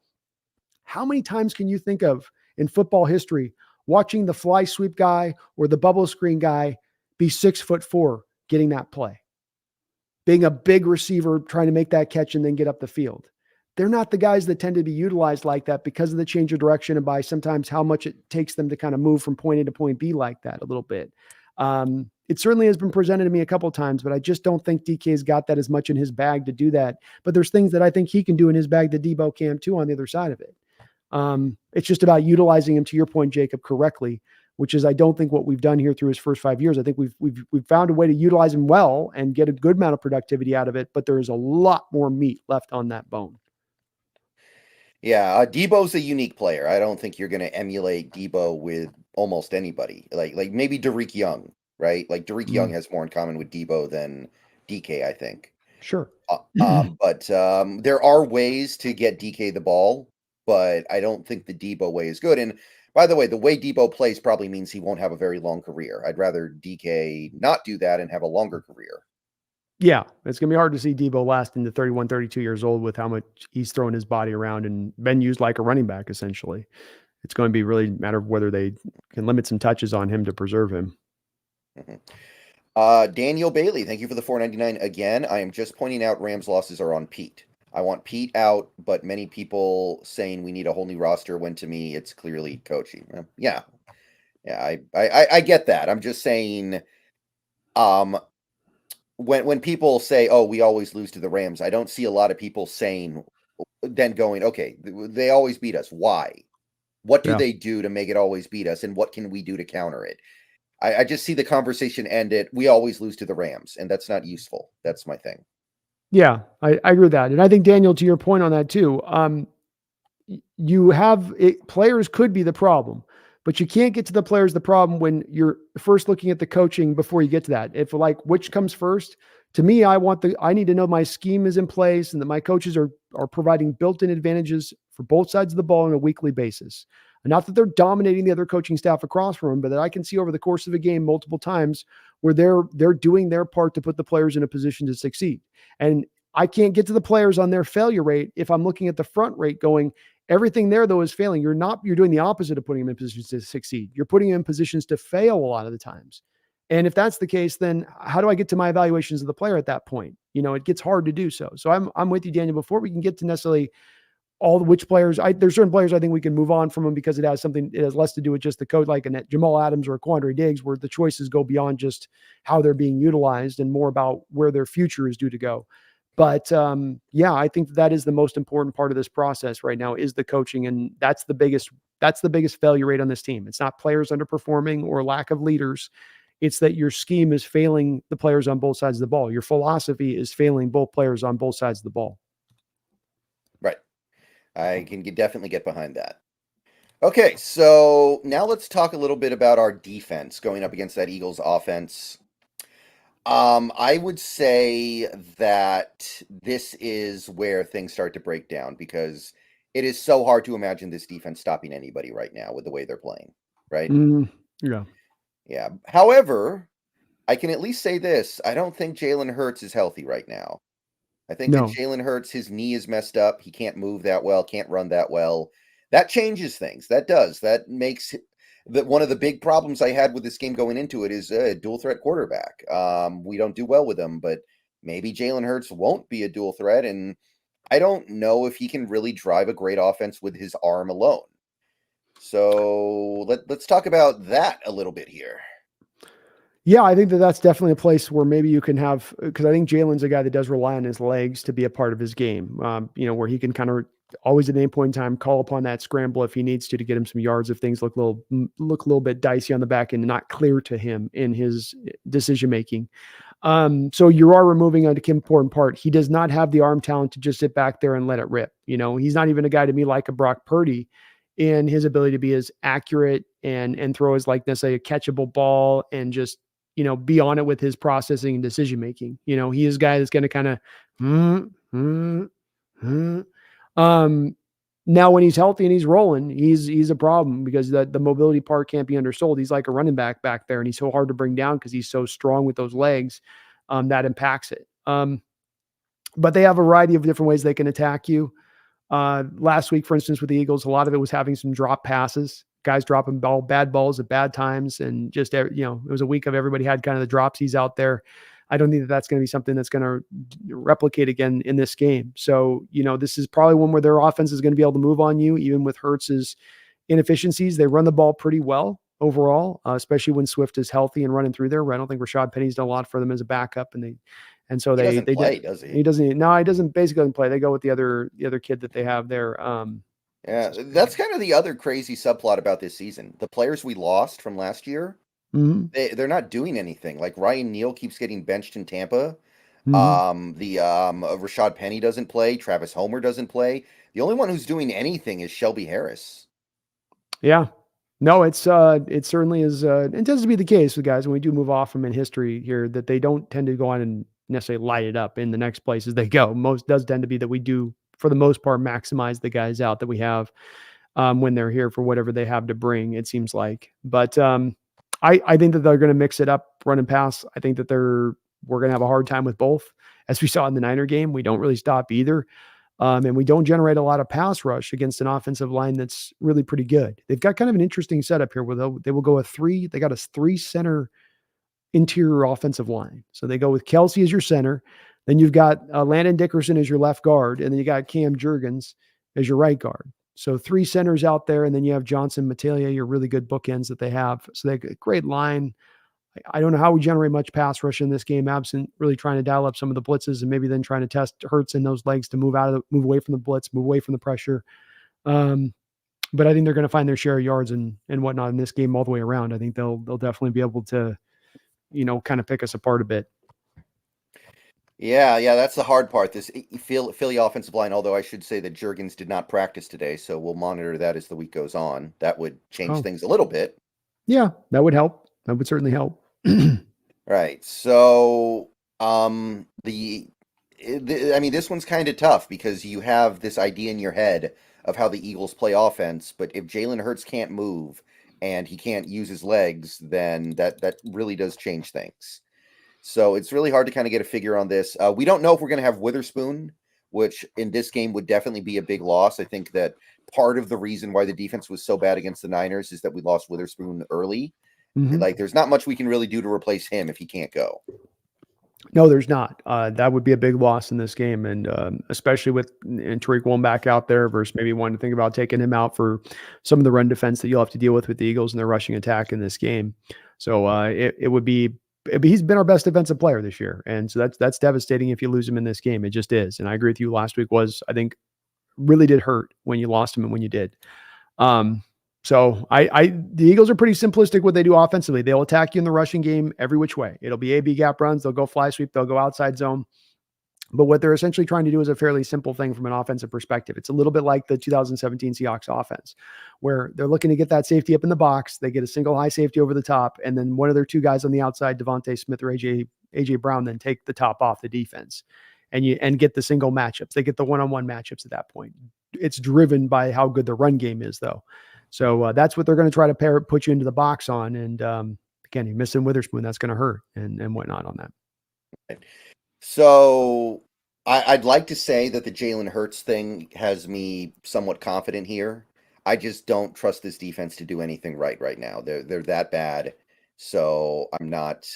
How many times can you think of in football history watching the fly sweep guy or the bubble screen guy be 6'4" getting that play? Being a big receiver, trying to make that catch and then get up the field. They're not the guys that tend to be utilized like that because of the change of direction and by sometimes how much it takes them to kind of move from point A to point B like that a little bit. It certainly has been presented to me a couple of times, but I just don't think DK's got that as much in his bag to do that. But there's things that I think he can do in his bag that Debo can too on the other side of it. It's just about utilizing him, to your point, Jacob, correctly, which is I don't think what we've done here through his first 5 years. I think we've found a way to utilize him well and get a good amount of productivity out of it, but there is a lot more meat left on that bone. Yeah, Debo's a unique player. I don't think you're going to emulate Debo with almost anybody. Like maybe Derek Young, right? Like Derek Young has more in common with Debo than DK, I think. Sure. But there are ways to get DK the ball, but I don't think the Debo way is good. And by the way Debo plays probably means he won't have a very long career. I'd rather DK not do that and have a longer career. Yeah, it's going to be hard to see Debo last into 31, 32 years old with how much he's throwing his body around and been used like a running back, essentially. It's going to be really a matter of whether they can limit some touches on him to preserve him. Mm-hmm. Daniel Bailey, thank you for the $4.99 again. I am just pointing out Rams losses are on Pete. I want Pete out, but many people saying we need a whole new roster, when to me it's clearly coaching. Yeah. I get that. I'm just saying, um, when people say, "Oh, we always lose to the Rams," I don't see a lot of people saying, then going, "Okay, they always beat us. Why? What do Yeah. they do to make it always beat us, and what can we do to counter it?" I just see the conversation end at, "We always lose to the Rams," and that's not useful. That's my thing. Yeah, I agree with that. And I think, Daniel, to your point on that too, you have it, players could be the problem, but you can't get to the players the problem when you're first looking at the coaching before you get to that. If like which comes first, to me, I need to know my scheme is in place and that my coaches are providing built-in advantages for both sides of the ball on a weekly basis. And not that they're dominating the other coaching staff across from them, but that I can see over the course of a game multiple times where they're doing their part to put the players in a position to succeed. And I can't get to the players on their failure rate if I'm looking at the front rate going, everything there though is failing. You're doing the opposite of putting them in positions to succeed. You're putting them in positions to fail a lot of the times. And if that's the case, then how do I get to my evaluations of the player at that point? It gets hard to do so. So I'm with you, Daniel. Before we can get to necessarily all the which players, there's certain players I think we can move on from them because it has less to do with just the code, like a Jamal Adams or a Quandre Diggs, where the choices go beyond just how they're being utilized and more about where their future is due to go. But yeah, I think that is the most important part of this process right now is the coaching, and that's the biggest failure rate on this team. It's not players underperforming or lack of leaders. It's that your scheme is failing the players on both sides of the ball. Your philosophy is failing both players on both sides of the ball. Right. I can definitely get behind that. Okay, so now let's talk a little bit about our defense going up against that Eagles offense. I would say that this is where things start to break down because it is so hard to imagine this defense stopping anybody right now with the way they're playing, right? Yeah. Yeah. However, I can at least say this. I don't think Jalen Hurts is healthy right now. I think that No. Jalen Hurts, his knee is messed up. He can't move that well, can't run that well. That changes things. That does. That makes that one of the big problems I had with this game going into it is a dual threat quarterback. We don't do well with him, but maybe Jalen Hurts won't be a dual threat. And I don't know if he can really drive a great offense with his arm alone. So let's talk about that a little bit here. Yeah, I think that's definitely a place where maybe you can have, because I think Jalen's a guy that does rely on his legs to be a part of his game, where he can kind of always at any point in time call upon that scramble if he needs to get him some yards if things look a little bit dicey on the back end and not clear to him in his decision making. So you are removing a important part. He does not have the arm talent to just sit back there and let it rip. He's not even a guy to me like a Brock Purdy in his ability to be as accurate and throw as like necessarily a catchable ball and just be on it with his processing and decision making. He is a guy that's going to kind of now when he's healthy and he's rolling, he's a problem because the mobility part can't be undersold. He's like a running back there, and he's so hard to bring down because he's so strong with those legs. That impacts it. But they have a variety of different ways they can attack you. Last week, for instance, with the Eagles, a lot of it was having some drop passes, guys dropping bad balls at bad times. And just, it was a week of everybody had kind of the dropsies out there. I don't think that that's going to be something that's going to replicate again in this game. So, this is probably one where their offense is going to be able to move on you, even with Hurts's inefficiencies. They run the ball pretty well overall, especially when Swift is healthy and running through there. I don't think Rashad Penny's done a lot for them as a backup, and so he they doesn't play, does he? He doesn't. No, he doesn't. Basically, doesn't play. They go with the other kid that they have there. Yeah, that's kind of the other crazy subplot about this season. The players we lost from last year, they're not doing anything. Like Ryan Neal keeps getting benched in Tampa. Rashad Penny doesn't play. Travis Homer doesn't play. The only one who's doing anything is Shelby Harris. Yeah. No, it certainly is. It tends to be the case with guys when we do move off from in history here that they don't tend to go on and necessarily light it up in the next places they go. Most does tend to be that we do, for the most part, maximize the guys out that we have when they're here for whatever they have to bring, it seems like. But I think that they're going to mix it up, run and pass. I think that we're going to have a hard time with both. As we saw in the Niner game, we don't really stop either. And we don't generate a lot of pass rush against an offensive line that's really pretty good. They've got kind of an interesting setup here where they will go they got a 3 center interior offensive line. So they go with Kelsey as your center. Then you've got Landon Dickerson as your left guard, and then you got Cam Jurgens as your right guard. So 3 centers out there, and then you have Johnson, Matelia, your really good bookends that they have. So they got a great line. I don't know how we generate much pass rush in this game, absent really trying to dial up some of the blitzes and maybe then trying to test Hurts in those legs to move move away from the blitz, move away from the pressure. But I think they're going to find their share of yards and whatnot in this game all the way around. I think they'll definitely be able to, kind of pick us apart a bit. Yeah, that's the hard part. This Philly offensive line, although I should say that Jurgens did not practice today, so we'll monitor that as the week goes on. That would change things a little bit. Yeah, that would help. That would certainly help. Right. So, I mean, this one's kind of tough because you have this idea in your head of how the Eagles play offense, but if Jalen Hurts can't move and he can't use his legs, then that really does change things. So it's really hard to kind of get a figure on this. We don't know if we're going to have Witherspoon, which in this game would definitely be a big loss. I think that part of the reason why the defense was so bad against the Niners is that we lost Witherspoon early. Mm-hmm. Like, there's not much we can really do to replace him if he can't go. No, there's not. That would be a big loss in this game, and especially with Tariq Woolen back out there versus maybe wanting to think about taking him out for some of the run defense that you'll have to deal with the Eagles and their rushing attack in this game. So it would be. He's been our best defensive player this year, and so that's devastating if you lose him in this game. It just is, and I agree with you. Last week I think, really did hurt when you lost him and when you did. So the Eagles are pretty simplistic what they do offensively. They'll attack you in the rushing game every which way. It'll be A/B gap runs. They'll go fly sweep. They'll go outside zone. But what they're essentially trying to do is a fairly simple thing from an offensive perspective. It's a little bit like the 2017 Seahawks offense, where they're looking to get that safety up in the box. They get a single high safety over the top, and then one of their 2 guys on the outside, Devontae Smith or AJ Brown, then take the top off the defense and get the single matchups. They get the one-on-one matchups at that point. It's driven by how good the run game is, though. So that's what they're going to try to put you into the box on. And again, you're missing Witherspoon. That's going to hurt and whatnot on that. Right. So I'd like to say that the Jalen Hurts thing has me somewhat confident here. I just don't trust this defense to do anything right now. They're that bad. So I'm not.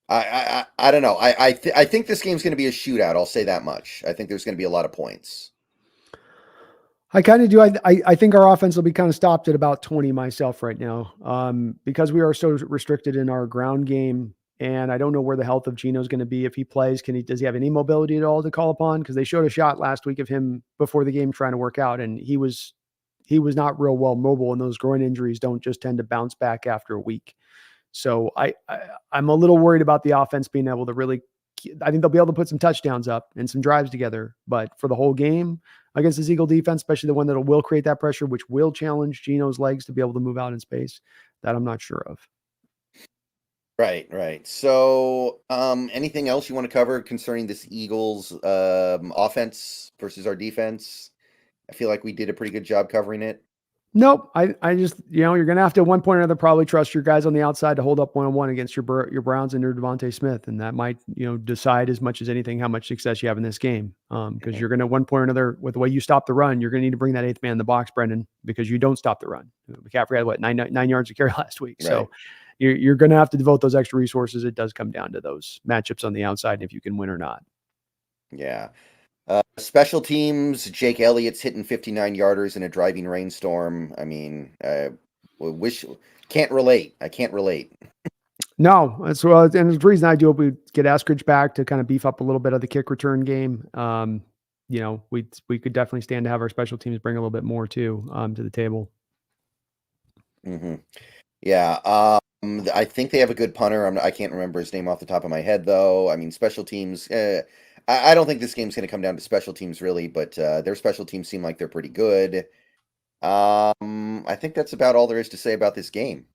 I don't know. I think this game's going to be a shootout. I'll say that much. I think there's going to be a lot of points. I kind of do. I think our offense will be kind of stopped at about 20 myself right now, because we are so restricted in our ground game. And I don't know where the health of Gino is going to be if he plays. Does he have any mobility at all to call upon? Because they showed a shot last week of him before the game trying to work out, and he was not real well mobile. And those groin injuries don't just tend to bounce back after a week. So I'm a little worried about the offense being able to really. I think they'll be able to put some touchdowns up and some drives together, but for the whole game against this Eagle defense, especially the one that will create that pressure, which will challenge Gino's legs to be able to move out in space, that I'm not sure of. Right. So, anything else you want to cover concerning this Eagles offense versus our defense? I feel like we did a pretty good job covering it. Nope. I just, you're going to have to at one point or another probably trust your guys on the outside to hold up one-on-one against your Browns and your Devontae Smith. And that might, decide as much as anything how much success you have in this game. Because you're going to, at one point or another, with the way you stop the run, you're going to need to bring that 8th man in the box, Brendan, because you don't stop the run. McCaffrey had, what, 9 yards to carry last week. Right. So you're going to have to devote those extra resources. It does come down to those matchups on the outside and if you can win or not. Yeah. Special teams, Jake Elliott's hitting 59-yarders in a driving rainstorm. I mean, can't relate. I can't relate. No, that's well, and the reason I do hope we get Eskridge back to kind of beef up a little bit of the kick return game. We could definitely stand to have our special teams bring a little bit more too to the table. Mm-hmm. Yeah. I think they have a good punter. I can't remember his name off the top of my head, though. I mean, special teams. I don't think this game's going to come down to special teams, really, but their special teams seem like they're pretty good. I think that's about all there is to say about this game.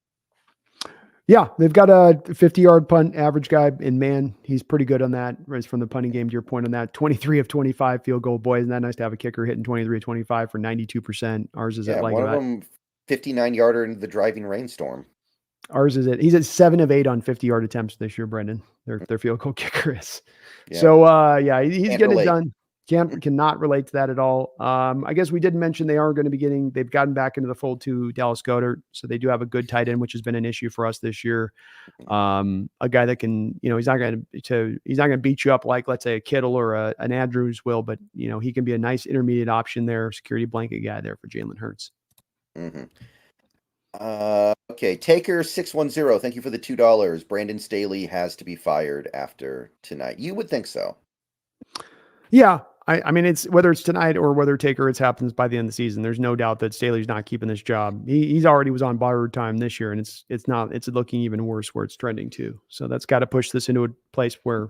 Yeah, they've got a 50-yard punt average guy in man. He's pretty good on that. Right from the punting game, to your point on that, 23 of 25 field goal. Boy, isn't that nice to have a kicker hitting 23 of 25 for 92%. Ours is at like one of them 59-yarder into the driving rainstorm. Ours is he's at 7 of 8 on 50-yard attempts this year, Brendan. Their field goal kicker is. Yeah. So he's Can't getting relate. it done. Cannot relate to that at all. I guess we did mention they've gotten back into the fold to Dallas Goedert. So they do have a good tight end, which has been an issue for us this year. A guy that can, he's not going to beat you up like, let's say, a Kittle or an Andrews will, but he can be a nice intermediate option there, security blanket guy there for Jalen Hurts. Mm-hmm. Okay, Taker 610. Thank you for the $2. Brandon Staley has to be fired after tonight. You would think so. Yeah. I mean, it's whether it's tonight or whether Taker it happens by the end of the season. There's no doubt that Staley's not keeping this job. He's already was on borrowed time this year, and it's looking even worse where it's trending to. So that's got to push this into a place where,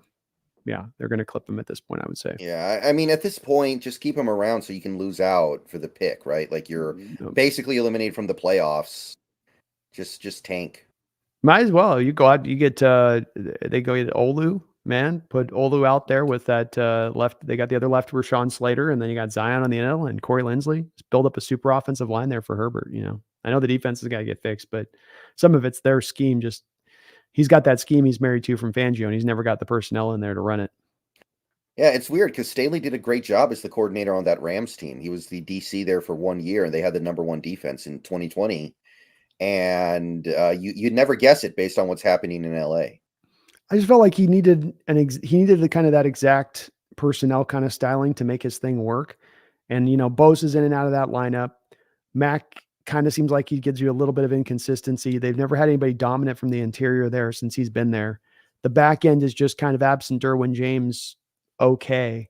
yeah, they're going to clip him at this point, I would say. Yeah, I mean, at this point, just keep him around so you can lose out for the pick, right? Like you're basically eliminated from the playoffs. Just tank. Might as well. You go out. You get they go get Olu. Man, put Olu out there with that left. They got the other left Rashawn Slater, and then you got Zion on the end and Corey Linsley. Just build up a super offensive line there for Herbert. I know the defense has got to get fixed, but some of it's their scheme. Just he's got that scheme he's married to from Fangio, and he's never got the personnel in there to run it. Yeah, it's weird because Staley did a great job as the coordinator on that Rams team. He was the DC there for 1 year, and they had the number 1 defense in 2020. And you'd never guess it based on what's happening in LA. I just felt like he needed the kind of that exact personnel kind of styling to make his thing work. And, Bose is in and out of that lineup. Mac kind of seems like he gives you a little bit of inconsistency. They've never had anybody dominant from the interior there since he's been there. The back end is just kind of absent Derwin James. Okay.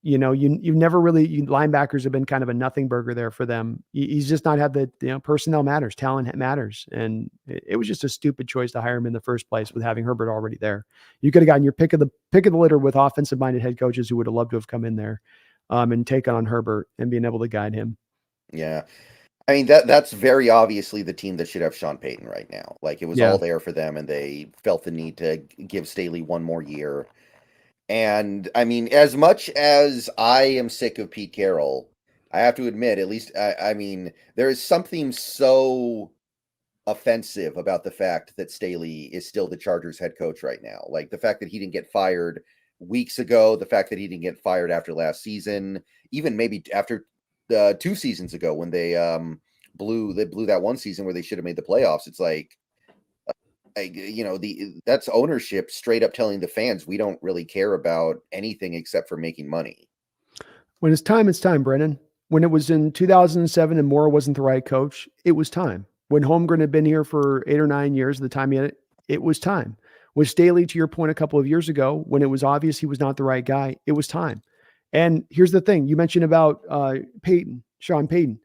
You've never really, linebackers have been kind of a nothing burger there for them. He's just not had the, personnel matters, talent matters. And it was just a stupid choice to hire him in the first place with having Herbert already there. You could have gotten your pick of the litter with offensive minded head coaches who would have loved to have come in there and taken on Herbert and being able to guide him. Yeah. I mean, that's very obviously the team that should have Sean Payton right now. Like it was all there for them and they felt the need to give Staley 1 more year. And I mean, as much as I am sick of Pete Carroll, I have to admit, at least, I mean, there is something so offensive about the fact that Staley is still the Chargers head coach right now. Like the fact that he didn't get fired weeks ago, the fact that he didn't get fired after last season, even maybe after 2 seasons ago when they blew that one season where they should have made the playoffs. It's like, that's ownership straight up telling the fans we don't really care about anything except for making money. When it's time, Brennan. When it was in 2007 and Moore wasn't the right coach, it was time. When Holmgren had been here for 8 or 9 years, the time he had it was time. With Staley, to your point, a couple of years ago, when it was obvious he was not the right guy, it was time. And here's the thing. You mentioned about Sean Payton.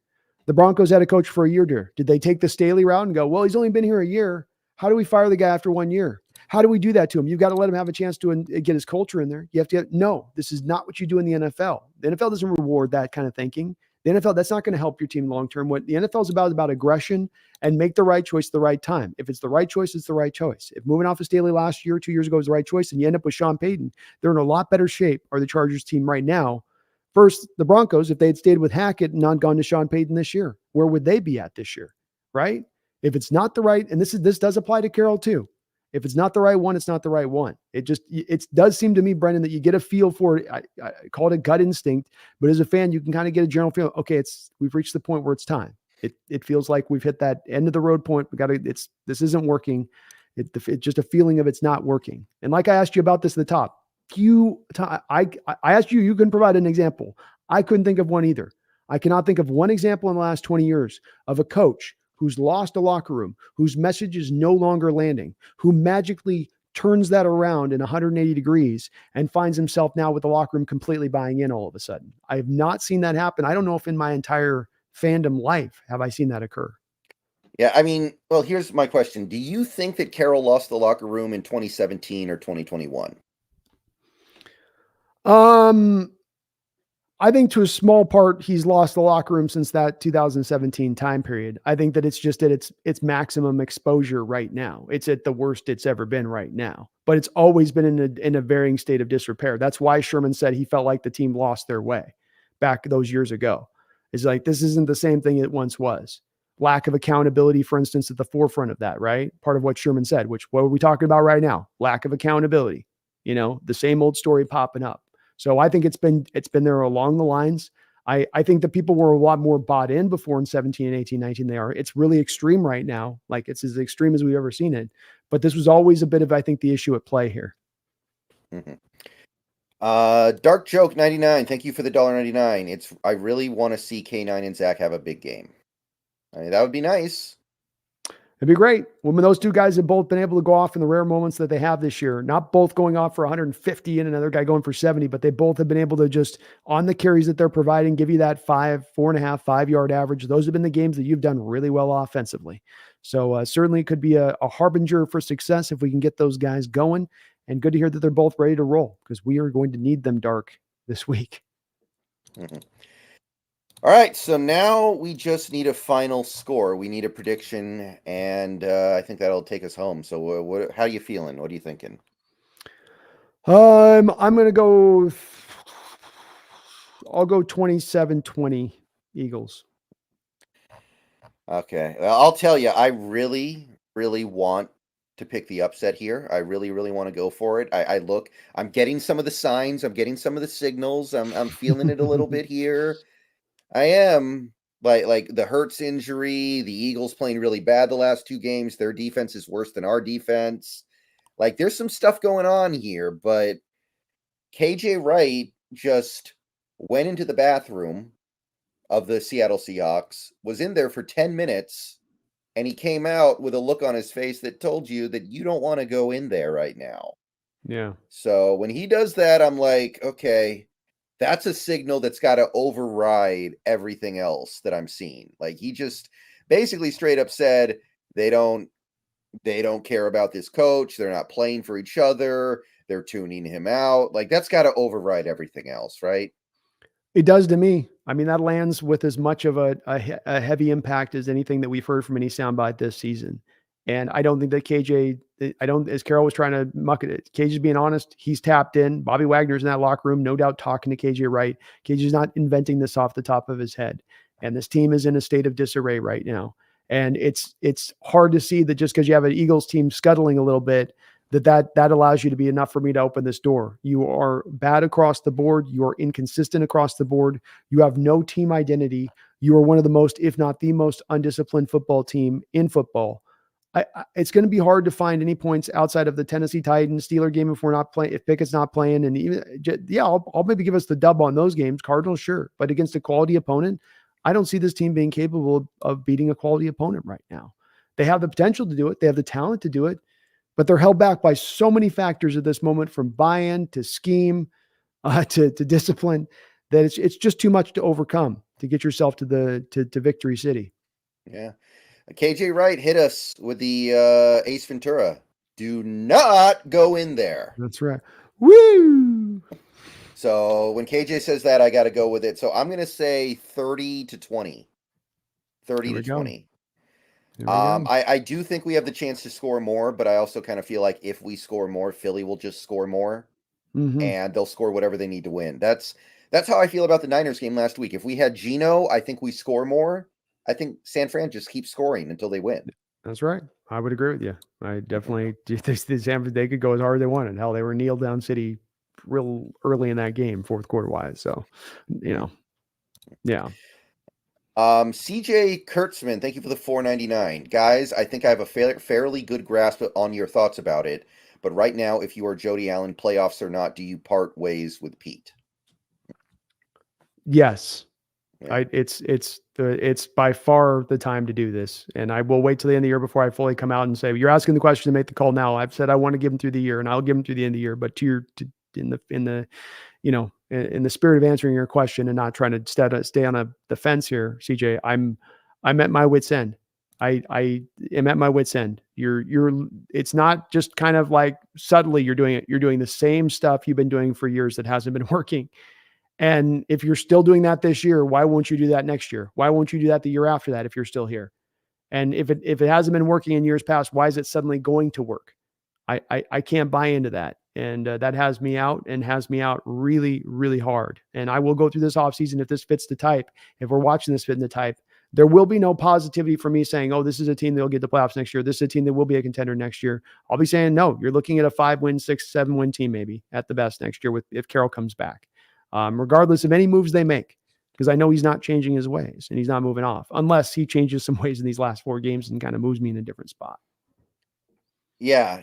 The Broncos had a coach for a year there. Did they take the Staley route and go, well, he's only been here a year. How do we fire the guy after 1 year? How do we do that to him? You've got to let him have a chance to get his culture in there. You have to no, this is not what you do in the NFL. The NFL doesn't reward that kind of thinking. The NFL, that's not going to help your team long-term. What the NFL is about aggression and make the right choice at the right time. If it's the right choice, it's the right choice. If moving off of Staley last year, 2 years ago was the right choice, and you end up with Sean Payton, they're in a lot better shape, are the Chargers team right now. First, the Broncos, if they had stayed with Hackett and not gone to Sean Payton this year, where would they be at this year, right? If it's not the right, and this does apply to Carroll too. If it's not the right one, it's not the right one. It does seem to me, Brendan, that you get a feel for it. I call it a gut instinct, but as a fan, you can kind of get a general feel. Okay, we've reached the point where it's time. It feels like we've hit that end of the road point. This isn't working. It's just a feeling of it's not working. And like I asked you about this at the top, I asked you, you can provide an example. I couldn't think of one either. I cannot think of one example in the last 20 years of a coach who's lost a locker room, whose message is no longer landing, who magically turns that around in 180 degrees and finds himself now with the locker room completely buying in all of a sudden. I have not seen that happen. I don't know if in my entire fandom life have I seen that occur. Yeah, I mean, well, here's my question. Do you think that Carroll lost the locker room in 2017 or 2021? I think to a small part, he's lost the locker room since that 2017 time period. I think that it's just at its maximum exposure right now. It's at the worst it's ever been right now, but it's always been in a varying state of disrepair. That's why Sherman said he felt like the team lost their way back those years ago. It's like, this isn't the same thing it once was. Lack of accountability, for instance, at the forefront of that, right? Part of what Sherman said, what are we talking about right now? Lack of accountability, the same old story popping up. So I think it's been there along the lines. I think that people were a lot more bought in before in 17 and 18, 19 they are. It's really extreme right now. Like it's as extreme as we've ever seen it. But this was always a bit of, I think, the issue at play here. Mm-hmm. Dark Joke 99. Thank you for the $1.99. I really want to see K9 and Zach have a big game. I mean, that would be nice. It'd be great when those two guys have both been able to go off in the rare moments that they have this year, not both going off for 150 and another guy going for 70, but they both have been able to just on the carries that they're providing, give you that 4.5, 5 yard average. Those have been the games that you've done really well offensively. So certainly it could be a harbinger for success if we can get those guys going, and good to hear that they're both ready to roll because we are going to need them, Dark, this week. Mm-hmm. All right, so now we just need a final score. We need a prediction, and I think that'll take us home. So how are you feeling? What are you thinking? I'm going to go, I'll go 27-20 Eagles. Okay, well, I'll tell you, I really, really want to pick the upset here. I really, really want to go for it. I'm getting some of the signs. I'm getting some of the signals. I'm feeling it a little bit here. I am like the Hurts injury, the Eagles playing really bad the last two games. Their defense is worse than our defense. Like there's some stuff going on here, but KJ Wright just went into the bathroom of the Seattle Seahawks, was in there for 10 minutes, and he came out with a look on his face that told you that you don't want to go in there right now. Yeah. So when he does that, I'm like, okay, that's a signal that's got to override everything else that I'm seeing. Like he just basically straight up said they don't care about this coach. They're not playing for each other. They're tuning him out. Like that's got to override everything else, right? It does to me. I mean, that lands with as much of a heavy impact as anything that we've heard from any soundbite this season. And I don't think that KJ, as Carroll was trying to muck it, KJ's being honest, he's tapped in. Bobby Wagner's in that locker room, no doubt talking to KJ Wright. KJ's not inventing this off the top of his head. And this team is in a state of disarray right now. And it's hard to see that just because you have an Eagles team scuttling a little bit, that allows you to be enough for me to open this door. You are bad across the board. You are inconsistent across the board. You have no team identity. You are one of the most, if not the most undisciplined football team in football. It's going to be hard to find any points outside of the Tennessee Titans Steeler game if we're not playing, if Pickett's not playing. And even, I'll maybe give us the dub on those games. Cardinals, sure. But against a quality opponent, I don't see this team being capable of beating a quality opponent right now. They have the potential to do it. They have the talent to do it. But they're held back by so many factors at this moment, from buy-in to scheme to discipline, that it's just too much to overcome to get yourself to Victory City. Yeah. KJ Wright hit us with the Ace Ventura. Do not go in there. That's right. Woo! So when KJ says that, I got to go with it. So I'm going to say 30-20. 30-20. I do think we have the chance to score more, but I also kind of feel like if we score more, Philly will just score more, and they'll score whatever they need to win. That's how I feel about the Niners game last week. If we had Gino, I think we score more. I think San Fran just keeps scoring until they win. That's right. I would agree with you. I definitely do think they could go as hard as they wanted. Hell, they were kneel down city real early in that game, fourth quarter wise. So, yeah. CJ Kurtzman, thank you for the $4.99. Guys, I think I have a fairly good grasp on your thoughts about it. But right now, if you are Jody Allen, playoffs or not, do you part ways with Pete? Yes. Yeah. It's by far the time to do this. And I will wait till the end of the year before I fully come out and say, you're asking the question to make the call now. I've said I want to give him through the year, and I'll give him through the end of the year. But in the spirit of answering your question and not trying to stay on the fence here, CJ, I'm at my wit's end. I am at my wit's end. It's not just kind of like subtly you're doing it. You're doing the same stuff you've been doing for years that hasn't been working. And if you're still doing that this year, why won't you do that next year? Why won't you do that the year after that if you're still here? And if it hasn't been working in years past, why is it suddenly going to work? I can't buy into that. And that has me out really, really hard. And I will go through this offseason if this fits the type. If we're watching this fit in the type, There will be no positivity for me saying, oh, this is a team that will get the playoffs next year. This is a team that will be a contender next year. I'll be saying, no, you're looking at a 5-win, 6, 7-win team maybe at the best next year if Carroll comes back, regardless of any moves they make, because I know he's not changing his ways and he's not moving off unless he changes some ways in these last 4 games and kind of moves me in a different spot. Yeah.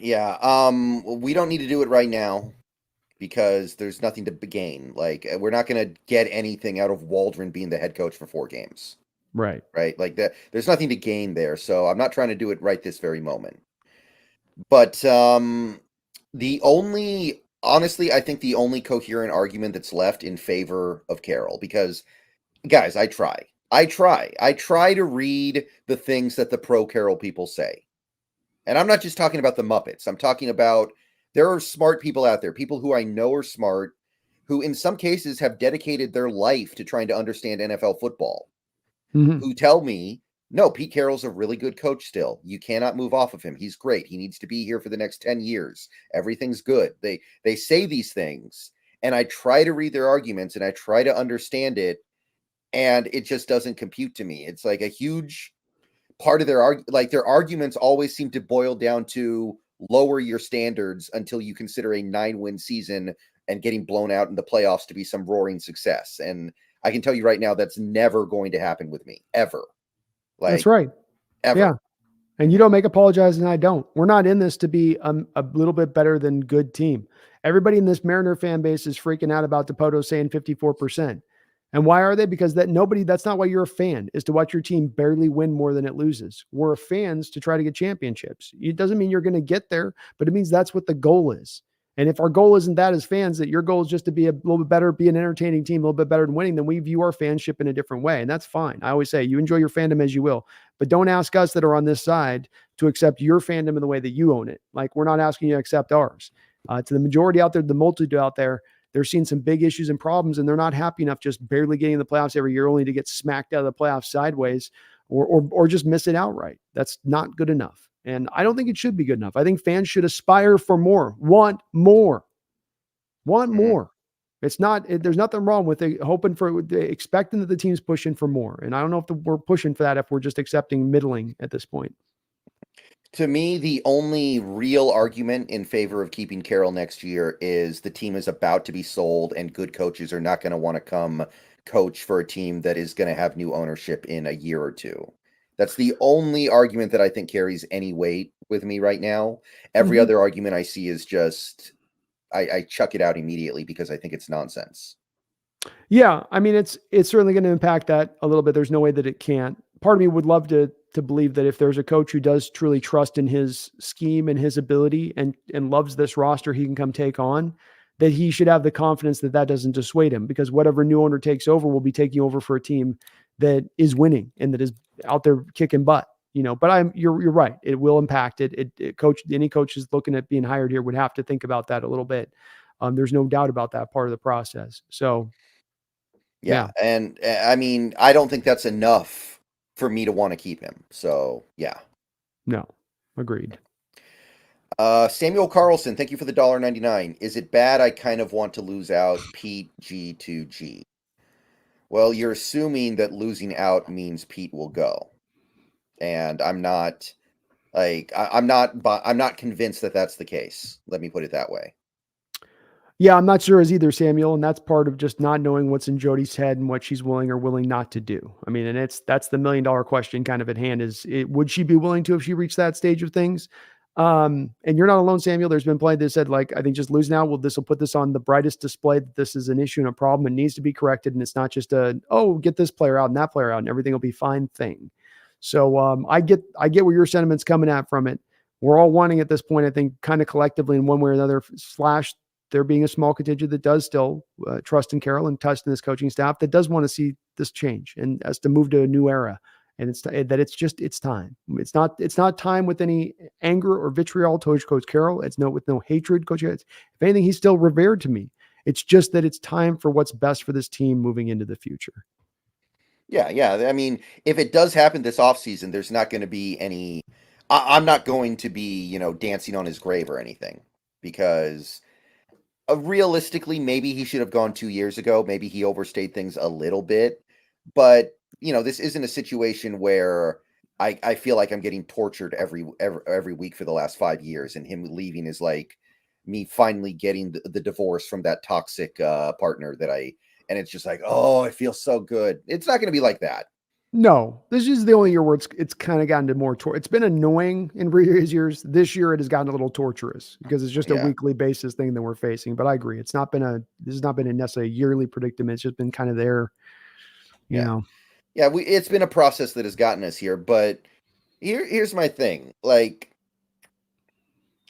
We don't need to do it right now because there's nothing to gain. Like, we're not going to get anything out of Waldron being the head coach for 4 games. Right. Like that, there's nothing to gain there. So I'm not trying to do it right this very moment. But honestly, I think the only coherent argument that's left in favor of Carroll, because guys, I try to read the things that the pro Carroll people say. And I'm not just talking about the Muppets. I'm talking about there are smart people out there, people who I know are smart, who in some cases have dedicated their life to trying to understand NFL football, who tell me, no, Pete Carroll's a really good coach still. You cannot move off of him. He's great. He needs to be here for the next 10 years. Everything's good. They say these things, and I try to read their arguments, and I try to understand it, and it just doesn't compute to me. It's like a huge part of their arguments always seem to boil down to lower your standards until you consider a 9-win season and getting blown out in the playoffs to be some roaring success. And I can tell you right now, that's never going to happen with me, ever. That's right. Ever. Yeah. And you don't make apologize, and I don't. We're not in this to be a little bit better than good team. Everybody in this Mariner fan base is freaking out about DePoto saying 54%. And why are they? Because that's not why you're a fan, is to watch your team barely win more than it loses. We're fans to try to get championships. It doesn't mean you're going to get there, but it means that's what the goal is. And if our goal isn't that as fans, that your goal is just to be a little bit better, be an entertaining team, a little bit better than winning, then we view our fanship in a different way. And that's fine. I always say, you enjoy your fandom as you will, but don't ask us that are on this side to accept your fandom in the way that you own it. Like, we're not asking you to accept ours. To the majority out there, the multitude out there, they're seeing some big issues and problems, and they're not happy enough just barely getting in the playoffs every year, only to get smacked out of the playoffs sideways or just miss it outright. That's not good enough. And I don't think it should be good enough. I think fans should aspire for more, want more. It's not, there's nothing wrong with expecting that the team's pushing for more. And I don't know if we're pushing for that, if we're just accepting middling at this point. To me, the only real argument in favor of keeping Carroll next year is the team is about to be sold and good coaches are not going to want to come coach for a team that is going to have new ownership in a year or two. That's the only argument that I think carries any weight with me right now. Every other argument I see is just, I chuck it out immediately because I think it's nonsense. Yeah. I mean, it's certainly going to impact that a little bit. There's no way that it can't. Part of me would love to believe that if there's a coach who does truly trust in his scheme and his ability and loves this roster he can come take on, that he should have the confidence that doesn't dissuade him, because whatever new owner takes over will be taking over for a team that is winning and that is out there kicking butt, but you're right. It will impact it. Any coaches looking at being hired here would have to think about that a little bit. There's no doubt about that part of the process. So yeah. And I mean, I don't think that's enough for me to want to keep him. So yeah. No, agreed. Samuel Carlson, thank you for the $1.99. Is it bad I kind of want to lose out Pete G to G? Well, you're assuming that losing out means Pete will go. And I'm not convinced that that's the case. Let me put it that way. Yeah, I'm not sure as either, Samuel. And that's part of just not knowing what's in Jody's head and what she's willing or willing not to do. I mean, and that's the $1 million question kind of at hand would she be willing to if she reached that stage of things? And you're not alone, Samuel. There's been plenty that said, like, I think just losing out, this will put this on the brightest display that this is an issue and a problem and needs to be corrected. And it's not just get this player out and that player out and everything will be fine thing. So I get where your sentiment's coming at from it. We're all wanting at this point, I think, kind of collectively in one way or another, / there being a small contingent that does still trust in Carroll and trust in this coaching staff that does want to see this change and as to move to a new era. And it's time. It's not time with any anger or vitriol towards Coach Carroll. It's with no hatred, Coach. If anything, he's still revered to me. It's just that it's time for what's best for this team moving into the future. Yeah. I mean, if it does happen this offseason, there's not going to be any. I'm not going to be, dancing on his grave or anything, because realistically, maybe he should have gone 2 years ago. Maybe he overstayed things a little bit, but this isn't a situation where I feel like I'm getting tortured every week for the last 5 years, and him leaving is like me finally getting the divorce from that toxic partner and it's just like, oh, it feels so good. It's not going to be like that. No, this is the only year where it's kind of gotten to more it's been annoying in previous years. This year it has gotten a little torturous because it's just a weekly basis thing that we're facing. But I agree, this has not been a necessarily yearly predicament. It's just been kind of there, you know. Yeah, it's been a process that has gotten us here. But here's my thing: like,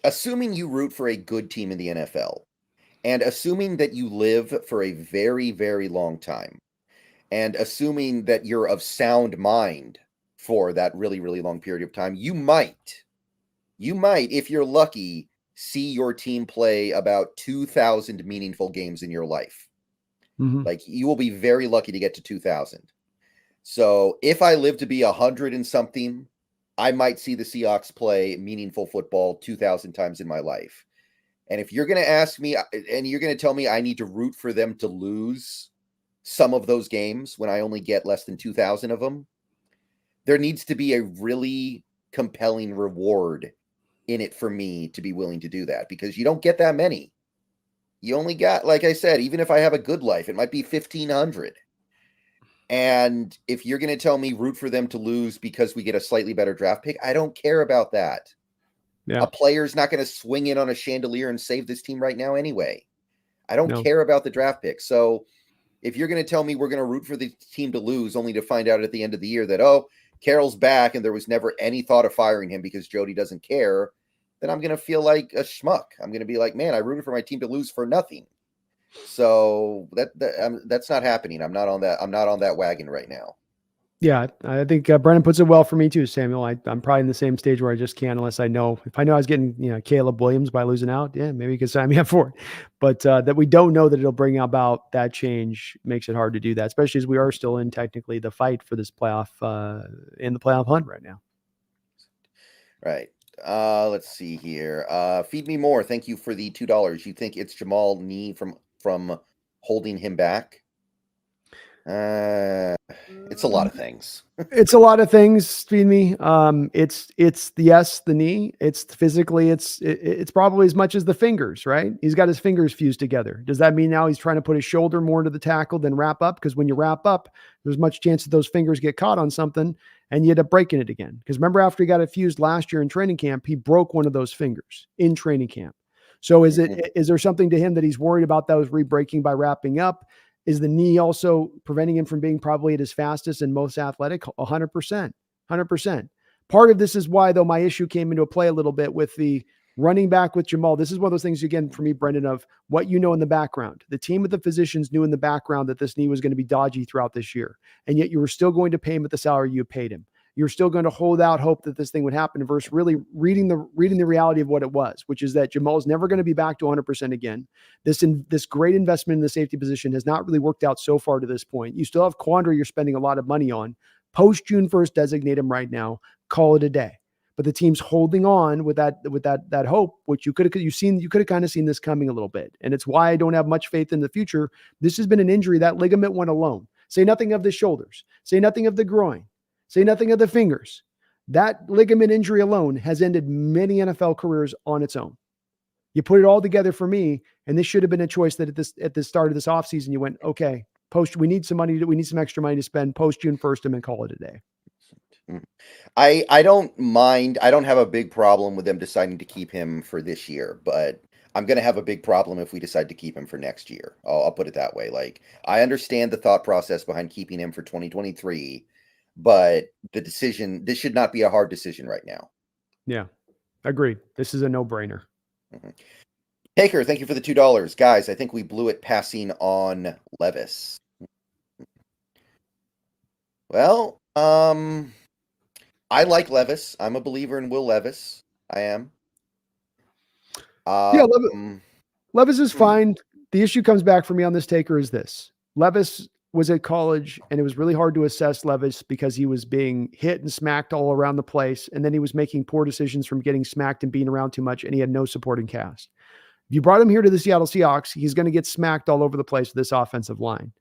assuming you root for a good team in the NFL, and assuming that you live for a very, very long time, and assuming that you're of sound mind for that really, really long period of time, you might, if you're lucky, see your team play about 2,000 meaningful games in your life. Mm-hmm. Like, you will be very lucky to get to 2,000. So if I live to be 100 and something, I might see the Seahawks play meaningful football 2,000 times in my life. And if you're going to ask me, and you're going to tell me I need to root for them to lose some of those games when I only get less than 2,000 of them, there needs to be a really compelling reward in it for me to be willing to do that, because you don't get that many. You only got, like I said, even if I have a good life, it might be 1,500. And if you're going to tell me root for them to lose because we get a slightly better draft pick, I don't care about that. Yeah. A player's not going to swing in on a chandelier and save this team right now anyway. I don't care about the draft pick. So if you're going to tell me we're going to root for the team to lose only to find out at the end of the year that, oh, Carroll's back and there was never any thought of firing him because Jody doesn't care, then I'm going to feel like a schmuck. I'm going to be like, man, I rooted for my team to lose for nothing. So that's not happening. I'm not on that wagon right now. Yeah, I think Brennan puts it well for me too, Samuel. I'm probably in the same stage where I just can't unless I know. If I know I was getting Caleb Williams by losing out, yeah, maybe you could sign me up for it. But that we don't know that it'll bring about that change makes it hard to do that, especially as we are still in technically the fight for this playoff in the playoff hunt right now. Right. Let's see here. Feed me more. Thank you for the $2. You think it's Jamal knee from holding him back? It's a lot of things. It's a lot of things, feed me. It's the knee. It's physically, it's probably as much as the fingers, right? He's got his fingers fused together. Does that mean now he's trying to put his shoulder more into the tackle than wrap up? Because when you wrap up, there's much chance that those fingers get caught on something and you end up breaking it again. Because remember, after he got it fused last year in training camp, he broke one of those fingers in training camp. So is there something to him that he's worried about those re-breaking by wrapping up? Is the knee also preventing him from being probably at his fastest and most athletic? 100%. 100%. Part of this is why, though, my issue came into play a little bit with the running back with Jamal. This is one of those things, again, for me, Brendan, of what you know in the background. The team with the physicians knew in the background that this knee was going to be dodgy throughout this year. And yet you were still going to pay him at the salary you paid him. You're still going to hold out hope that this thing would happen versus really reading the reality of what it was, which is that Jamal's never going to be back to 100% again. This great investment in the safety position has not really worked out so far to this point. You still have Quandre you're spending a lot of money on. Post June 1st, designate him right now. Call it a day. But the team's holding on with that hope, which you could have kind of seen this coming a little bit. And it's why I don't have much faith in the future. This has been an injury. That ligament went alone. Say nothing of the shoulders. Say nothing of the groin. Say nothing of the fingers. That ligament injury alone has ended many NFL careers on its own. You put it all together for me, and this should have been a choice that at the start of this offseason, you went, okay, we need some extra money to spend post June 1st and then call it a day. I don't mind. I don't have a big problem with them deciding to keep him for this year, but I'm going to have a big problem if we decide to keep him for next year. I'll put it that way. Like, I understand the thought process behind keeping him for 2023. But this should not be a hard decision right now. Yeah, agreed. This is a no-brainer. Mm-hmm. Taker, thank you for the $2. Guys, I think we blew it passing on Levis. Well, I like Levis. I'm a believer in Will Levis. I am. Levis is fine. The issue comes back for me on this, Taker, is this. Levis was at college, and it was really hard to assess Levis because he was being hit and smacked all around the place, and then he was making poor decisions from getting smacked and being around too much, and he had no supporting cast. If you brought him here to the Seattle Seahawks, he's going to get smacked all over the place with this offensive line.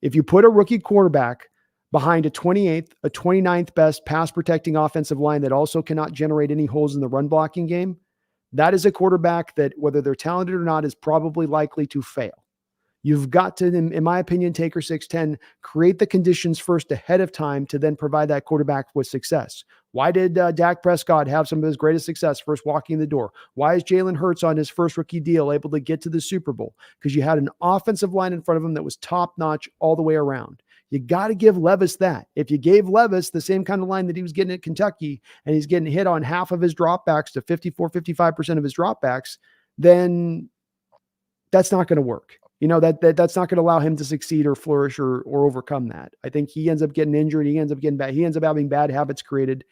If you put a rookie quarterback behind a 28th, a 29th best pass protecting offensive line that also cannot generate any holes in the run blocking game, that is a quarterback that, whether they're talented or not, is probably likely to fail. You've got to, in my opinion, Taker 610, create the conditions first ahead of time to then provide that quarterback with success. Why did Dak Prescott have some of his greatest success first walking in the door? Why is Jalen Hurts on his first rookie deal able to get to the Super Bowl? Because you had an offensive line in front of him that was top-notch all the way around. You got to give Levis that. If you gave Levis the same kind of line that he was getting at Kentucky, and he's getting hit on half of his dropbacks to 54, 55% of his dropbacks, then that's not going to work. That's not going to allow him to succeed or flourish or overcome that. I think he ends up getting injured. He ends up getting bad. He ends up having bad habits created.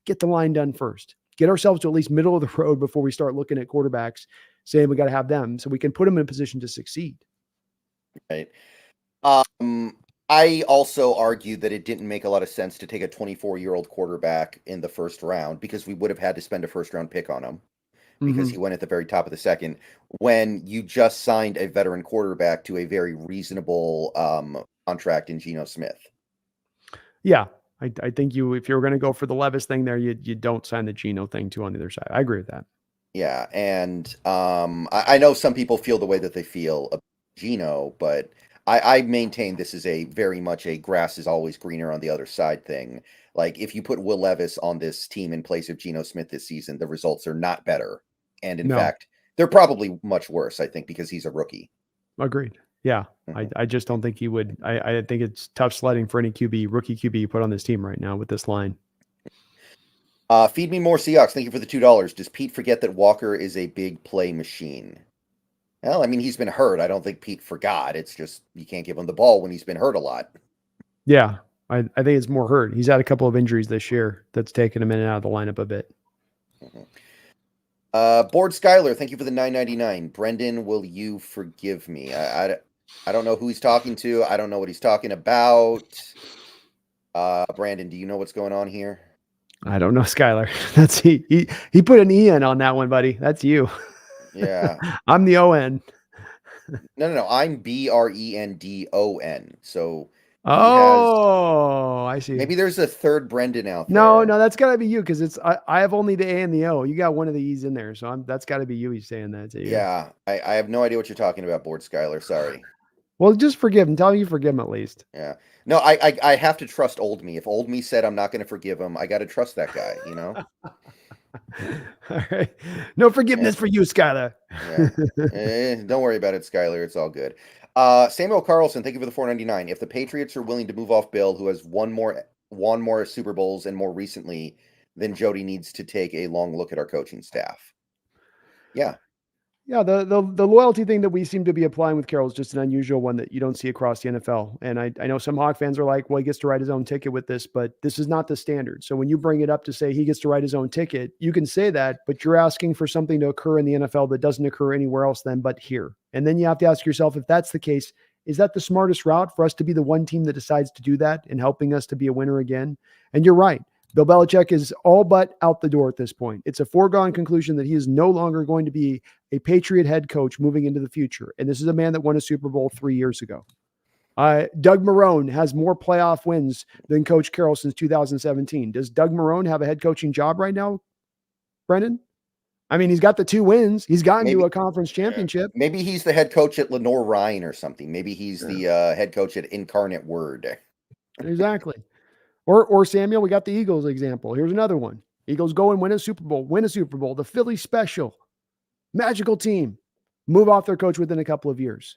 Get the line done first. Get ourselves to at least middle of the road before we start looking at quarterbacks saying we got to have them so we can put them in a position to succeed. Right. I also argue that it didn't make a lot of sense to take a 24-year-old quarterback in the first round because we would have had to spend a first-round pick on him. Because he went at the very top of the second, when you just signed a veteran quarterback to a very reasonable contract in Gino Smith. Yeah, I think if you're going to go for the Levis thing there, you don't sign the Gino thing too on the other side. I agree with that. Yeah, and I know some people feel the way that they feel about Gino, but I maintain this is a very much a grass is always greener on the other side thing. Like, if you put Will Levis on this team in place of Geno Smith this season, the results are not better. And in fact, they're probably much worse, I think, because he's a rookie. Agreed. Yeah. I just don't think he would. I think it's tough sledding for any rookie QB you put on this team right now with this line. Feed me more Seahawks. Thank you for the $2. Does Pete forget that Walker is a big play machine? Well, I mean, he's been hurt. I don't think Pete forgot. It's just you can't give him the ball when he's been hurt a lot. Yeah. I think it's more hurt. He's had a couple of injuries this year that's taken him in and out of the lineup a bit. Board Skyler, thank you for the $9.99. Brendan, will you forgive me? I don't know who he's talking to. I don't know what he's talking about. Brandon, do you know what's going on here? I don't know, Skyler. That's he put an E in on that one, buddy. That's you. Yeah. I'm the O-N. No. I'm BRENDON. So I see. Maybe there's a third Brendan out there. No, that's got to be you because I have only the A and the O. You got one of the E's in there, so that's got to be you. He's saying that to you. Yeah, I have no idea what you're talking about, Board Skyler. Sorry. Well, just forgive him. Tell him you forgive him at least. Yeah. No, I have to trust Old Me. If Old Me said I'm not going to forgive him, I got to trust that guy, you know? All right. No forgiveness for you, Skyler. Don't worry about it, Skyler. It's all good. Samuel Carlson, thank you for the $4.99. If the Patriots are willing to move off Bill, who has won more Super Bowls and more recently, then Jody needs to take a long look at our coaching staff. Yeah. Yeah, the loyalty thing that we seem to be applying with Carroll is just an unusual one that you don't see across the NFL. And I know some Hawk fans are like, well, he gets to write his own ticket with this, but this is not the standard. So when you bring it up to say he gets to write his own ticket, you can say that, but you're asking for something to occur in the NFL that doesn't occur anywhere else then but here. And then you have to ask yourself, if that's the case, is that the smartest route for us to be the one team that decides to do that and helping us to be a winner again? And you're right. Bill Belichick is all but out the door at this point. It's a foregone conclusion that he is no longer going to be a Patriot head coach moving into the future. And this is a man that won a Super Bowl 3 years ago. Doug Marrone has more playoff wins than Coach Carroll since 2017. Does Doug Marrone have a head coaching job right now, Brendan? I mean, he's got the 2 wins. He's gotten to a conference championship. Maybe he's the head coach at Lenore-Ryan or something. Maybe he's the head coach at Incarnate Word. Exactly. Or Samuel, we got the Eagles example. Here's another one. Eagles go and win a Super Bowl. The Philly special. Magical team. Move off their coach within a couple of years.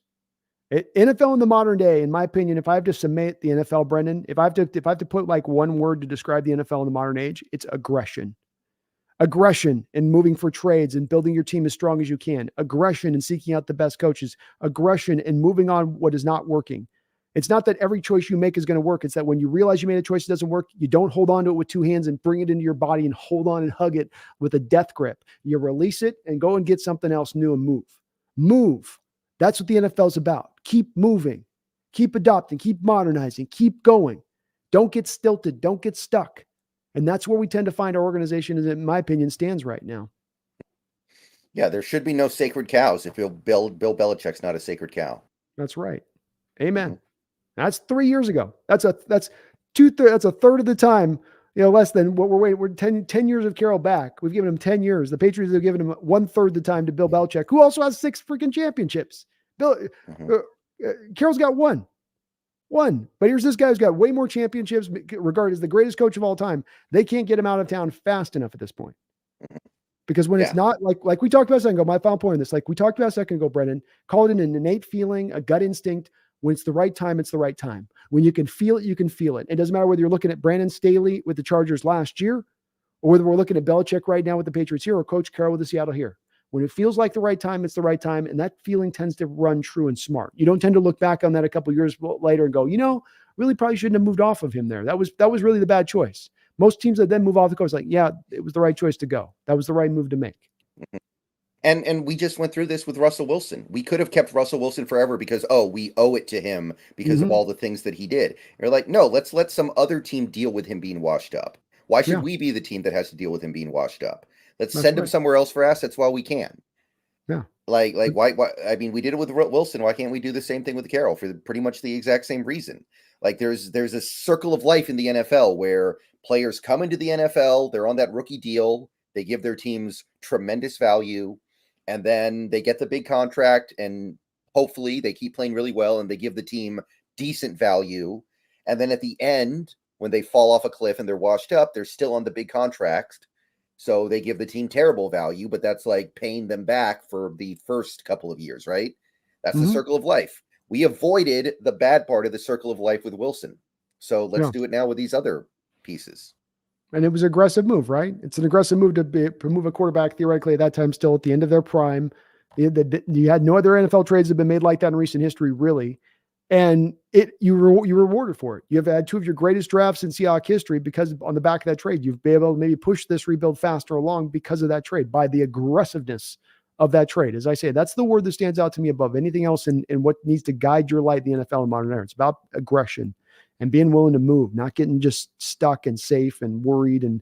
NFL in the modern day, in my opinion, if I have to summate the NFL, Brendan, if I have to put like one word to describe the NFL in the modern age, it's aggression. Aggression in moving for trades and building your team as strong as you can. Aggression in seeking out the best coaches. Aggression in moving on what is not working. It's not that every choice you make is going to work. It's that when you realize you made a choice that doesn't work, you don't hold on to it with 2 hands and bring it into your body and hold on and hug it with a death grip. You release it and go and get something else new and move. Move. That's what the NFL is about. Keep moving. Keep adopting. Keep modernizing. Keep going. Don't get stilted. Don't get stuck. And that's where we tend to find our organization, as in my opinion, stands right now. Yeah, there should be no sacred cows if Bill Belichick's not a sacred cow. That's right. Amen. That's 3 years ago. That's That's a third of the time, less than what we're waiting. We're 10 years of Carroll back. We've given him 10 years. The Patriots have given him 1/3 the time to Bill Belichick, who also has 6 freaking championships. Carroll's got one. But here's this guy who's got way more championships, regarded as the greatest coach of all time. They can't get him out of town fast enough at this point. Because when it's not like we talked about a second ago, my final point on this, like we talked about a second ago, Brennan, call it an innate feeling, a gut instinct. When it's the right time, it's the right time. When you can feel it, you can feel it. It doesn't matter whether you're looking at Brandon Staley with the Chargers last year, or whether we're looking at Belichick right now with the Patriots here, or Coach Carroll with the Seattle here. When it feels like the right time, it's the right time. And that feeling tends to run true and smart. You don't tend to look back on that a couple of years later and go, really probably shouldn't have moved off of him there. That was really the bad choice. Most teams that then move off the coach, like, yeah, it was the right choice to go. That was the right move to make. And we just went through this with Russell Wilson. We could have kept Russell Wilson forever because, we owe it to him because of all the things that he did. You're like, no, let's let some other team deal with him being washed up. Why should we be the team that has to deal with him being washed up? Let's send him somewhere else for assets while we can. Yeah. Like why? I mean, we did it with Wilson. Why can't we do the same thing with Carroll for pretty much the exact same reason? Like there's a circle of life in the NFL where players come into the NFL, they're on that rookie deal, they give their teams tremendous value, and then they get the big contract, and hopefully they keep playing really well and they give the team decent value. And then at the end, when they fall off a cliff and they're washed up, they're still on the big contract. So they give the team terrible value, but that's like paying them back for the first couple of years, right? That's the circle of life. We avoided the bad part of the circle of life with Wilson. So let's do it now with these other pieces. And it was an aggressive move, right? It's an aggressive move to move a quarterback theoretically at that time still at the end of their prime. You had no other NFL trades that have been made like that in recent history, really. And you rewarded for it. You have had 2 of your greatest drafts in Seahawks history because on the back of that trade, you've been able to maybe push this rebuild faster along because of that trade, by the aggressiveness of that trade. As I say, that's the word that stands out to me above anything else in what needs to guide your light in the NFL in modern era. It's about aggression and being willing to move, not getting just stuck and safe and worried and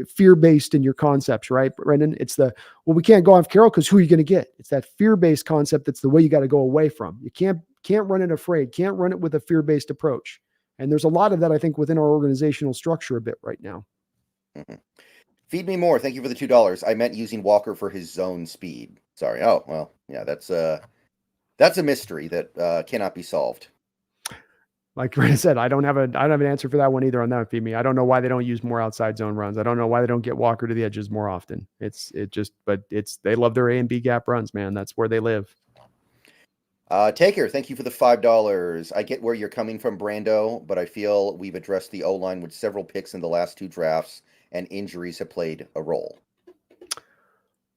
fear-based in your concepts, right, Brendan? It's we can't go off Carroll because who are you going to get? It's that fear-based concept that's the way you got to go away from. You can't run it afraid, can't run it with a fear-based approach. And there's a lot of that, I think, within our organizational structure a bit right now. Mm-hmm. Feed me more. Thank you for the $2. I meant using Walker for his zone speed. Sorry. Oh, well, yeah, that's a mystery that cannot be solved. Like I said, I don't have an answer for that one either on that Feed Me. I don't know why they don't use more outside zone runs. I don't know why they don't get Walker to the edges more often. They love their A and B gap runs, man. That's where they live. Taker, thank you for the $5. I get where you're coming from, Brando, but I feel we've addressed the O-line with several picks in the last 2 drafts, and injuries have played a role.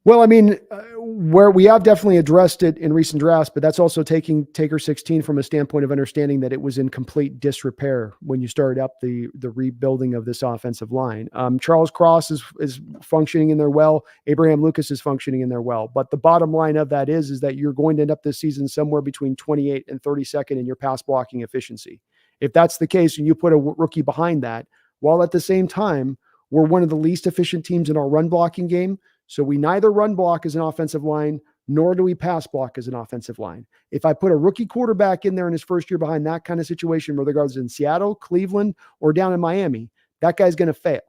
Well, I mean, where we have definitely addressed it in recent drafts, but that's also taking Taker 16 from a standpoint of understanding that it was in complete disrepair when you started up the rebuilding of this offensive line. Charles Cross is functioning in there well. Abraham Lucas is functioning in there well. But the bottom line of that is that you're going to end up this season somewhere between 28 and 32nd in your pass blocking efficiency. If that's the case and you put a rookie behind that, while at the same time, we're one of the least efficient teams in our run blocking game. So we neither run block as an offensive line, nor do we pass block as an offensive line. If I put a rookie quarterback in there in his first year behind that kind of situation, whether it goes in Seattle, Cleveland, or down in Miami, that guy's going to fail.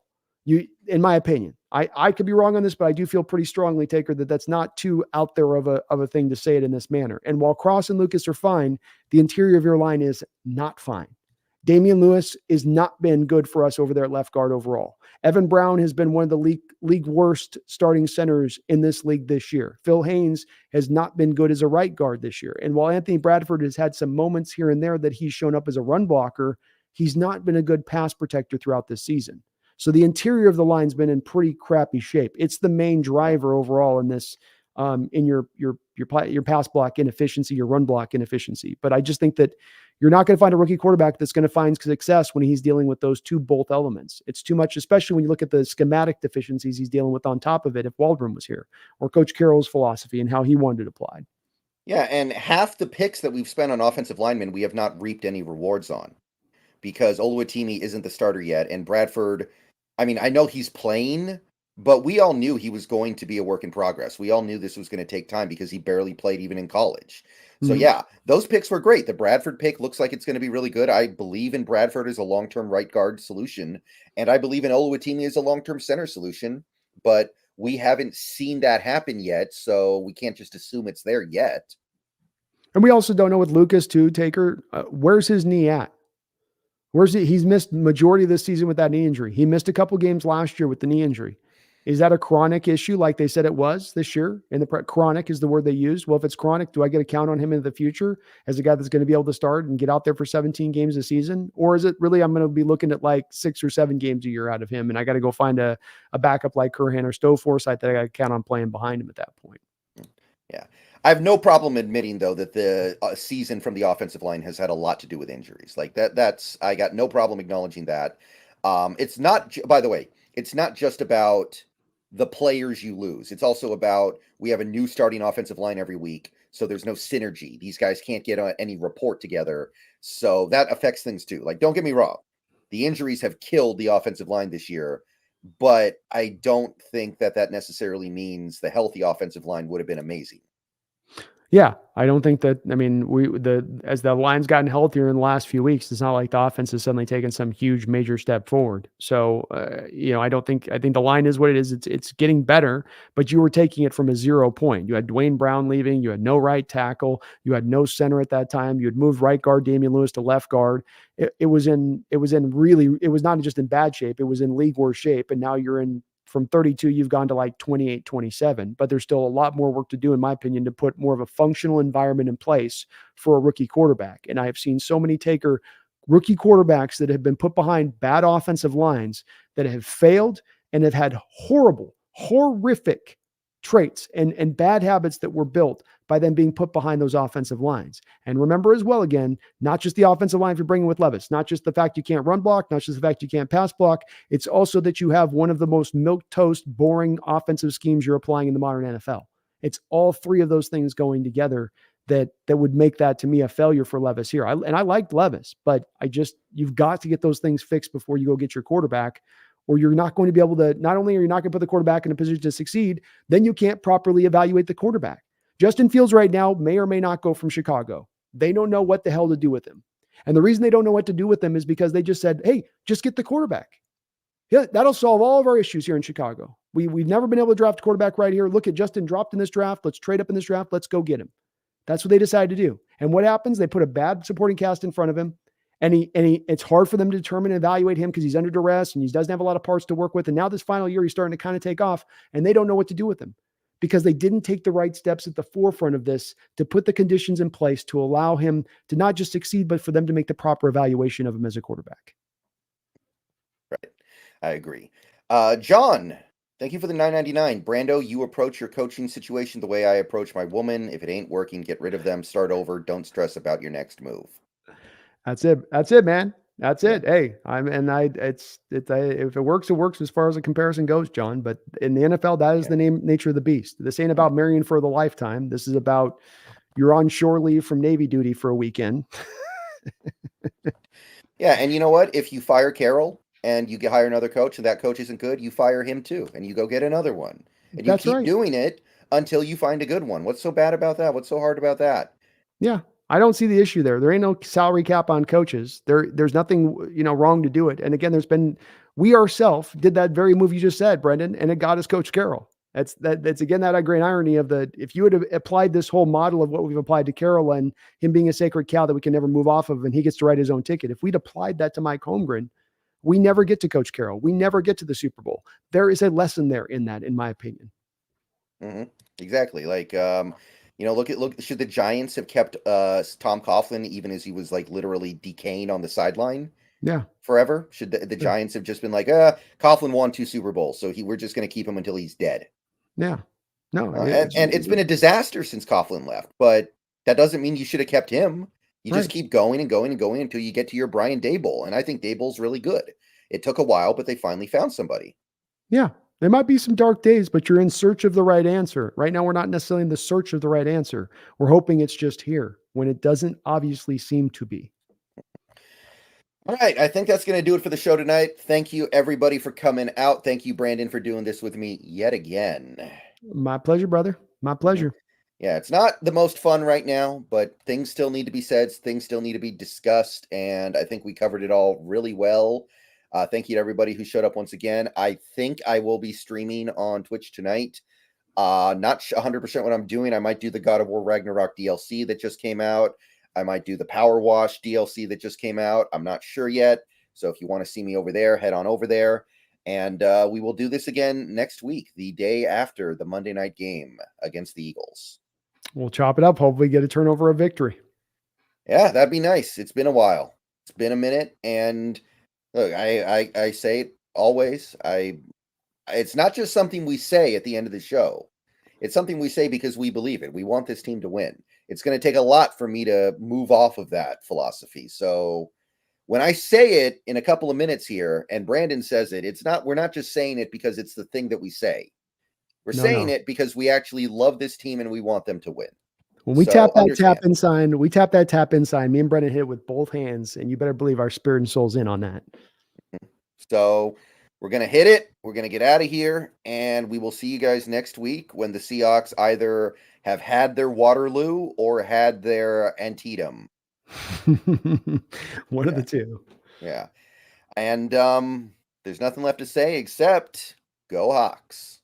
In my opinion, I could be wrong on this, but I do feel pretty strongly, Taker, that that's not too out there of a thing to say it in this manner. And while Cross and Lucas are fine, the interior of your line is not fine. Damian Lewis has not been good for us over there at left guard overall. Evan Brown has been one of the league worst starting centers in this league this year. Phil Haynes has not been good as a right guard this year. And while Anthony Bradford has had some moments here and there that he's shown up as a run blocker, he's not been a good pass protector throughout this season. So the interior of the line's been in pretty crappy shape. It's the main driver overall in this, in your pass block inefficiency, your run block inefficiency. But I just think that you're not going to find a rookie quarterback that's going to find success when he's dealing with those both elements. It's too much, especially when you look at the schematic deficiencies he's dealing with on top of it. If Waldron was here, or Coach Carroll's philosophy and how he wanted it applied. Yeah, and half the picks that we've spent on offensive linemen, we have not reaped any rewards on because Oluwatimi isn't the starter yet. And Bradford, I mean, I know he's playing, but we all knew he was going to be a work in progress. We all knew this was going to take time because he barely played even in college. So yeah, those picks were great. The Bradford pick looks like it's going to be really good. I believe in Bradford as a long-term right guard solution, and I believe in Oluwatimi as a long-term center solution, but we haven't seen that happen yet, so we can't just assume it's there yet. And we also don't know with Lucas too, Taker, where's his knee at? Where's he? He's missed majority of this season with that knee injury. He missed a couple games last year with the knee injury. Is that a chronic issue like they said it was this year? And chronic is the word they used. Well, if it's chronic, do I get a count on him in the future as a guy that's going to be able to start and get out there for 17 games a season? Or is it really I'm going to be looking at like 6 or 7 games a year out of him, and I got to go find a backup like Curhan or Stowe Forsythe that I got to count on playing behind him at that point? Yeah. I have no problem admitting, though, that the season from the offensive line has had a lot to do with injuries. Like that's I got no problem acknowledging that. It's not, by the way, it's not just about the players you lose. It's also about we have a new starting offensive line every week, so there's no synergy. These guys can't get any rapport together, so that affects things too. Like, don't get me wrong, the injuries have killed the offensive line this year, but I don't think that necessarily means the healthy offensive line would have been amazing. Yeah, I don't think that. I mean, as the line's gotten healthier in the last few weeks, it's not like the offense has suddenly taken some huge major step forward. So, I don't think. I think the line is what it is. It's getting better, but you were taking it from a 0 point. You had Dwayne Brown leaving. You had no right tackle. You had no center at that time. You had moved right guard Damian Lewis to left guard. It was not just in bad shape. It was in league worst shape, and now you're in. From 32, you've gone to like 28, 27, but there's still a lot more work to do, in my opinion, to put more of a functional environment in place for a rookie quarterback. And I have seen so many rookie quarterbacks that have been put behind bad offensive lines that have failed and have had horrific traits and bad habits that were built by them being put behind those offensive lines. And remember as well, again, not just the offensive line you're bringing with Levis, not just the fact you can't run block, not just the fact you can't pass block. It's also that you have one of the most milquetoast, boring offensive schemes you're applying in the modern NFL. It's all three of those things going together that would make that to me a failure for Levis here. I liked Levis, but you've got to get those things fixed before you go get your quarterback, or you're not going to be able to, not only are you not going to put the quarterback in a position to succeed, then you can't properly evaluate the quarterback. Justin Fields right now may or may not go from Chicago. They don't know what the hell to do with him. And the reason they don't know what to do with him is because they just said, hey, just get the quarterback. Yeah, that'll solve all of our issues here in Chicago. We've never been able to draft a quarterback right here. Look at Justin dropped in this draft. Let's trade up in this draft. Let's go get him. That's what they decided to do. And what happens? They put a bad supporting cast in front of him. And it's hard for them to determine and evaluate him because he's under duress and he doesn't have a lot of parts to work with. And now this final year, he's starting to kind of take off and they don't know what to do with him because they didn't take the right steps at the forefront of this to put the conditions in place to allow him to not just succeed, but for them to make the proper evaluation of him as a quarterback. Right. I agree. John, thank you for the $9.99. Brando, you approach your coaching situation the way I approach my woman. If it ain't working, get rid of them, start over. Don't stress about your next move. That's it. That's it, man. That's it. Hey, if it works, it works as far as the comparison goes, John. But in the NFL, that is the nature of the beast. This ain't about marrying for the lifetime. This is about you're on shore leave from Navy duty for a weekend. Yeah, and you know what? If you fire Carroll and you hire another coach and that coach isn't good, you fire him too, and you go get another one, and you keep doing it until you find a good one. What's so bad about that? What's so hard about that? Yeah. I don't see the issue there. There ain't no salary cap on coaches. There's nothing, wrong to do it. And again, we ourselves did that very move you just said, Brendan, and it got us Coach Carroll. That's again, that great irony of if you would have applied this whole model of what we've applied to Carroll and him being a sacred cow that we can never move off of, and he gets to write his own ticket. If we'd applied that to Mike Holmgren, we never get to Coach Carroll. We never get to the Super Bowl. There is a lesson there in that, in my opinion. Mm-hmm. Exactly. Like, look, should the Giants have kept Tom Coughlin even as he was like literally decaying on the sideline? Yeah. Forever? Should the Giants have just been like, Coughlin won 2 Super Bowls, so we're just going to keep him until he's dead? Yeah. No. And it's been a disaster since Coughlin left, but that doesn't mean you should have kept him. You just keep going and going and going until you get to your Brian Daboll. And I think Daboll's really good. It took a while, but they finally found somebody. Yeah. There might be some dark days, but you're in search of the right answer. Right now, we're not necessarily in the search of the right answer. We're hoping it's just here when it doesn't obviously seem to be. All right. I think that's going to do it for the show tonight. Thank you, everybody, for coming out. Thank you, Brandon, for doing this with me yet again. My pleasure, brother. My pleasure. Yeah, it's not the most fun right now, but things still need to be said. Things still need to be discussed. And I think we covered it all really well. Thank you to everybody who showed up once again. I think I will be streaming on Twitch tonight. Not 100% what I'm doing. I might do the God of War Ragnarok DLC that just came out. I might do the Power Wash DLC that just came out. I'm not sure yet. So if you want to see me over there, head on over there. And we will do this again next week, the day after the Monday night game against the Eagles. We'll chop it up. Hopefully get a turnover of victory. Yeah, that'd be nice. It's been a while. It's been a minute. And look, I say it always. It's not just something we say at the end of the show. It's something we say because we believe it. We want this team to win. It's going to take a lot for me to move off of that philosophy. So when I say it in a couple of minutes here and Brandon says it, we're not just saying it because it's the thing that we say. We're saying it because we actually love this team and we want them to win. When we tap that tap in sign, me and Brennan hit it with both hands, and you better believe our spirit and soul's in on that. So we're going to hit it. We're going to get out of here, and we will see you guys next week when the Seahawks either have had their Waterloo or had their Antietam. One of the two. Yeah. And there's nothing left to say except go Hawks.